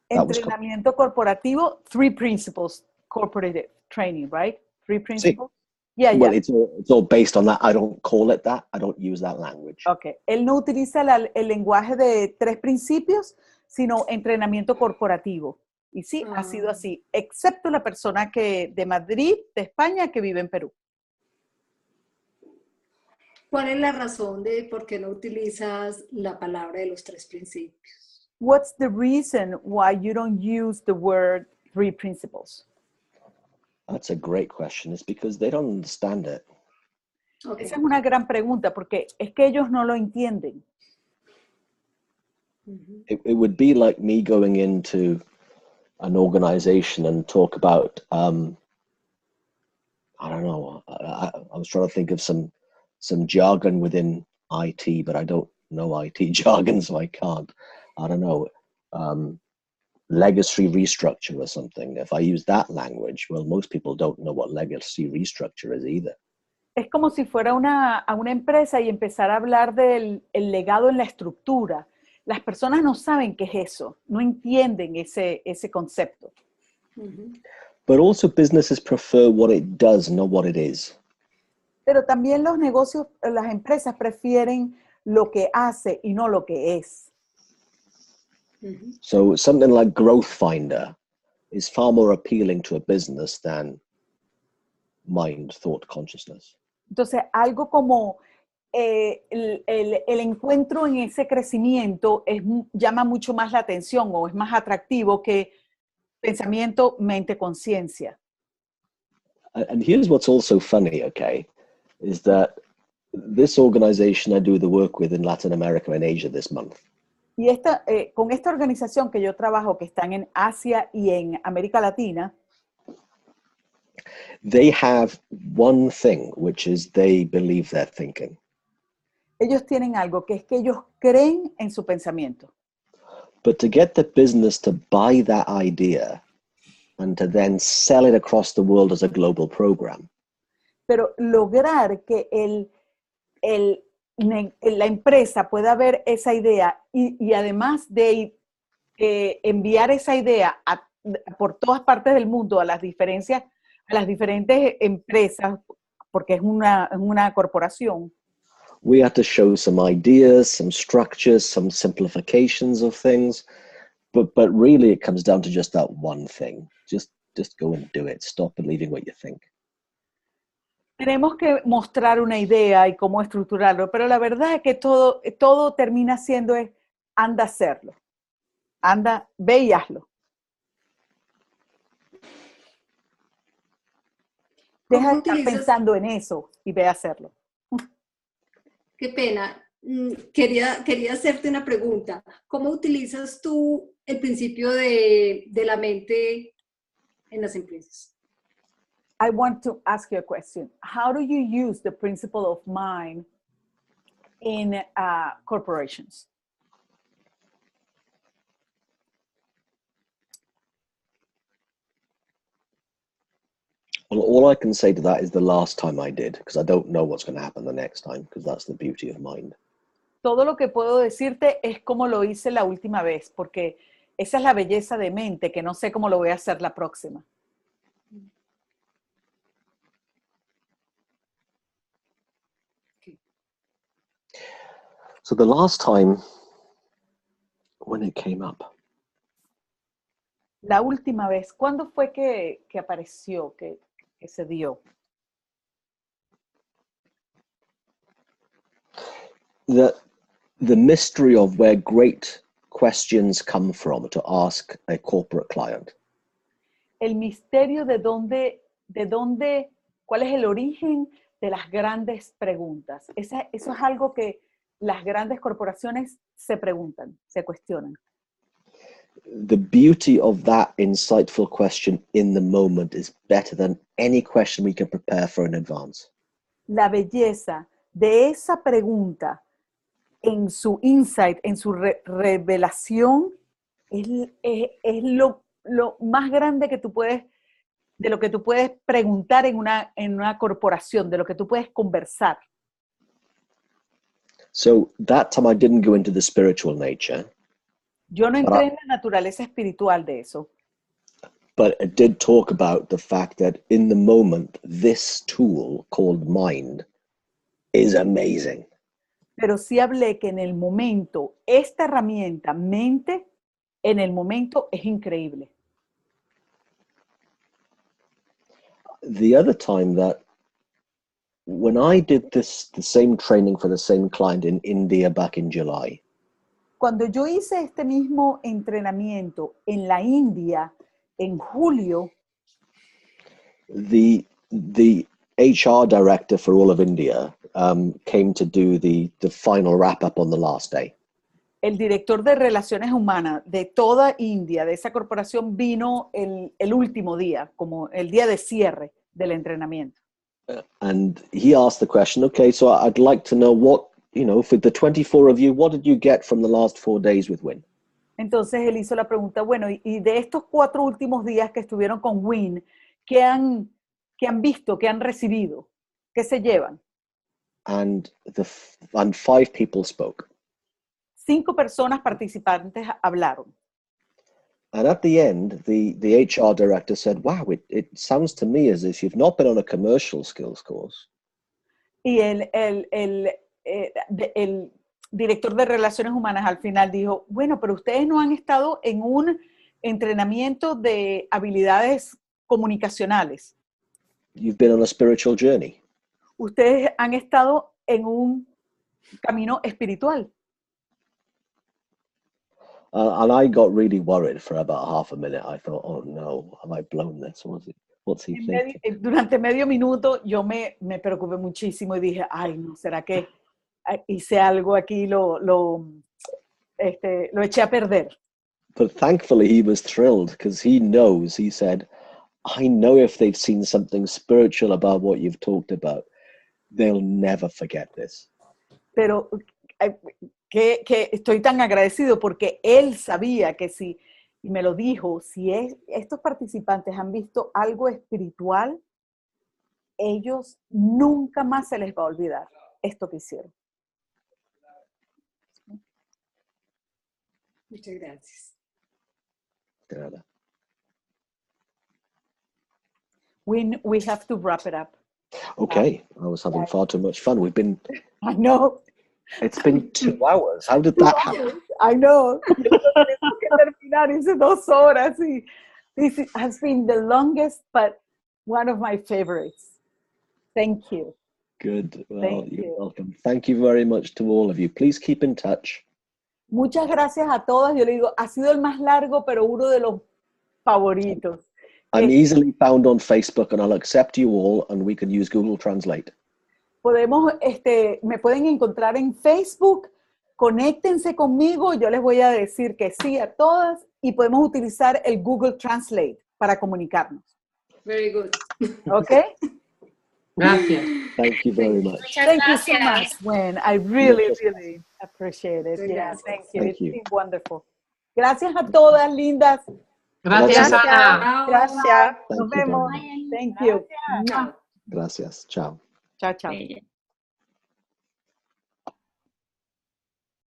[SPEAKER 1] Entrenamiento corporativo, 3 principles, corporate training, right? 3 principles?
[SPEAKER 2] Sí.
[SPEAKER 1] Yeah,
[SPEAKER 2] well,
[SPEAKER 1] yeah.
[SPEAKER 2] It's all based on that. I don't call it that. I don't use that language.
[SPEAKER 1] Okay. Él no utiliza el lenguaje de 3 principios, sino entrenamiento corporativo. Y sí, ha sido así, excepto la persona de Madrid, de España, que vive en Perú.
[SPEAKER 4] ¿Cuál es la razón de por qué no utilizas la palabra de los 3 principios?
[SPEAKER 1] What's the reason why you don't use the word 3 principles?
[SPEAKER 2] That's a great question. It's because they don't understand it.
[SPEAKER 1] Okay. Esa es una gran pregunta, porque es que ellos no lo entienden.
[SPEAKER 2] It would be like me going into an organization and talk about, I don't know, I was trying to think of some jargon within IT, but I don't know IT jargon, so I can't. I don't know, legacy restructure or something. If I use that language, well, most people don't know what legacy restructure is either.
[SPEAKER 1] Es como si fuera a una empresa y empezar a hablar del legado en la estructura. Las personas no saben qué es eso, no entienden ese concepto.
[SPEAKER 2] But also businesses prefer what it does, not what it is.
[SPEAKER 1] Pero también los negocios, las empresas prefieren lo que hace y no lo que es.
[SPEAKER 2] So something like Growth Finder is far more appealing to a business than mind, thought, consciousness.
[SPEAKER 1] Entonces, algo como el encuentro en ese crecimiento llama mucho más la atención o es más atractivo que pensamiento, mente, conciencia.
[SPEAKER 2] And here's what's also funny, okay, is that this organization I do the work with in Latin America and Asia this month.
[SPEAKER 1] Y con esta organización que yo trabajo, que están en Asia y en América Latina,
[SPEAKER 2] they have one thing, which is they believe their thinking.
[SPEAKER 1] ellos tienen algo, que es que ellos creen en su pensamiento.
[SPEAKER 2] But to get the business to buy that idea and to then sell it across the world as a global program,
[SPEAKER 1] Pero lograr que la empresa pueda ver esa idea y además de enviar esa idea por todas partes del mundo a las diferentes empresas, porque es una corporación,
[SPEAKER 2] we have to show some ideas, some structures, some simplifications of things, but really it comes down to just that one thing. Just go and do it. Stop believing what you think.
[SPEAKER 1] tenemos que mostrar una idea y cómo estructurarlo, pero la verdad es que todo termina siendo anda a hacerlo. Anda, ve y hazlo. Deja de estar pensando en eso y ve a hacerlo.
[SPEAKER 4] Qué pena. Quería hacerte una pregunta. ¿Cómo utilizas tú el principio de la mente en las empresas?
[SPEAKER 1] I want to ask you a question. How do you use the principle of mind in corporations?
[SPEAKER 2] Well, all I can say to that is the last time I did, because I don't know what's going to happen the next time, because that's the beauty of mind.
[SPEAKER 1] Todo lo que puedo decirte es como lo hice la última vez, porque esa es la belleza de mente, que no sé cómo lo voy a hacer la próxima.
[SPEAKER 2] So the last time when it came up,
[SPEAKER 1] La última vez, ¿cuándo fue que apareció, que se dio?
[SPEAKER 2] The mystery of where great questions come from to ask a corporate client.
[SPEAKER 1] El misterio de dónde, cuál es el origen de las grandes preguntas. Eso es algo que las grandes corporaciones se preguntan, se cuestionan.
[SPEAKER 2] The beauty of that insightful question in the moment is better than any question we can prepare for in advance.
[SPEAKER 1] La belleza de esa pregunta en su insight, en su revelación, es lo más grande que tú puedes, de lo que tú puedes preguntar en una corporación, de lo que tú puedes conversar.
[SPEAKER 2] So that time I didn't go into the spiritual nature.
[SPEAKER 1] Yo no entré en la naturaleza espiritual de eso.
[SPEAKER 2] But it did talk about the fact that in the moment, this tool called mind is amazing.
[SPEAKER 1] Pero sí hablé que en el momento, esta herramienta, mente, en el momento es increíble.
[SPEAKER 2] The other time that when I did the same training for the same client in India back in July,
[SPEAKER 1] Cuando yo hice este mismo entrenamiento en la India en julio,
[SPEAKER 2] the HR director for all of India came to do the final wrap up on the last day.
[SPEAKER 1] el director de Relaciones Humanas de toda India, de esa corporación, vino el último día, como el día de cierre del entrenamiento.
[SPEAKER 2] And he asked the question, okay, so I'd like to know what, for the 24 of you, what did you get from the last 4 days with Wynn?
[SPEAKER 1] Entonces él hizo la pregunta, bueno, y de estos 4 últimos días que estuvieron con Wynn, ¿qué han visto, qué han recibido, qué se llevan?
[SPEAKER 2] And 5 people spoke.
[SPEAKER 1] 5 personas participantes hablaron.
[SPEAKER 2] And at the end, the HR director said, wow, it sounds to me as if you've not been on a commercial skills course.
[SPEAKER 1] Y el director de Relaciones Humanas al final dijo, bueno, pero ustedes no han estado en un entrenamiento de habilidades comunicacionales.
[SPEAKER 2] You've been on a spiritual journey.
[SPEAKER 1] Ustedes han estado en un camino espiritual.
[SPEAKER 2] And I got really worried for about half a minute. I thought, oh no, have I blown this? Or was it? What's he thinking?
[SPEAKER 1] Durante medio minuto yo me preocupé muchísimo y dije, ay, no, ¿será que hice algo aquí, lo eché a perder?
[SPEAKER 2] But thankfully he was thrilled because he knows, he said, I know if they've seen something spiritual about what you've talked about, they'll never forget this.
[SPEAKER 1] Pero que estoy tan agradecido porque él sabía que si, y me lo dijo, si estos participantes han visto algo espiritual, ellos nunca más se les va a olvidar esto que hicieron.
[SPEAKER 4] Muchas gracias.
[SPEAKER 2] De nada.
[SPEAKER 1] We have to wrap it up.
[SPEAKER 2] Okay, I was having far too much fun. We've been...
[SPEAKER 1] I know.
[SPEAKER 2] It's been 2 hours. How did that happen?
[SPEAKER 1] I know. Yo tengo que terminar, hice 2 horas. Y this has been the longest, but one of my favorites. Thank you.
[SPEAKER 2] Good. Well, you're welcome. Thank you very much to all of you. Please keep in touch.
[SPEAKER 1] Muchas gracias a todas. Yo le digo, ha sido el más largo, pero uno de los favoritos.
[SPEAKER 2] I'm easily found on Facebook, and I'll accept you all, and we can use Google Translate.
[SPEAKER 1] Me pueden encontrar en Facebook, conéctense conmigo, yo les voy a decir que sí a todas y podemos utilizar el Google Translate para comunicarnos.
[SPEAKER 4] Very good.
[SPEAKER 1] Okay?
[SPEAKER 8] Gracias.
[SPEAKER 2] Thank you very much.
[SPEAKER 1] Thank you so much, Wynn. I really, really appreciate it. Yeah, thank you. It's been wonderful. Gracias a todas, lindas.
[SPEAKER 8] Gracias, Ana.
[SPEAKER 1] Gracias. Nos vemos. Thank you.
[SPEAKER 2] Gracias. Chao.
[SPEAKER 1] Chao, chao.